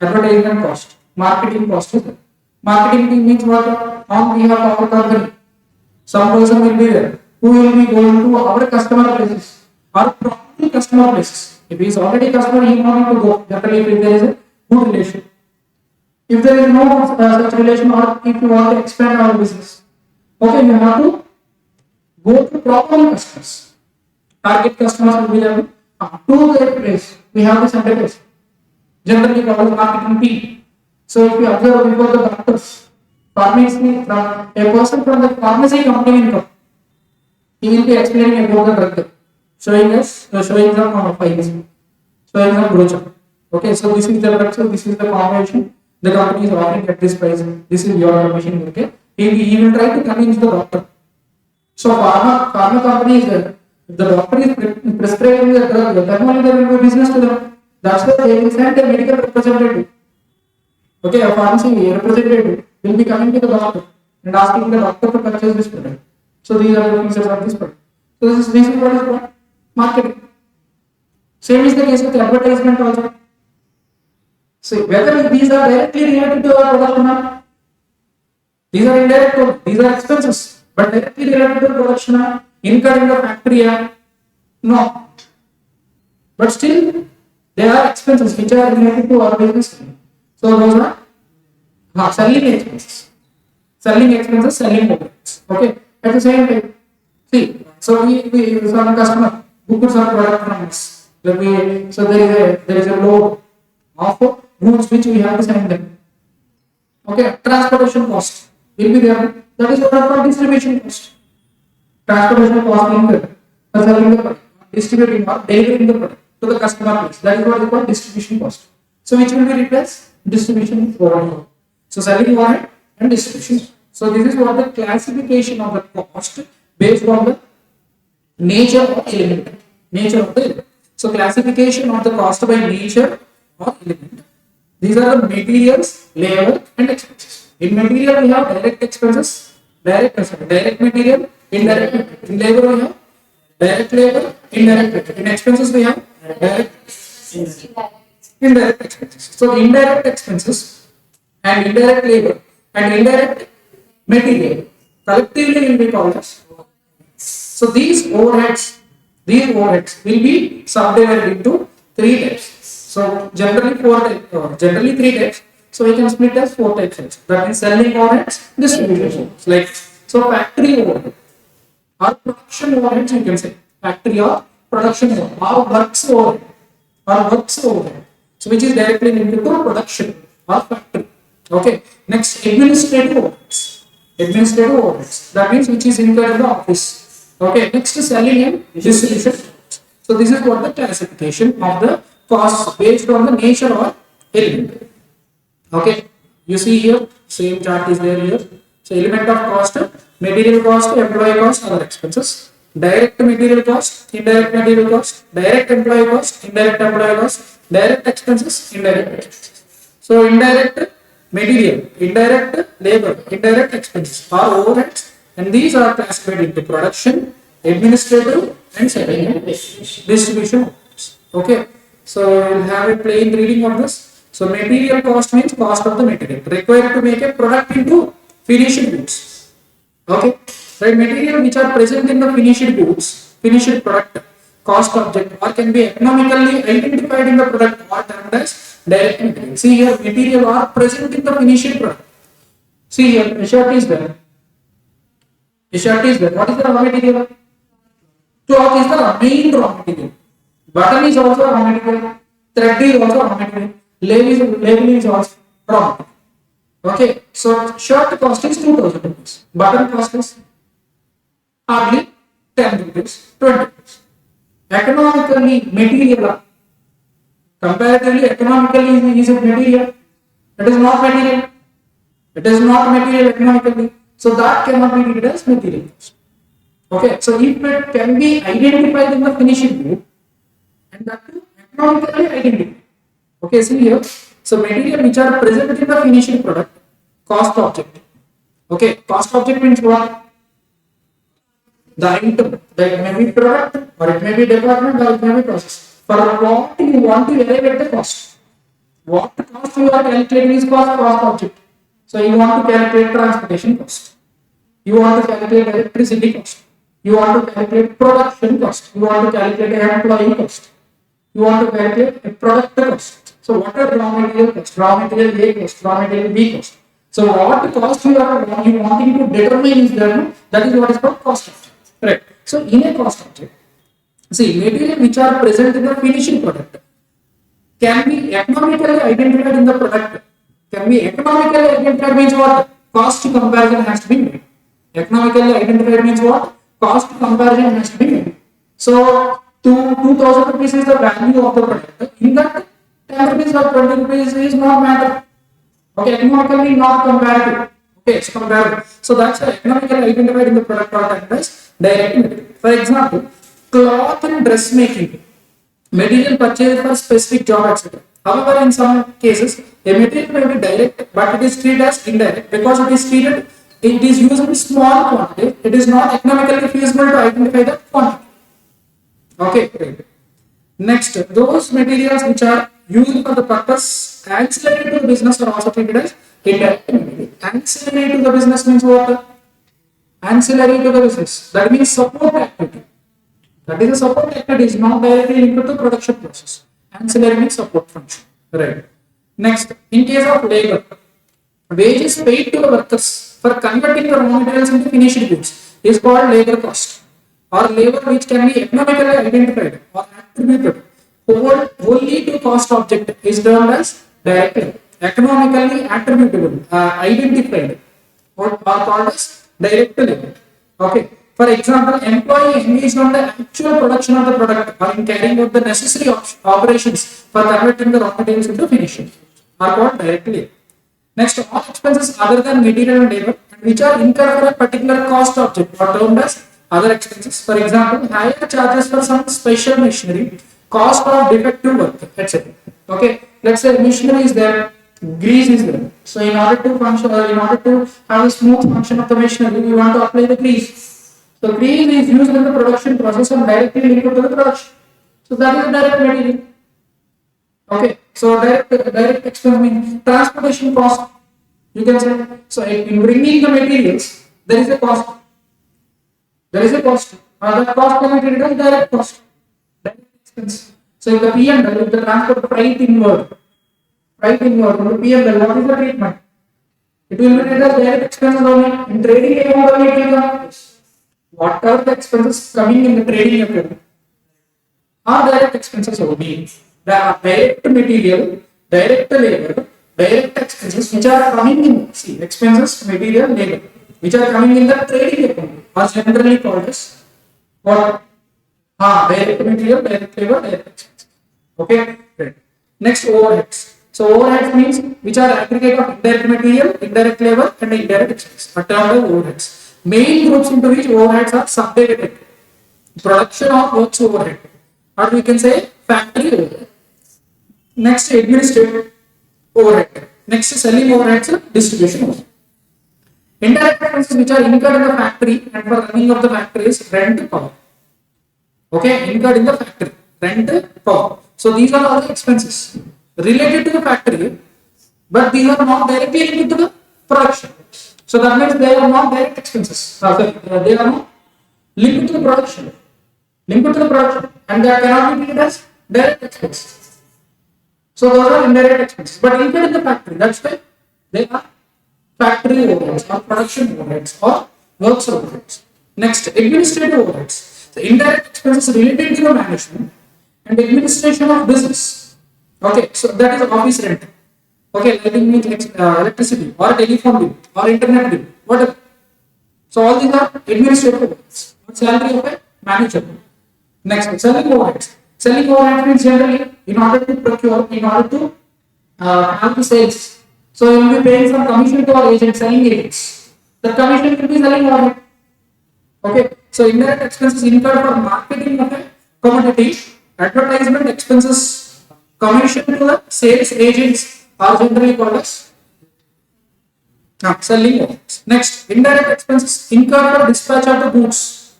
Advertisement cost. Marketing cost is there. Marketing team means what? On behalf of our company. Some person will be there who will be going to our customer places or probably customer places. If he is already customer, he will not need to go. Definitely, if there is a good relation. If there is no such relation, or if you want to expand our business, okay, you have to go to problem customers. Target customers will be there to their place. We have this address. generally called marketing team. So if you observe before the doctors, pharmacy from a person from the pharmacy company will come. He will be explaining about the drug, showing us, showing some files, showing some brochure. Okay, so this is the drug, so this is the combination. The company is offering at this price. This is your machine. Okay, he will try to convince the doctor. So pharma company is there. If the doctor is prescribing the drug, then only there will be business to them. That's why they will send a medical representative. Okay, a pharmacy representative will be coming to the doctor and asking the doctor to purchase this product. So these are the features of this product. So this is what is called marketing. Same is the case with advertisement also. See whether these are directly related to our production or not. These are indirect, these are expenses, but directly related to production or incurred in the factory or no. But still, they are expenses which are related to our business. So those are selling expenses. Selling expenses, selling overheads. Okay. At the same time, see, so we some customer who puts some product from us. So there is a load of goods which we have to send them. Okay, transportation cost will be there. That is what I call distribution cost. Transportation cost incurred for selling the product, distributing or delivering the product to the customer place. That is what is called distribution cost. So which will be replaced? Distribution overhead. So selling overhead and distribution. So this is what the classification of the cost based on the nature of element. Nature of the element. So classification of the cost by nature or element. These are the materials, labor, and expenses. In material, we have direct expenses, direct material, indirect material. In labor, we have direct labor, indirect labor. In expenses, we have direct indirect expenses. So indirect expenses and indirect labor and indirect material collectively will be called as. So these overheads will be subdivided into three types. So generally generally three types. So we can split as four types. That means selling overheads, distribution overheads. Like so, factory overhead or production overheads you can say factory or production overhead or works overhead. So which is directly linked to production or factory. Okay. Next, administrative overheads. Administrative overheads. That means which is incurred in the office. Okay. Next, selling and distribution. So this is what the classification of the costs based on the nature or element. Okay, you see here, same chart is there here. So element of cost, material cost, employee cost, other expenses. Direct material cost, indirect material cost, direct employee cost, indirect employee cost, direct expenses, indirect expenses. So indirect material, indirect labor, indirect expenses are overheads, and these are classified into production, administrative, and selling and distribution. Okay, so we'll have a plain reading of this. So material cost means cost of the material required to make a product into finished goods. Okay, right? Material which are present in the finished goods, finished product, cost object, or can be economically identified in the product or termed as direct material. See here, material are present in the finished product. See here, a shirt is there. A shirt is there. What is the raw material? Cloth is the main raw material. Button is also raw material. Thread is also raw material. Label is also raw material. Okay, so shirt cost is 2000 rupees. Button cost is hardly 10 rupees, 20 rupees. Economically, material. Comparatively, economically is it material? It is not material. It is not material economically. So that cannot be treated as material cost. Okay, so if it can be identified in the finishing good, and that too economically identified. Okay, see here. So material which are present in the finished product, cost object. Okay, cost object means what? The item that may be product, or it may be department, or it may be process. For what you want to arrive at the cost. What cost you are calculating is cost object. So you want to calculate transportation cost. You want to calculate electricity cost. You want to calculate production cost. You want to calculate employee cost. You want to calculate a product cost. So what are raw material cost? Raw material A cost, raw material B cost. So what cost you wanting to determine is there, that is what is called cost object. Right. So in a cost object, see material which are present in the finishing product. can be economically identified in the product. Can be economically identified means what? Cost comparison has to be made. Economically identified means what? Cost comparison has to be made. So, 2000 rupees is the value of the product. In that, 10 rupees or 20 rupees is not matter. Okay, economically not comparative. Okay, it's comparative. So that's why economically identified in the product or tagged as direct material. For example, cloth and dressmaking, material purchased for specific job, etc. However, in some cases, a material may be direct, but it is treated as indirect because it is used in small quantity. It is not economically feasible to identify the quantity. Okay, great. Next, those materials which are used for the purpose ancillary to the business are also treated as indirect material. Ancillary to the business means what? Ancillary to the business. That means support activity. That is a support activity, is not directly linked to the production process. Ancillary means support function. Right. Next, in case of labor, wages paid to the workers for converting the raw materials into finished goods is called labor cost, or labor which can be economically identified or attributed wholly to cost object is termed as direct labor. Economically attributable, identified, or called as direct labor. Okay. For example, employee engaged on the actual production of the product or in carrying out the necessary operations for converting the raw materials into finishing are called direct labor. Next, all expenses other than material and labor which are incurred for a particular cost object are termed as other expenses. For example, higher charges for some special machinery, cost of defective work, etc. Okay, let's say machinery is there, grease is there. So in order to function, in order to have a smooth function of the machinery, we want to apply the grease. So grease is used in the production process and directly linked to the production. So that is direct material. Okay, so direct expense means transportation cost. You can say, so in bringing the materials, there is a cost. There is a cost. That cost can be treated as direct cost. Direct expense. So if the P&L, if the transport freight inward, on the P&L, what is the treatment? It will be treated as direct expenses only. In trading account only it will come. What are the expenses coming in the trading account? Are direct expenses only. The direct material, direct labor, direct expenses which are coming in, see, expenses, material, labor, which are coming in the trading account are generally called as what? Direct material, direct labor, direct expenses. Okay, great. Next, overheads. So overheads means which are aggregate of indirect material, indirect labor, and indirect expenses. A term of overheads. Main groups into which overheads are subdivided. Production of works overhead, or we can say factory overhead. Next, administrative overhead. Next, selling overheads, distribution overhead. Indirect expenses which are incurred in the factory and for running of the factory is rent, power. Okay, incurred in the factory, rent, power. So these are all the expenses related to the factory, but these are not directly linked to the production. So that means they are not direct expenses. They are not linked to the production. Linked to the production, and they cannot be treated as direct expenses. So those are indirect expenses, but incurred in the factory. That's why they are factory overheads or production overheads or works overheads. Next, administrative overheads. The indirect expenses related to the management and administration of business. Okay, so that is office rent. Okay, lighting means electricity or telephone bill or internet bill, whatever. So all these are administrative overheads. Salary of a manager. Next, selling overheads. Selling overheads means generally in order to procure, in order to have the sales. So you will be paying some commission to our agent, selling agents. The commission will be selling overhead. Okay, so indirect expenses incurred for marketing of a commodity, advertisement expenses, commission to the sales agents are generally called as selling overheads. Next, indirect expenses incurred for dispatch of the goods,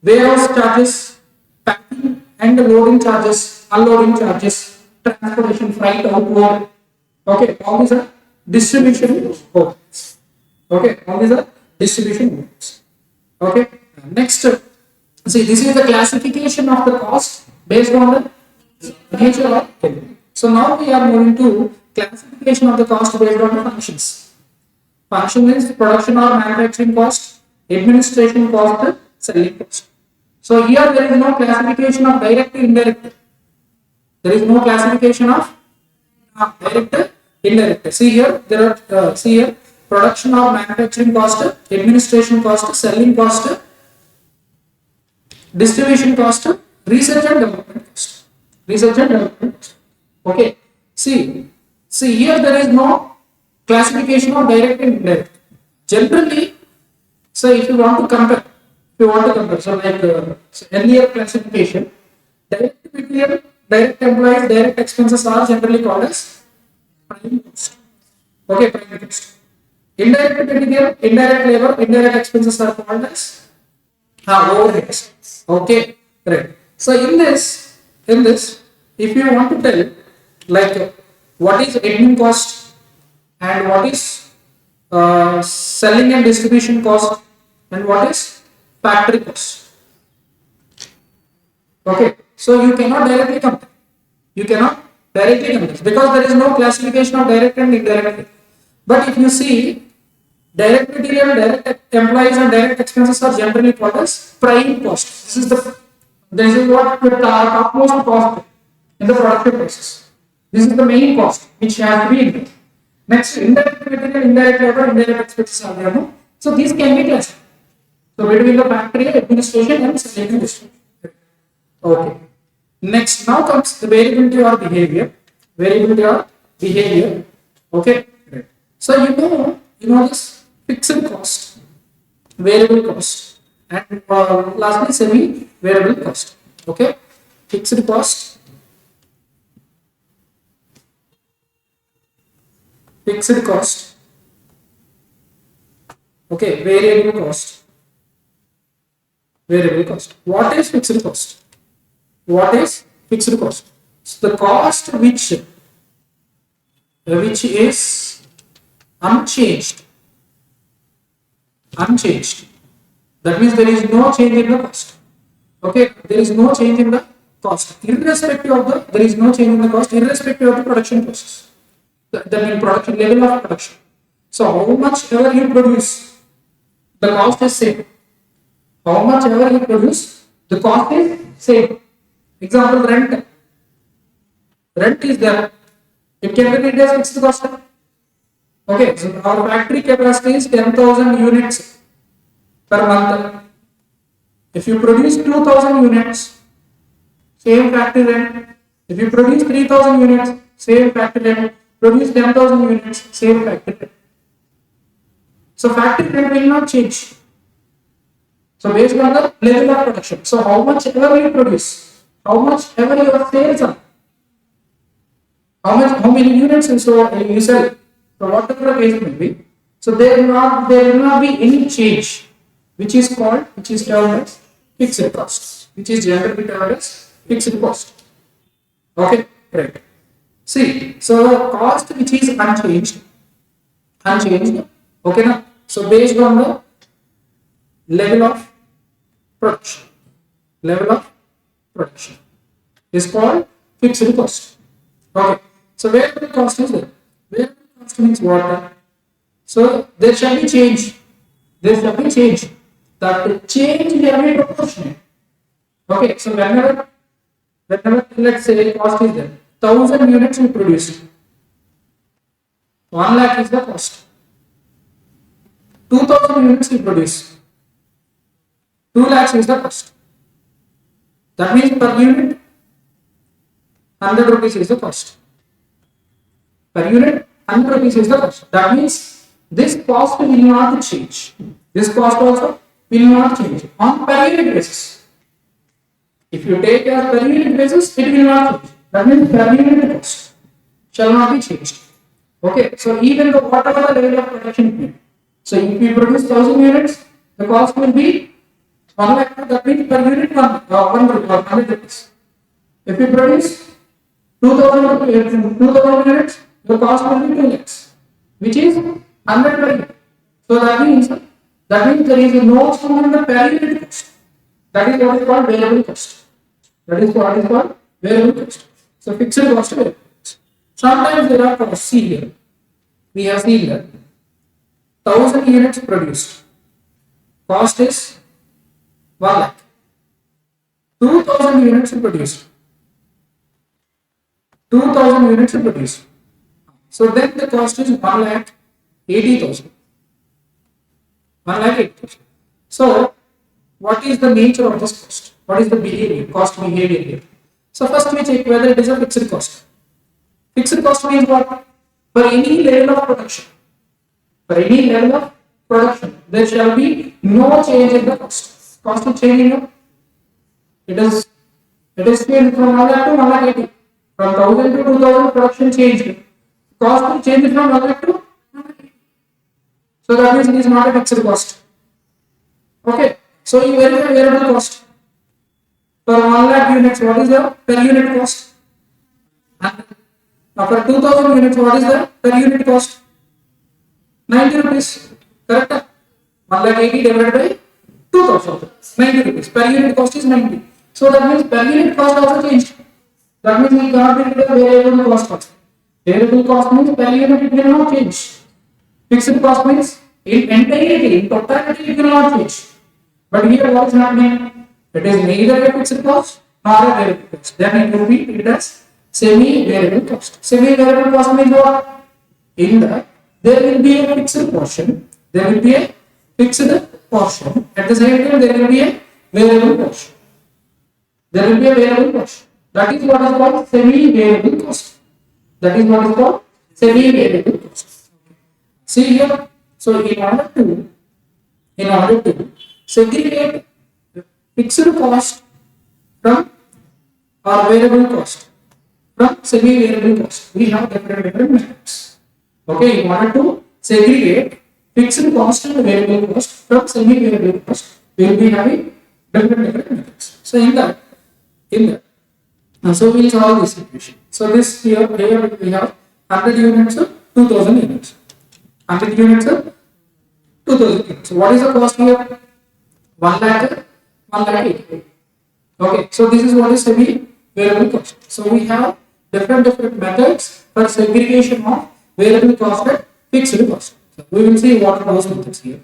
warehouse charges, packing and loading charges, unloading charges, transportation, freight outward. Okay, all these are distribution overheads. Okay, all these are distribution overheads. Okay, next, see, this is the classification of the cost based on the nature of chemical. So now we are moving to classification of the cost based on the functions. Function is production or manufacturing cost, administration cost, selling cost. So here there is no classification of direct and indirect. There is no classification of direct, indirect. See here, there are see here production or manufacturing cost, administration cost, selling cost, distribution cost, research and development cost. Research and development cost. Okay. See here there is no classification of direct and indirect. Generally, so if you want to compare, so like so earlier classification, direct material, direct employees, direct expenses are generally called as prime cost. Okay, prime cost. Indirect material, indirect labor, indirect expenses are called as overheads. Okay, right. So in this, if you want to tell like what is admin cost and what is selling and distribution cost and what is factory cost. Okay, so you cannot directly compare. You cannot directly compare because there is no classification of direct and indirect. But if you see, direct material, direct employees, and direct expenses are generally called as prime cost. This is what the topmost cost in the production process. This is the main cost which has to be incurred. Next, indirect material, indirect labor, indirect expenses are there. No? So these can be classified. So between the factory, administration, and selling and distribution. Okay. Next, now comes the variability or behavior. Variability or behavior. Okay. Right. So you know this fixed cost, variable cost, and lastly semi-variable cost. Okay. Fixed cost, fixed cost. Okay. Variable cost. Variable cost. What is fixed cost? What is fixed cost? So the cost which is unchanged. Unchanged. That means there is no change in the cost. Okay, there is no change in the cost. Irrespective of there is no change in the cost, irrespective of the production process. That means production level of production. So how much ever you produce, the cost is same. How much ever you produce, the cost is same. Example, rent. Rent is there. It can be treated as fixed cost. Okay, so our factory capacity is 10,000 units per month. If you produce 2,000 units, same factory rent. If you produce 3,000 units, same factory rent. Produce 10,000 units, same factory rent. So factory rent will not change. So based on the level of production. So how much ever you produce, how much ever your sales are, how many units you sell, so whatever the case may be. So there will not be any change, which is termed as fixed cost, which is generally termed as fixed cost. Okay, right. See, so cost which is unchanged. Okay, now so based on the level of production, is called fixed cost. Okay, so variable cost is there. Variable cost means what? So there shall be change. That change shall be proportionate. Okay, so whenever let's say cost is there, 1,000 units we produced, 1 lakh is the cost. 2,000 units we produce, 2 lakhs is the cost. That means per unit 100 rupees is the cost. Per unit 100 rupees is the cost. That means this cost will not change. This cost also will not change on per unit basis. If you take as per unit basis, it will not change. That means per unit cost shall not be changed. Okay, so even though whatever the level of production may be. So if you produce 1,000 units, the cost will be 1 lakh. That means per unit 100 rupees. If you produce 2,000 units, the cost will be 2 lakhs, which is 100 per unit. So that means there is no change in the per unit cost. That is what is called variable cost. So fixed cost is variable cost. Sometimes there are costs. See here, we have seen here 1,000 units produced. Cost is 1 lakh. 2,000 units produced. 2,000 units are produced. So then the cost is 1,80,000. 1,80,000. So what is the nature of this cost? What is the behavior, cost behavior here? So first we check whether it is a fixed cost. Fixed cost means what? For any level of production, there shall be no change in the cost. Cost is changing. It is changed from 1 lakh to 1 lakh 80. From 1,000 to 2,000 production changed. Cost will change from 1 lakh to 1 lakh 80. So that means it is not a fixed cost. Okay. So you verify variable cost. For 1 lakh units, what is the per unit cost? And now for 2,000 units, what is the per unit cost? 90 rupees. Correct? 1 lakh 80 divided by 2,000. 90 rupees. Per unit cost is 90. So that means per unit cost also changed. That means we cannot be the variable cost also. Variable cost means per unit it will not change. Fixed cost means in entirety, in totality it will not change. But here what is happening? It is neither a fixed cost nor a variable cost. Then it will be treated as semi-variable cost. Semi-variable cost means what? In that there will be a fixed portion. There will be a fixed portion. At the same time, there will be a variable portion. There will be a variable portion. That is what is called semi-variable cost. That is what is called semi-variable cost. See here. So in order to segregate fixed cost from or variable cost from semi-variable cost, we have different methods. Okay, in order to segregate fixed cost and variable cost from semi-variable cost, we will be having different methods. So in that, so we will solve this equation. So this here we have 100 units of 2,000 units. 100 units of 2,000 units. So what is the cost here? 1 lakh 80. Okay, so this is what is semi-variable cost. So we have different methods for segregation of variable cost and fixed cost. So we will see what are those methods here.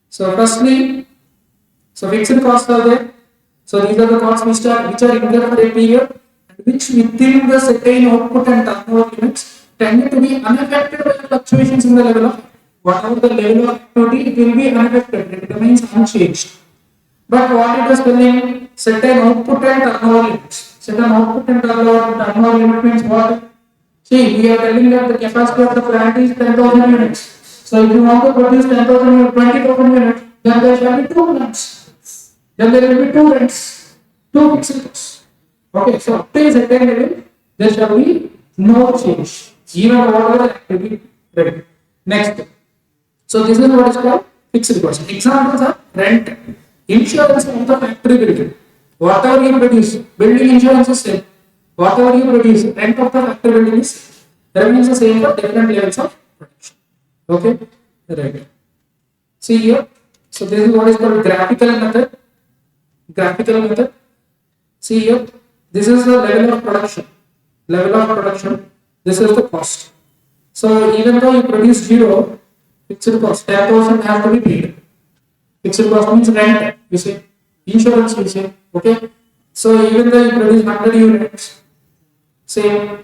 So firstly, so fixed costs are there. So these are the costs which are incurred for a period and which within the certain output and turnover limits tend to be unaffected by fluctuations in the level of whatever the level of activity, it will be unaffected. It remains unchanged. But what it is telling, certain output and turnover limits. Certain output and turnover limit means what? See, we are telling that the capacity of the plant is 10,000 units. So if you want to produce 10,000 units, 20,000 units, then there shall be two plants. Then there will be two rents, two fixed costs. Okay, so up to a certain level, there shall be no change, even whatever the activity rate. Next, so this is what is called fixed cost. Examples are rent, insurance of the factory building. Whatever you produce, building insurance is same. Whatever you produce, rent of the factory building is same. Remains the same for different levels of production. Okay, right. See here. So this is what is called graphical method. Graphical method. See here. This is the level of production. Level of production. This is the cost. So even though you produce zero, fixed cost 10,000 has to be paid. Fixed cost means rent, we say, insurance, we say. Okay. So even though you produce 100 units, say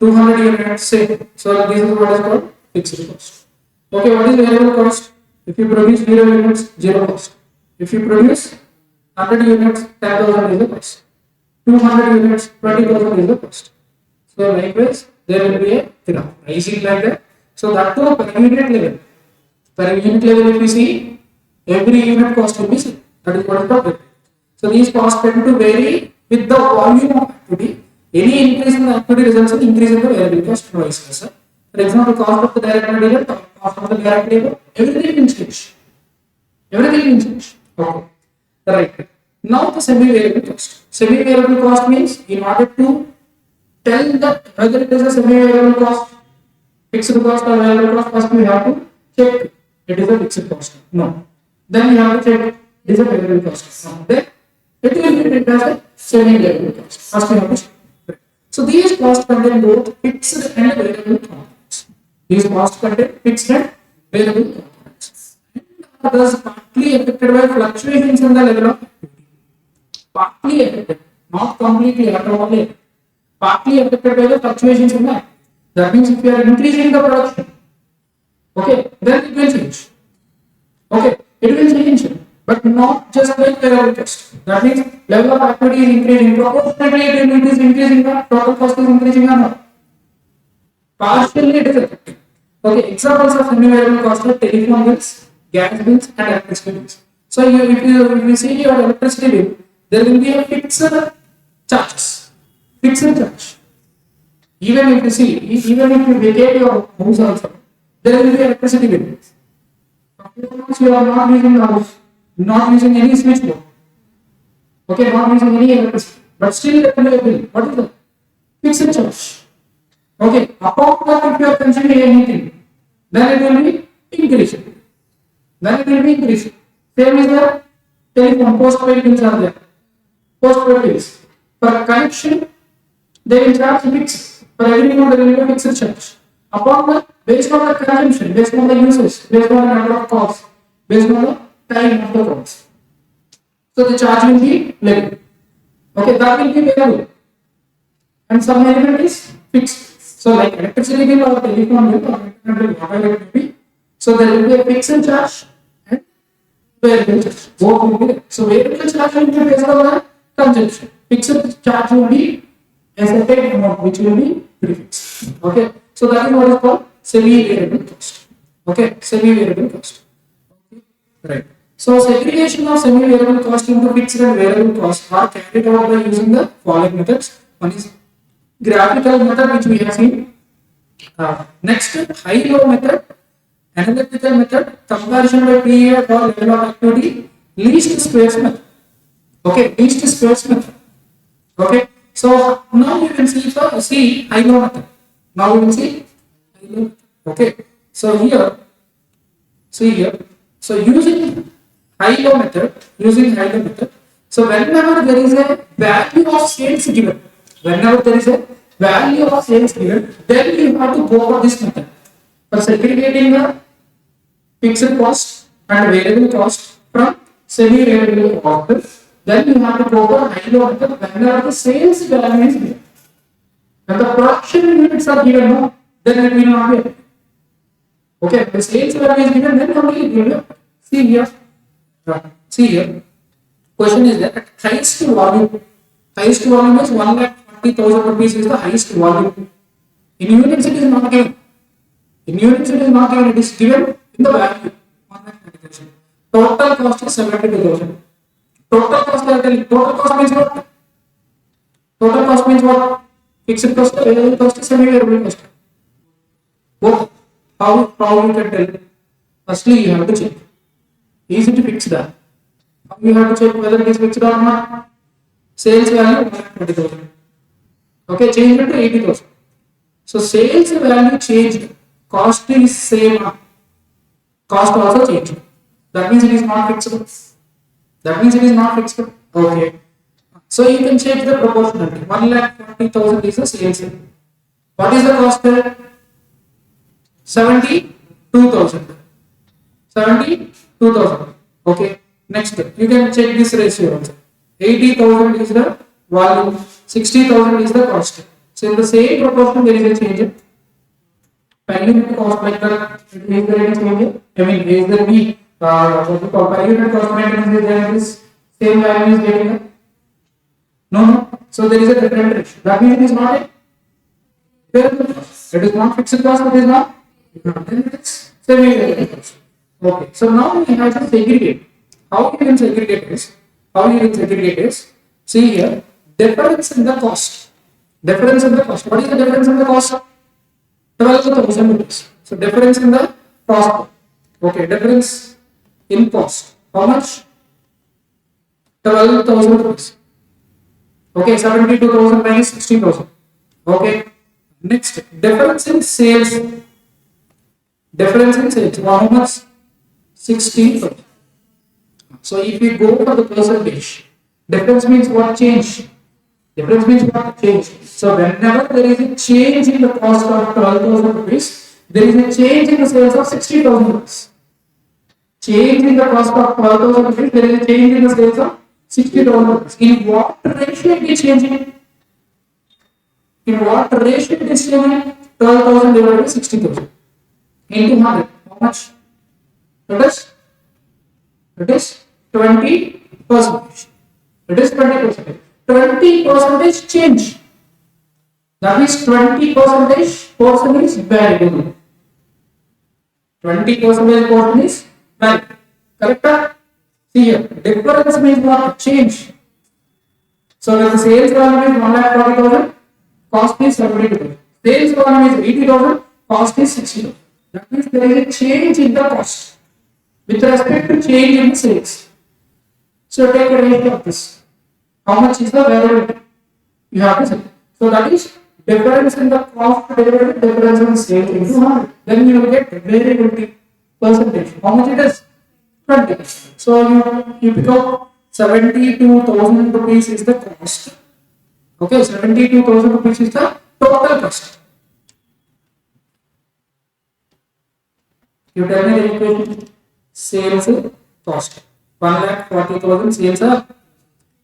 200 units, say. So this is what is called fixed cost. Okay. What is variable cost? If you produce 0 units, 0 cost. If you produce 100 units, 10,000 is the cost. 200 units, 20,000 is the cost. So likewise, there will be a graph rising like that. So that too per unit level. Per unit level, if we see, every unit cost will be same. That is what is called. So these costs tend to vary with the volume of activity. Any increase in the activity results in increase in the variable cost, vice versa. For example, cost of the direct material, cost of the direct labor, everything will change. Everything will change. Okay. Right. Now the semi-variable cost. Semi-variable cost means in order to tell that whether it is a semi-variable cost, fixed cost or variable cost, first we have to check it is a fixed cost. No. Then you have to check it is a variable cost. No. Then it will be treated as a semi-variable cost. First we have to check. So these costs contain both fixed and variable components. These costs contain fixed and variable components. And thus partly affected by fluctuations in the level of activity. Partly affected, not completely at all. partly affected by the fluctuations in that. That means if you are increasing the production, okay, then it will change. Okay, it will change, but not just like variable cost. That means level of activity is increasing. Proportionately, it is increasing. The total cost is increasing or not? Partially, it is affecting. Okay, examples of semi-variable cost are telephone bills, gas bills, and electricity bills. So, if you see your electricity bill, there will be a fixed charges, fixed charge. Even if you see, even if you vacate your house also, there will be electricity bill. Suppose you are not using the house, not using any switchboard, okay, not using any electricity, but still there will be a bill. What is that? Fixed charge. Okay, upon that if you are consuming anything, then it will be increasing. Then it will be increasing. Same is the telephone postpaid bills are there. Postpaid bills. For connection, they will charge fixed. For every month there will be a fixed charge. Upon that, based on the consumption, based on the usage, based on the number of calls, based on the time of the calls. So the charge will be levied. Okay, that will be variable. And some element is fixed. So like electricity bill or telephone bill or internet bill, whatever it may be. So there will be a fixed charge and variable charge. Both will be there. So variable charge will be based on the consumption. Fixed charge will be a certain amount which will be prefixed. Okay. So that is what is called semi-variable cost. Okay, semi-variable cost. Okay. Right. So segregation of semi-variable cost into fixed and variable cost are carried out by using the following methods. One is graphical method which we have seen. Next, high-low method, analytical method, comparison by period or level of activity, least squares method. Okay, least squares method. Okay, so now you can see high-low method. Now we will see high-low method. Okay, so here, see here. So using high-low method. So whenever there is a value of sales given, whenever there is a value of sales given, then you have to go for this method. For segregating the fixed cost and variable cost from semi-variable cost, then you have to go for high-low method whenever the sales value is given. When the production units are given, no, then it will not be affected. Okay, the sales value is given, then only it will be affected. See here. See here. Question is that highest volume is 1,40,000 rupees is the highest volume. In units it is not given. It is given in the value. 1,40,000. Total cost is 72,000. Total cost means what? Total cost means what? Fixed cost, variable cost, semi-variable cost. What? How you can tell? Firstly, you have to check. Is it fixed? You have to check whether it is fixed or not. Sales value 1,20,000. Okay, change it to 80,000. So sales value changed. Cost is same. Cost also changed. That means it is not fixed. Okay. So you can check the proportionality. 1,40,000 is the sales value. What is the cost there? 72,000. 72,000. Okay. Next, you can check this ratio also. 80,000 is the volume, 60,000 is the cost. So in the same proportion there is a change. Per unit cost like that, is there any change? I mean, is there any what we call per unit cost maintenance is there this same value is getting? No. So there is a different ratio. That means it is not a variable cost. It is not fixed cost. It is not. Then it is semi-variable cost. Okay. So now we have to segregate. How you can segregate is, see here, difference in the cost. What is the difference in the cost? 12,000 rupees. So difference in the cost. Okay, difference in cost. How much? 12,000 rupees. Okay, 72,000 minus 60,000. Okay. Next, difference in sales. How much? 16,000. So if we go for the percentage, difference means what change? So whenever there is a change in the cost of 12,000 rupees, there is a change in the sales of 60,000 rupees. Change in the cost of 12,000 rupees, there is a change in the sales of 60,000 rupees. In what ratio it is changing? In what ratio it is changing? 12,000 divided by 60,000 into 100. How much? It is 20 percentage. It is 20 percentage. 20 percentage change. That is 20 percentage portion is variable. 20 percentage portion is variable. Correct? See here, difference means what? Change. So when the sales volume is 1,40,000, cost is 72,000. Sales volume is 80,000, cost is 60,000. That means there is a change in the cost with respect to change in the sales. So take a ratio of this. How much is the variability? You have to say. So that is difference in the cost divided difference in sales into 100. Then you will get variability percentage. How much it is? 20. So you pick up 72,000 rupees is the cost. Okay, 72,000 rupees is the total cost. You tell me the equation. Sales cost. 1,40,000 sales are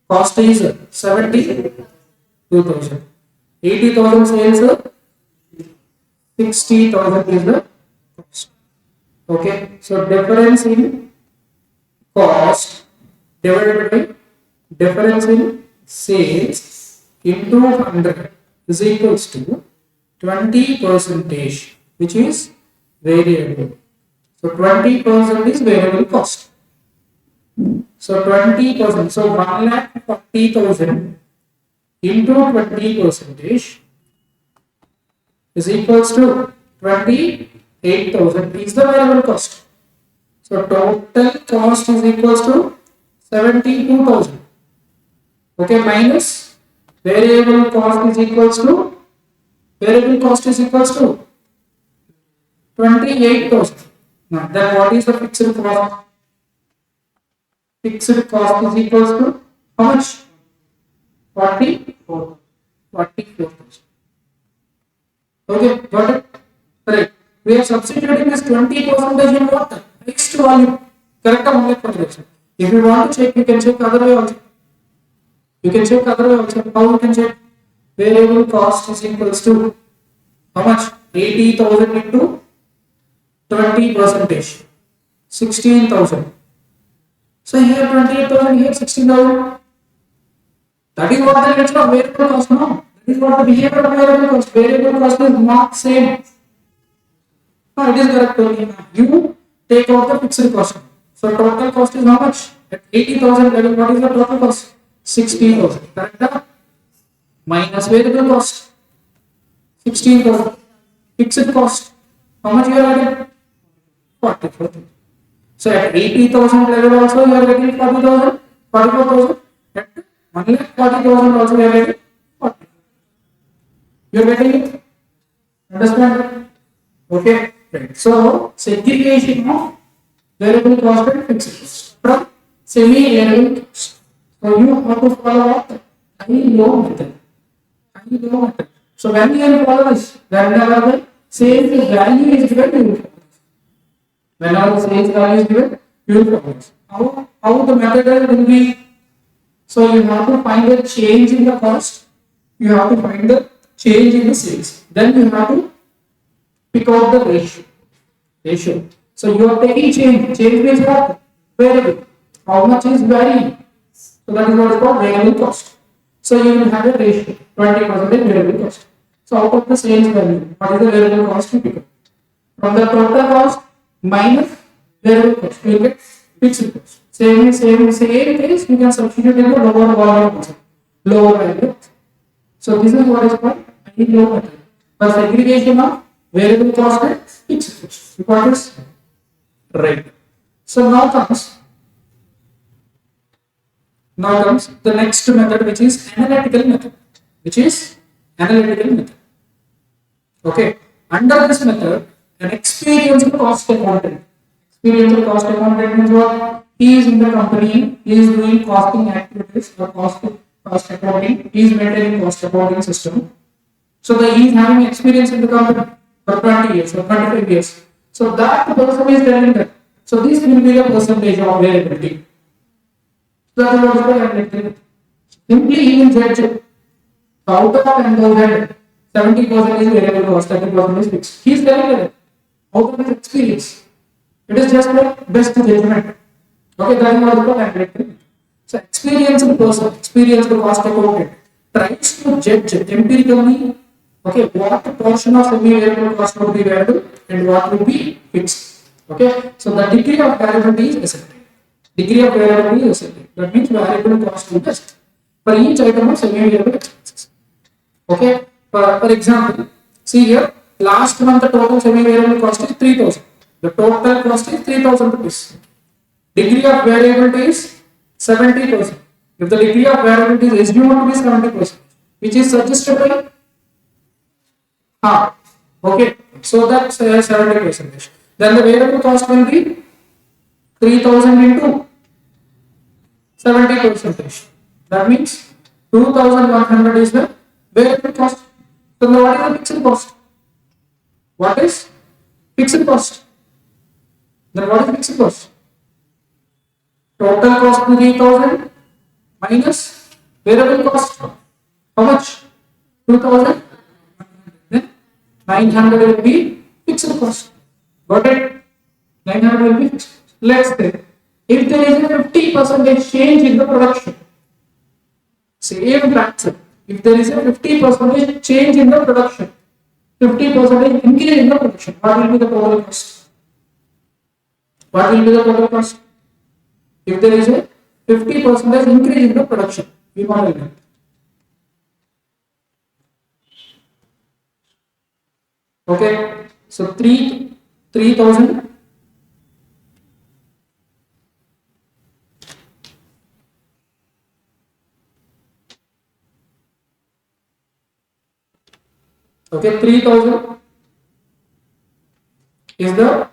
cost is 72,000. 80,000 sales 60,000 is the cost. Okay, so difference in cost divided by difference in sales into 100 is equals to 20 percentage, which is variable. So 20% is variable cost. So 20%. So 1,40,000 into 20 percentage is equals to 28,000 is the variable cost. So total cost is equals to 72,000. Okay, minus variable cost is equals to 28,000. Now then what is the fixed cost? Fixed cost is equals to how much? 44,000. Okay, got it? Correct. We are substituting this 20% in what? Fixed volume. Correct or wrong? If you want to check, you can check other way also. You can check other way also. How you can check? Variable cost is equals to how much? 80,000 into 20 percentage. 16,000. So here 28,000, here 16,000. That is what the nature of variable cost now. That is what the behavior of variable cost. Variable cost is not same. No, it is correct only. You take out the fixed cost. So total cost is how much? At 80,000, what is the total cost? 60,000. Correct? Minus variable cost. 16,000. Fixed cost. How much you are getting? 44,000. So at 80,000 level also you are getting 40,000, 44,000. At 1,40,000 also you are getting 40. You are getting it? Understand? Okay. Right. So segregation of variable cost and fixed cost from semi-variable cost. So you have to follow what? High-low method. High-low method. So when you follow this, whenever the sales value is given, you will follow. Whenever the sales value is given, you will follow. How the method will be? So you have to find a change in the cost. You have to find the change in the sales. Then you have to pick out the ratio. So you are taking change. Change means what? Variable. How much is varying? So that is what is called variable cost. So you will have a ratio, 20% variable cost. So out of the sales value, what is the variable cost you pick up? From the total cost minus variable cost, you will get fixed cost. Same case, you can substitute in the lower volume also, lower value. So this is what is called low method. For segregation of variable cost and fixed cost. What is right? So now comes the next method, which is analytical method. Okay. Under this method, an experienced cost accountant. Experienced cost accountant means what? He is in the company. He is doing costing activities or cost accounting. He is maintaining cost accounting system. So he is having experience in the company for 20 years or 25 years. So that person is telling that. So this will be the percentage of variability. That is what is called analytical. Simply he will judge out of 10,000, 70% is variable cost, 30% is fixed. He is telling that out of his experience. It is just like best judgment. Okay, that is what the calculator. So experienced person, experienced cost accountant tries to judge empirically, okay, what portion of semi-variable cost would be variable and what would be fixed. Okay, so the degree of variability is essential. Degree of variability is essential. That means variable cost is best for each item of semi-variable expenses. Okay, for example, see here, last month the total semi-variable cost is 3,000. The total cost is 3,000 rupees. Degree of variability is 70%. If the degree of variability is assumed to be 70%, which is suggested by okay, so that's 70%. Then the variable cost will be 3,000 into 70%. That means 2,100 is the variable cost. So now what is the fixed cost? What is fixed cost? Then what is fixed cost? Total cost 3,000 minus variable cost. How much? 2,000. Then 900 will be fixed cost. Got it? 900 will be fixed. Let's say if there is a 50% change in the production, same factor. If there is a 50% change in the production, 50% increase in the production, what will be the total cost? What will be the total cost? If there is a 50% increase in the production, we model that. Okay, so 3,000. Okay, 3,000 is the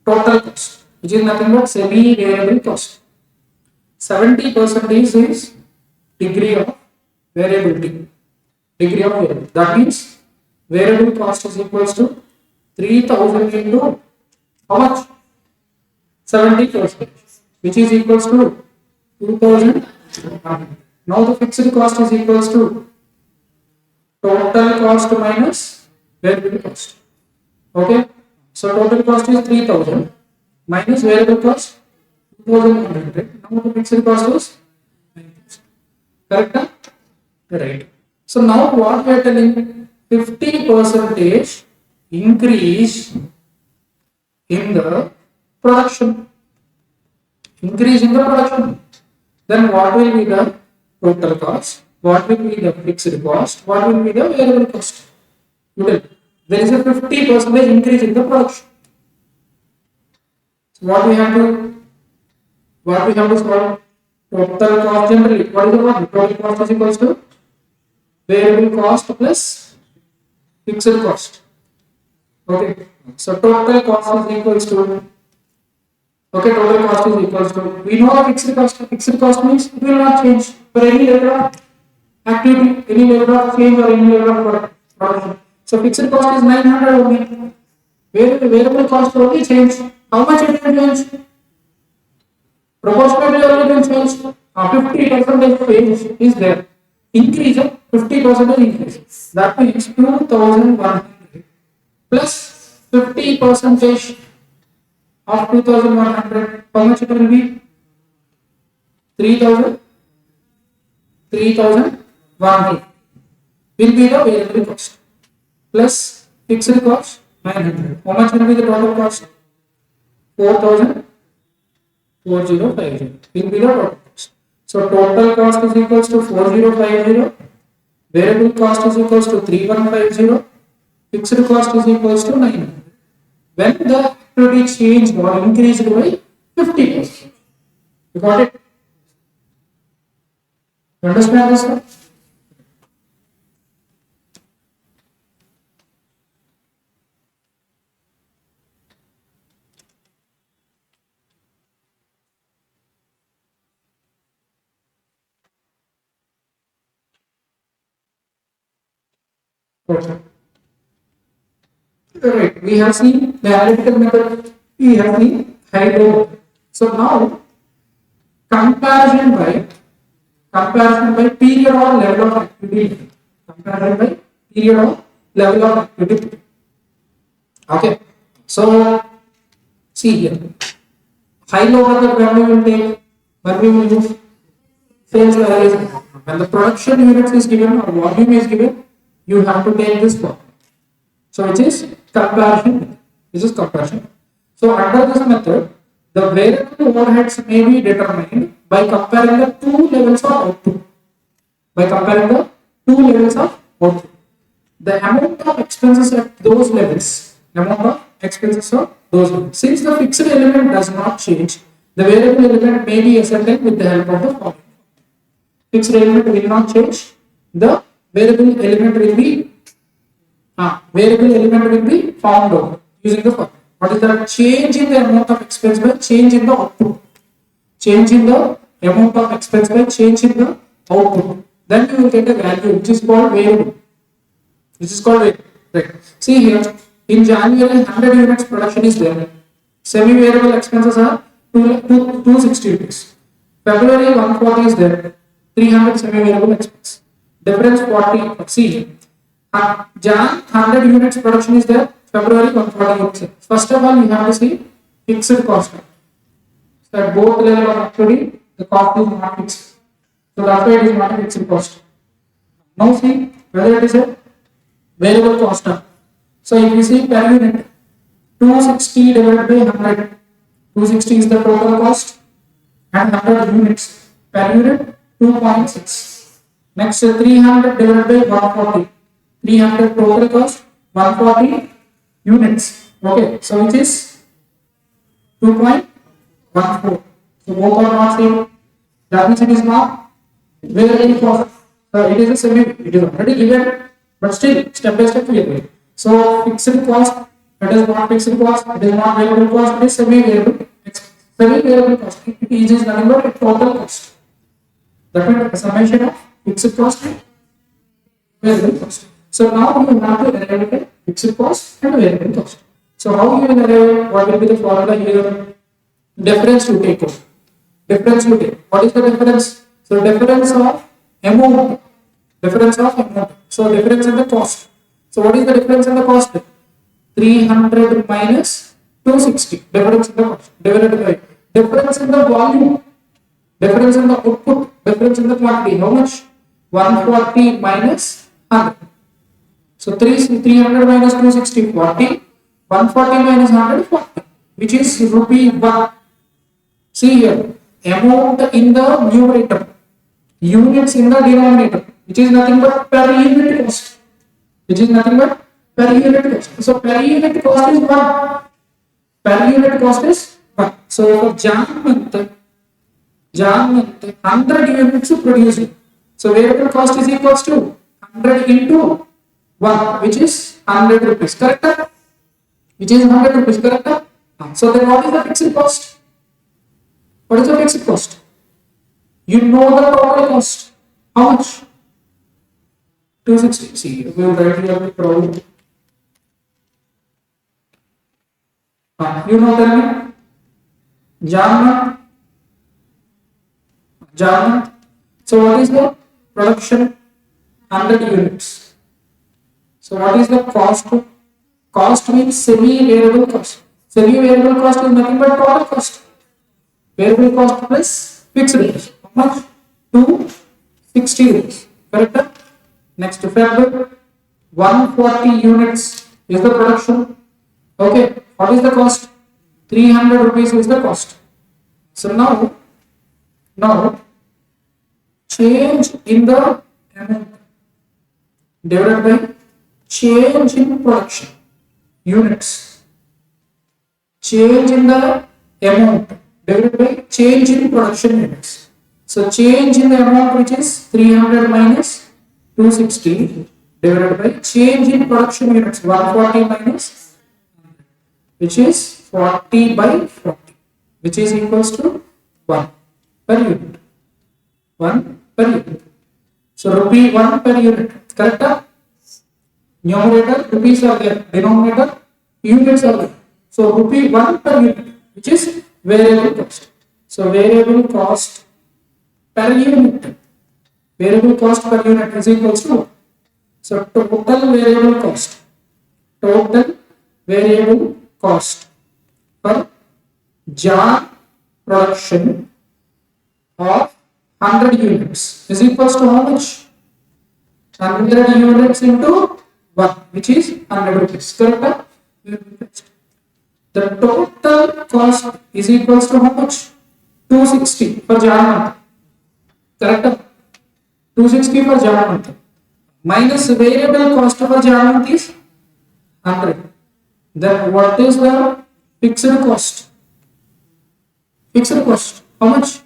total cost, which is nothing but semi-variable cost. 70% is degree of variability. Degree of variability. That means variable cost is equals to 3,000 into how much? 70%, which is equals to 2,000. Now the fixed cost is equals to total cost minus variable cost. Okay, so total cost is 3,000 minus variable cost 2,100. Now the fixed cost is 9,000. Correct? Right. So now what we are telling, 50% increase in the production. Increase in the production. Then what will be the total cost? What will be the fixed cost? What will be the variable cost? There is a 50% increase in the production. So what we have to solve? Total cost generally. What is the one? Total cost is equals to variable cost plus fixed cost. Okay. So total cost is equals to, okay, total cost is equals to, we know the fixed cost. Fixed cost means it will not change for any level of activity, any level of change or any level of production. So fixed cost is 900 only. Variable cost only change. How much it will change? Proportionately only will change. 50% change is there. Increase of 50% increase. That means 2,100 plus 50% of 2,100. How much it will be? 3,000. 3,100 will be the variable cost plus fixed cost 900. How much will be the total cost? 4,4050 will be the total cost. So total cost is equals to 4050, variable cost is equals to 3150, fixed cost is equals to 900. When the activity changed or increased by 50%. You got it? You understand this one? Okay. Alright, we have seen the analytical method, we have seen hybrid. So now comparison by period or level of activity. Comparison by period of level of activity. Okay, so see here, high low method when we will take, when we will use sales variation. When the production units is given or volume is given, you have to take this one. So which is comparison. This is comparison. So under this method, the variable overheads may be determined by comparing the two levels of output. By comparing the two levels of output. The amount of expenses at those levels, amount of expenses of those levels. Since the fixed element does not change, the variable element may be ascertained with the help of the formula. Fixed element will not change. The variable element will be found out using the formula. What is the change in the amount of expense by change in the output? Change in the amount of expense by change in the output. Then you will get a value which is called variable. This is called variable. Right. See here, in January 100 units production is there. Semi-variable expenses are 260 rupees. February 140 is there. 300 semi-variable expense. Difference 40. See, Jan 100 units production is there. February 140 units. First of all, you have to see fixed cost. So at both level of activity, the cost is not fixed. So that's why it is not a fixed cost. Now see whether it is a variable cost term. So if you see per unit, 260 divided by 100. 260 is the total cost and 100 units per unit 2.6. Next 300 divided by 140. 300 total cost 140 units. Okay, so which is 2.14. So both are not same. That means it is not variable cost. So it is a semi. It is already given, but still step by step we are going. So fixed cost, it is not fixed cost, it is not variable cost, it is semi-variable. Semi-variable cost, it is nothing but a total cost. That means a summation of fixed cost and variable cost. So now you have to arrive at fixed cost and variable cost. So how you will arrive? What will be the formula here? Difference you take out. Difference you take. What is the difference? So difference of amount. Difference of amount. So difference in the cost. So what is the difference in the cost? 300 minus 260. Difference in the cost. Divided by difference in the volume. Difference in the output. Difference in the quantity. How much? 140 minus 100. So 300 minus 260, 40. 140 minus 100, 40. Which is rupee 1. See here. Amount in the numerator. Units in the denominator. Which is nothing but per unit cost. Which is nothing but per unit cost. So per unit cost is 1. Per unit cost is 1. So for Jan month, 100 units produced. So variable cost is equals to 100 into 1, which is 100 rupees. Correct? Which is 100 rupees. Correct? So then what is the fixed cost? What is the fixed cost? You know the total cost. How much? 260. See, we will write here the problem. You know, tell me. Jan. So what is the production? 100 units. So what is the cost? Cost means semi-variable cost. Semi-variable cost is nothing but total cost. Variable cost plus fixed cost. How much? 260 rupees. Correct? Next February, 140 units is the production. Okay, what is the cost? 300 rupees is the cost. So now change in the amount divided by change in production units. Change in the amount divided by change in production units. So change in the amount, which is 300 minus 260 divided by change in production units 140 minus, which is 40 by 40, which is equals to 1 per unit. 1 per unit. So rupee 1 per unit. Correct? Numerator rupees are there. Denominator units are there. So rupee 1 per unit, which is variable cost. So variable cost per unit. Variable cost per unit is equals to 1. So total variable cost. Total variable cost for jar production of 100 units is equals to how much? 100 units into 1, which is 100 rupees. Correct? The total cost is equals to how much? 260 for jar month. Correct? 260 for jar month. Minus variable cost for jar month is 100. Then what is the fixed cost? Fixed cost. How much?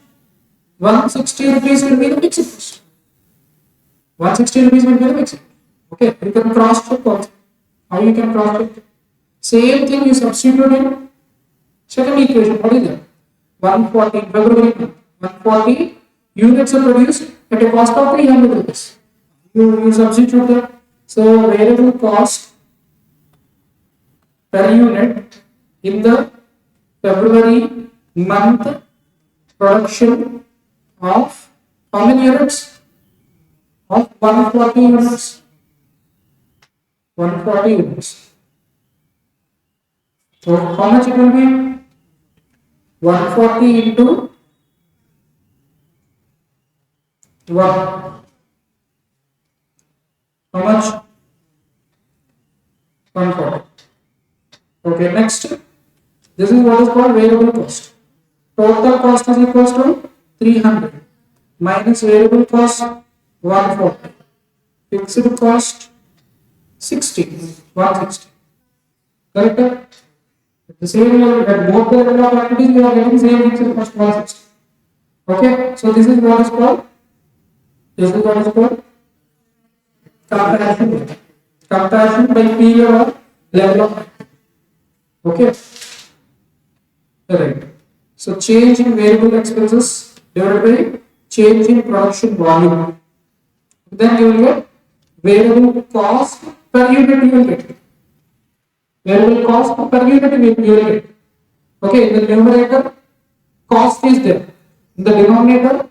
160 rupees will be the fixed cost. 160 rupees will be the fixed. Okay, you can cross check also. How you can cross check? Same thing you substitute in second equation. What is that? 140 February 140 units are produced at a cost of 300 rupees. You substitute that. So variable cost per unit in the February month production of how many units? Of 140 units. 140 units. So how much it will be? 140 into 1. How much? 140. Okay, next. This is what is called variable cost. Total cost is equals to 300 minus variable cost 140. Fixed cost 60. 160. Correct? The same at both the level of activities we are getting same fixed cost 160. Okay, so this is what is called comparison. Comparison by period or level of activity. Okay. Right. So change in variable expenses divided by change in production volume. Then you will get variable cost per unit you will get. Variable cost per unit you will get. Okay, in the numerator cost is there. In the denominator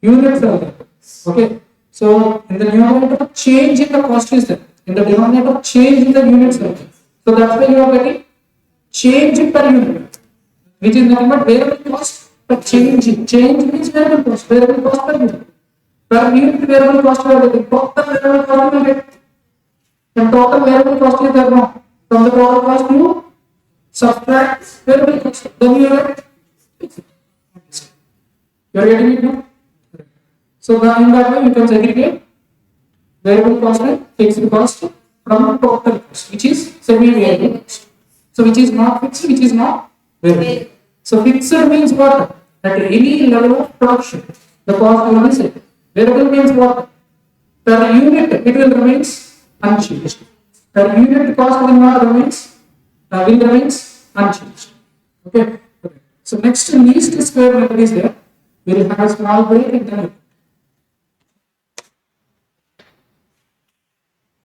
units are there. Okay. So in the numerator change in the cost is there. In the denominator change in the units are there. So that's why you are getting change per unit, which is nothing but variable cost per change. Change means variable cost per unit. Per unit variable cost we are getting. Total variable cost we will get. And total variable cost is there now. From the total cost you subtract variable cost. Then you get. You are getting it now. So in that way you can segregate variable cost and fixed cost from total cost, which is semi-variable cost. So which is not fixed, which is not variable. So fixed means what? At any level of production, the cost will be set. Variable means what? Per unit it will remains unchanged. Per unit cost will not remains unchanged. Okay. So next least square method is there. We will have a small break and then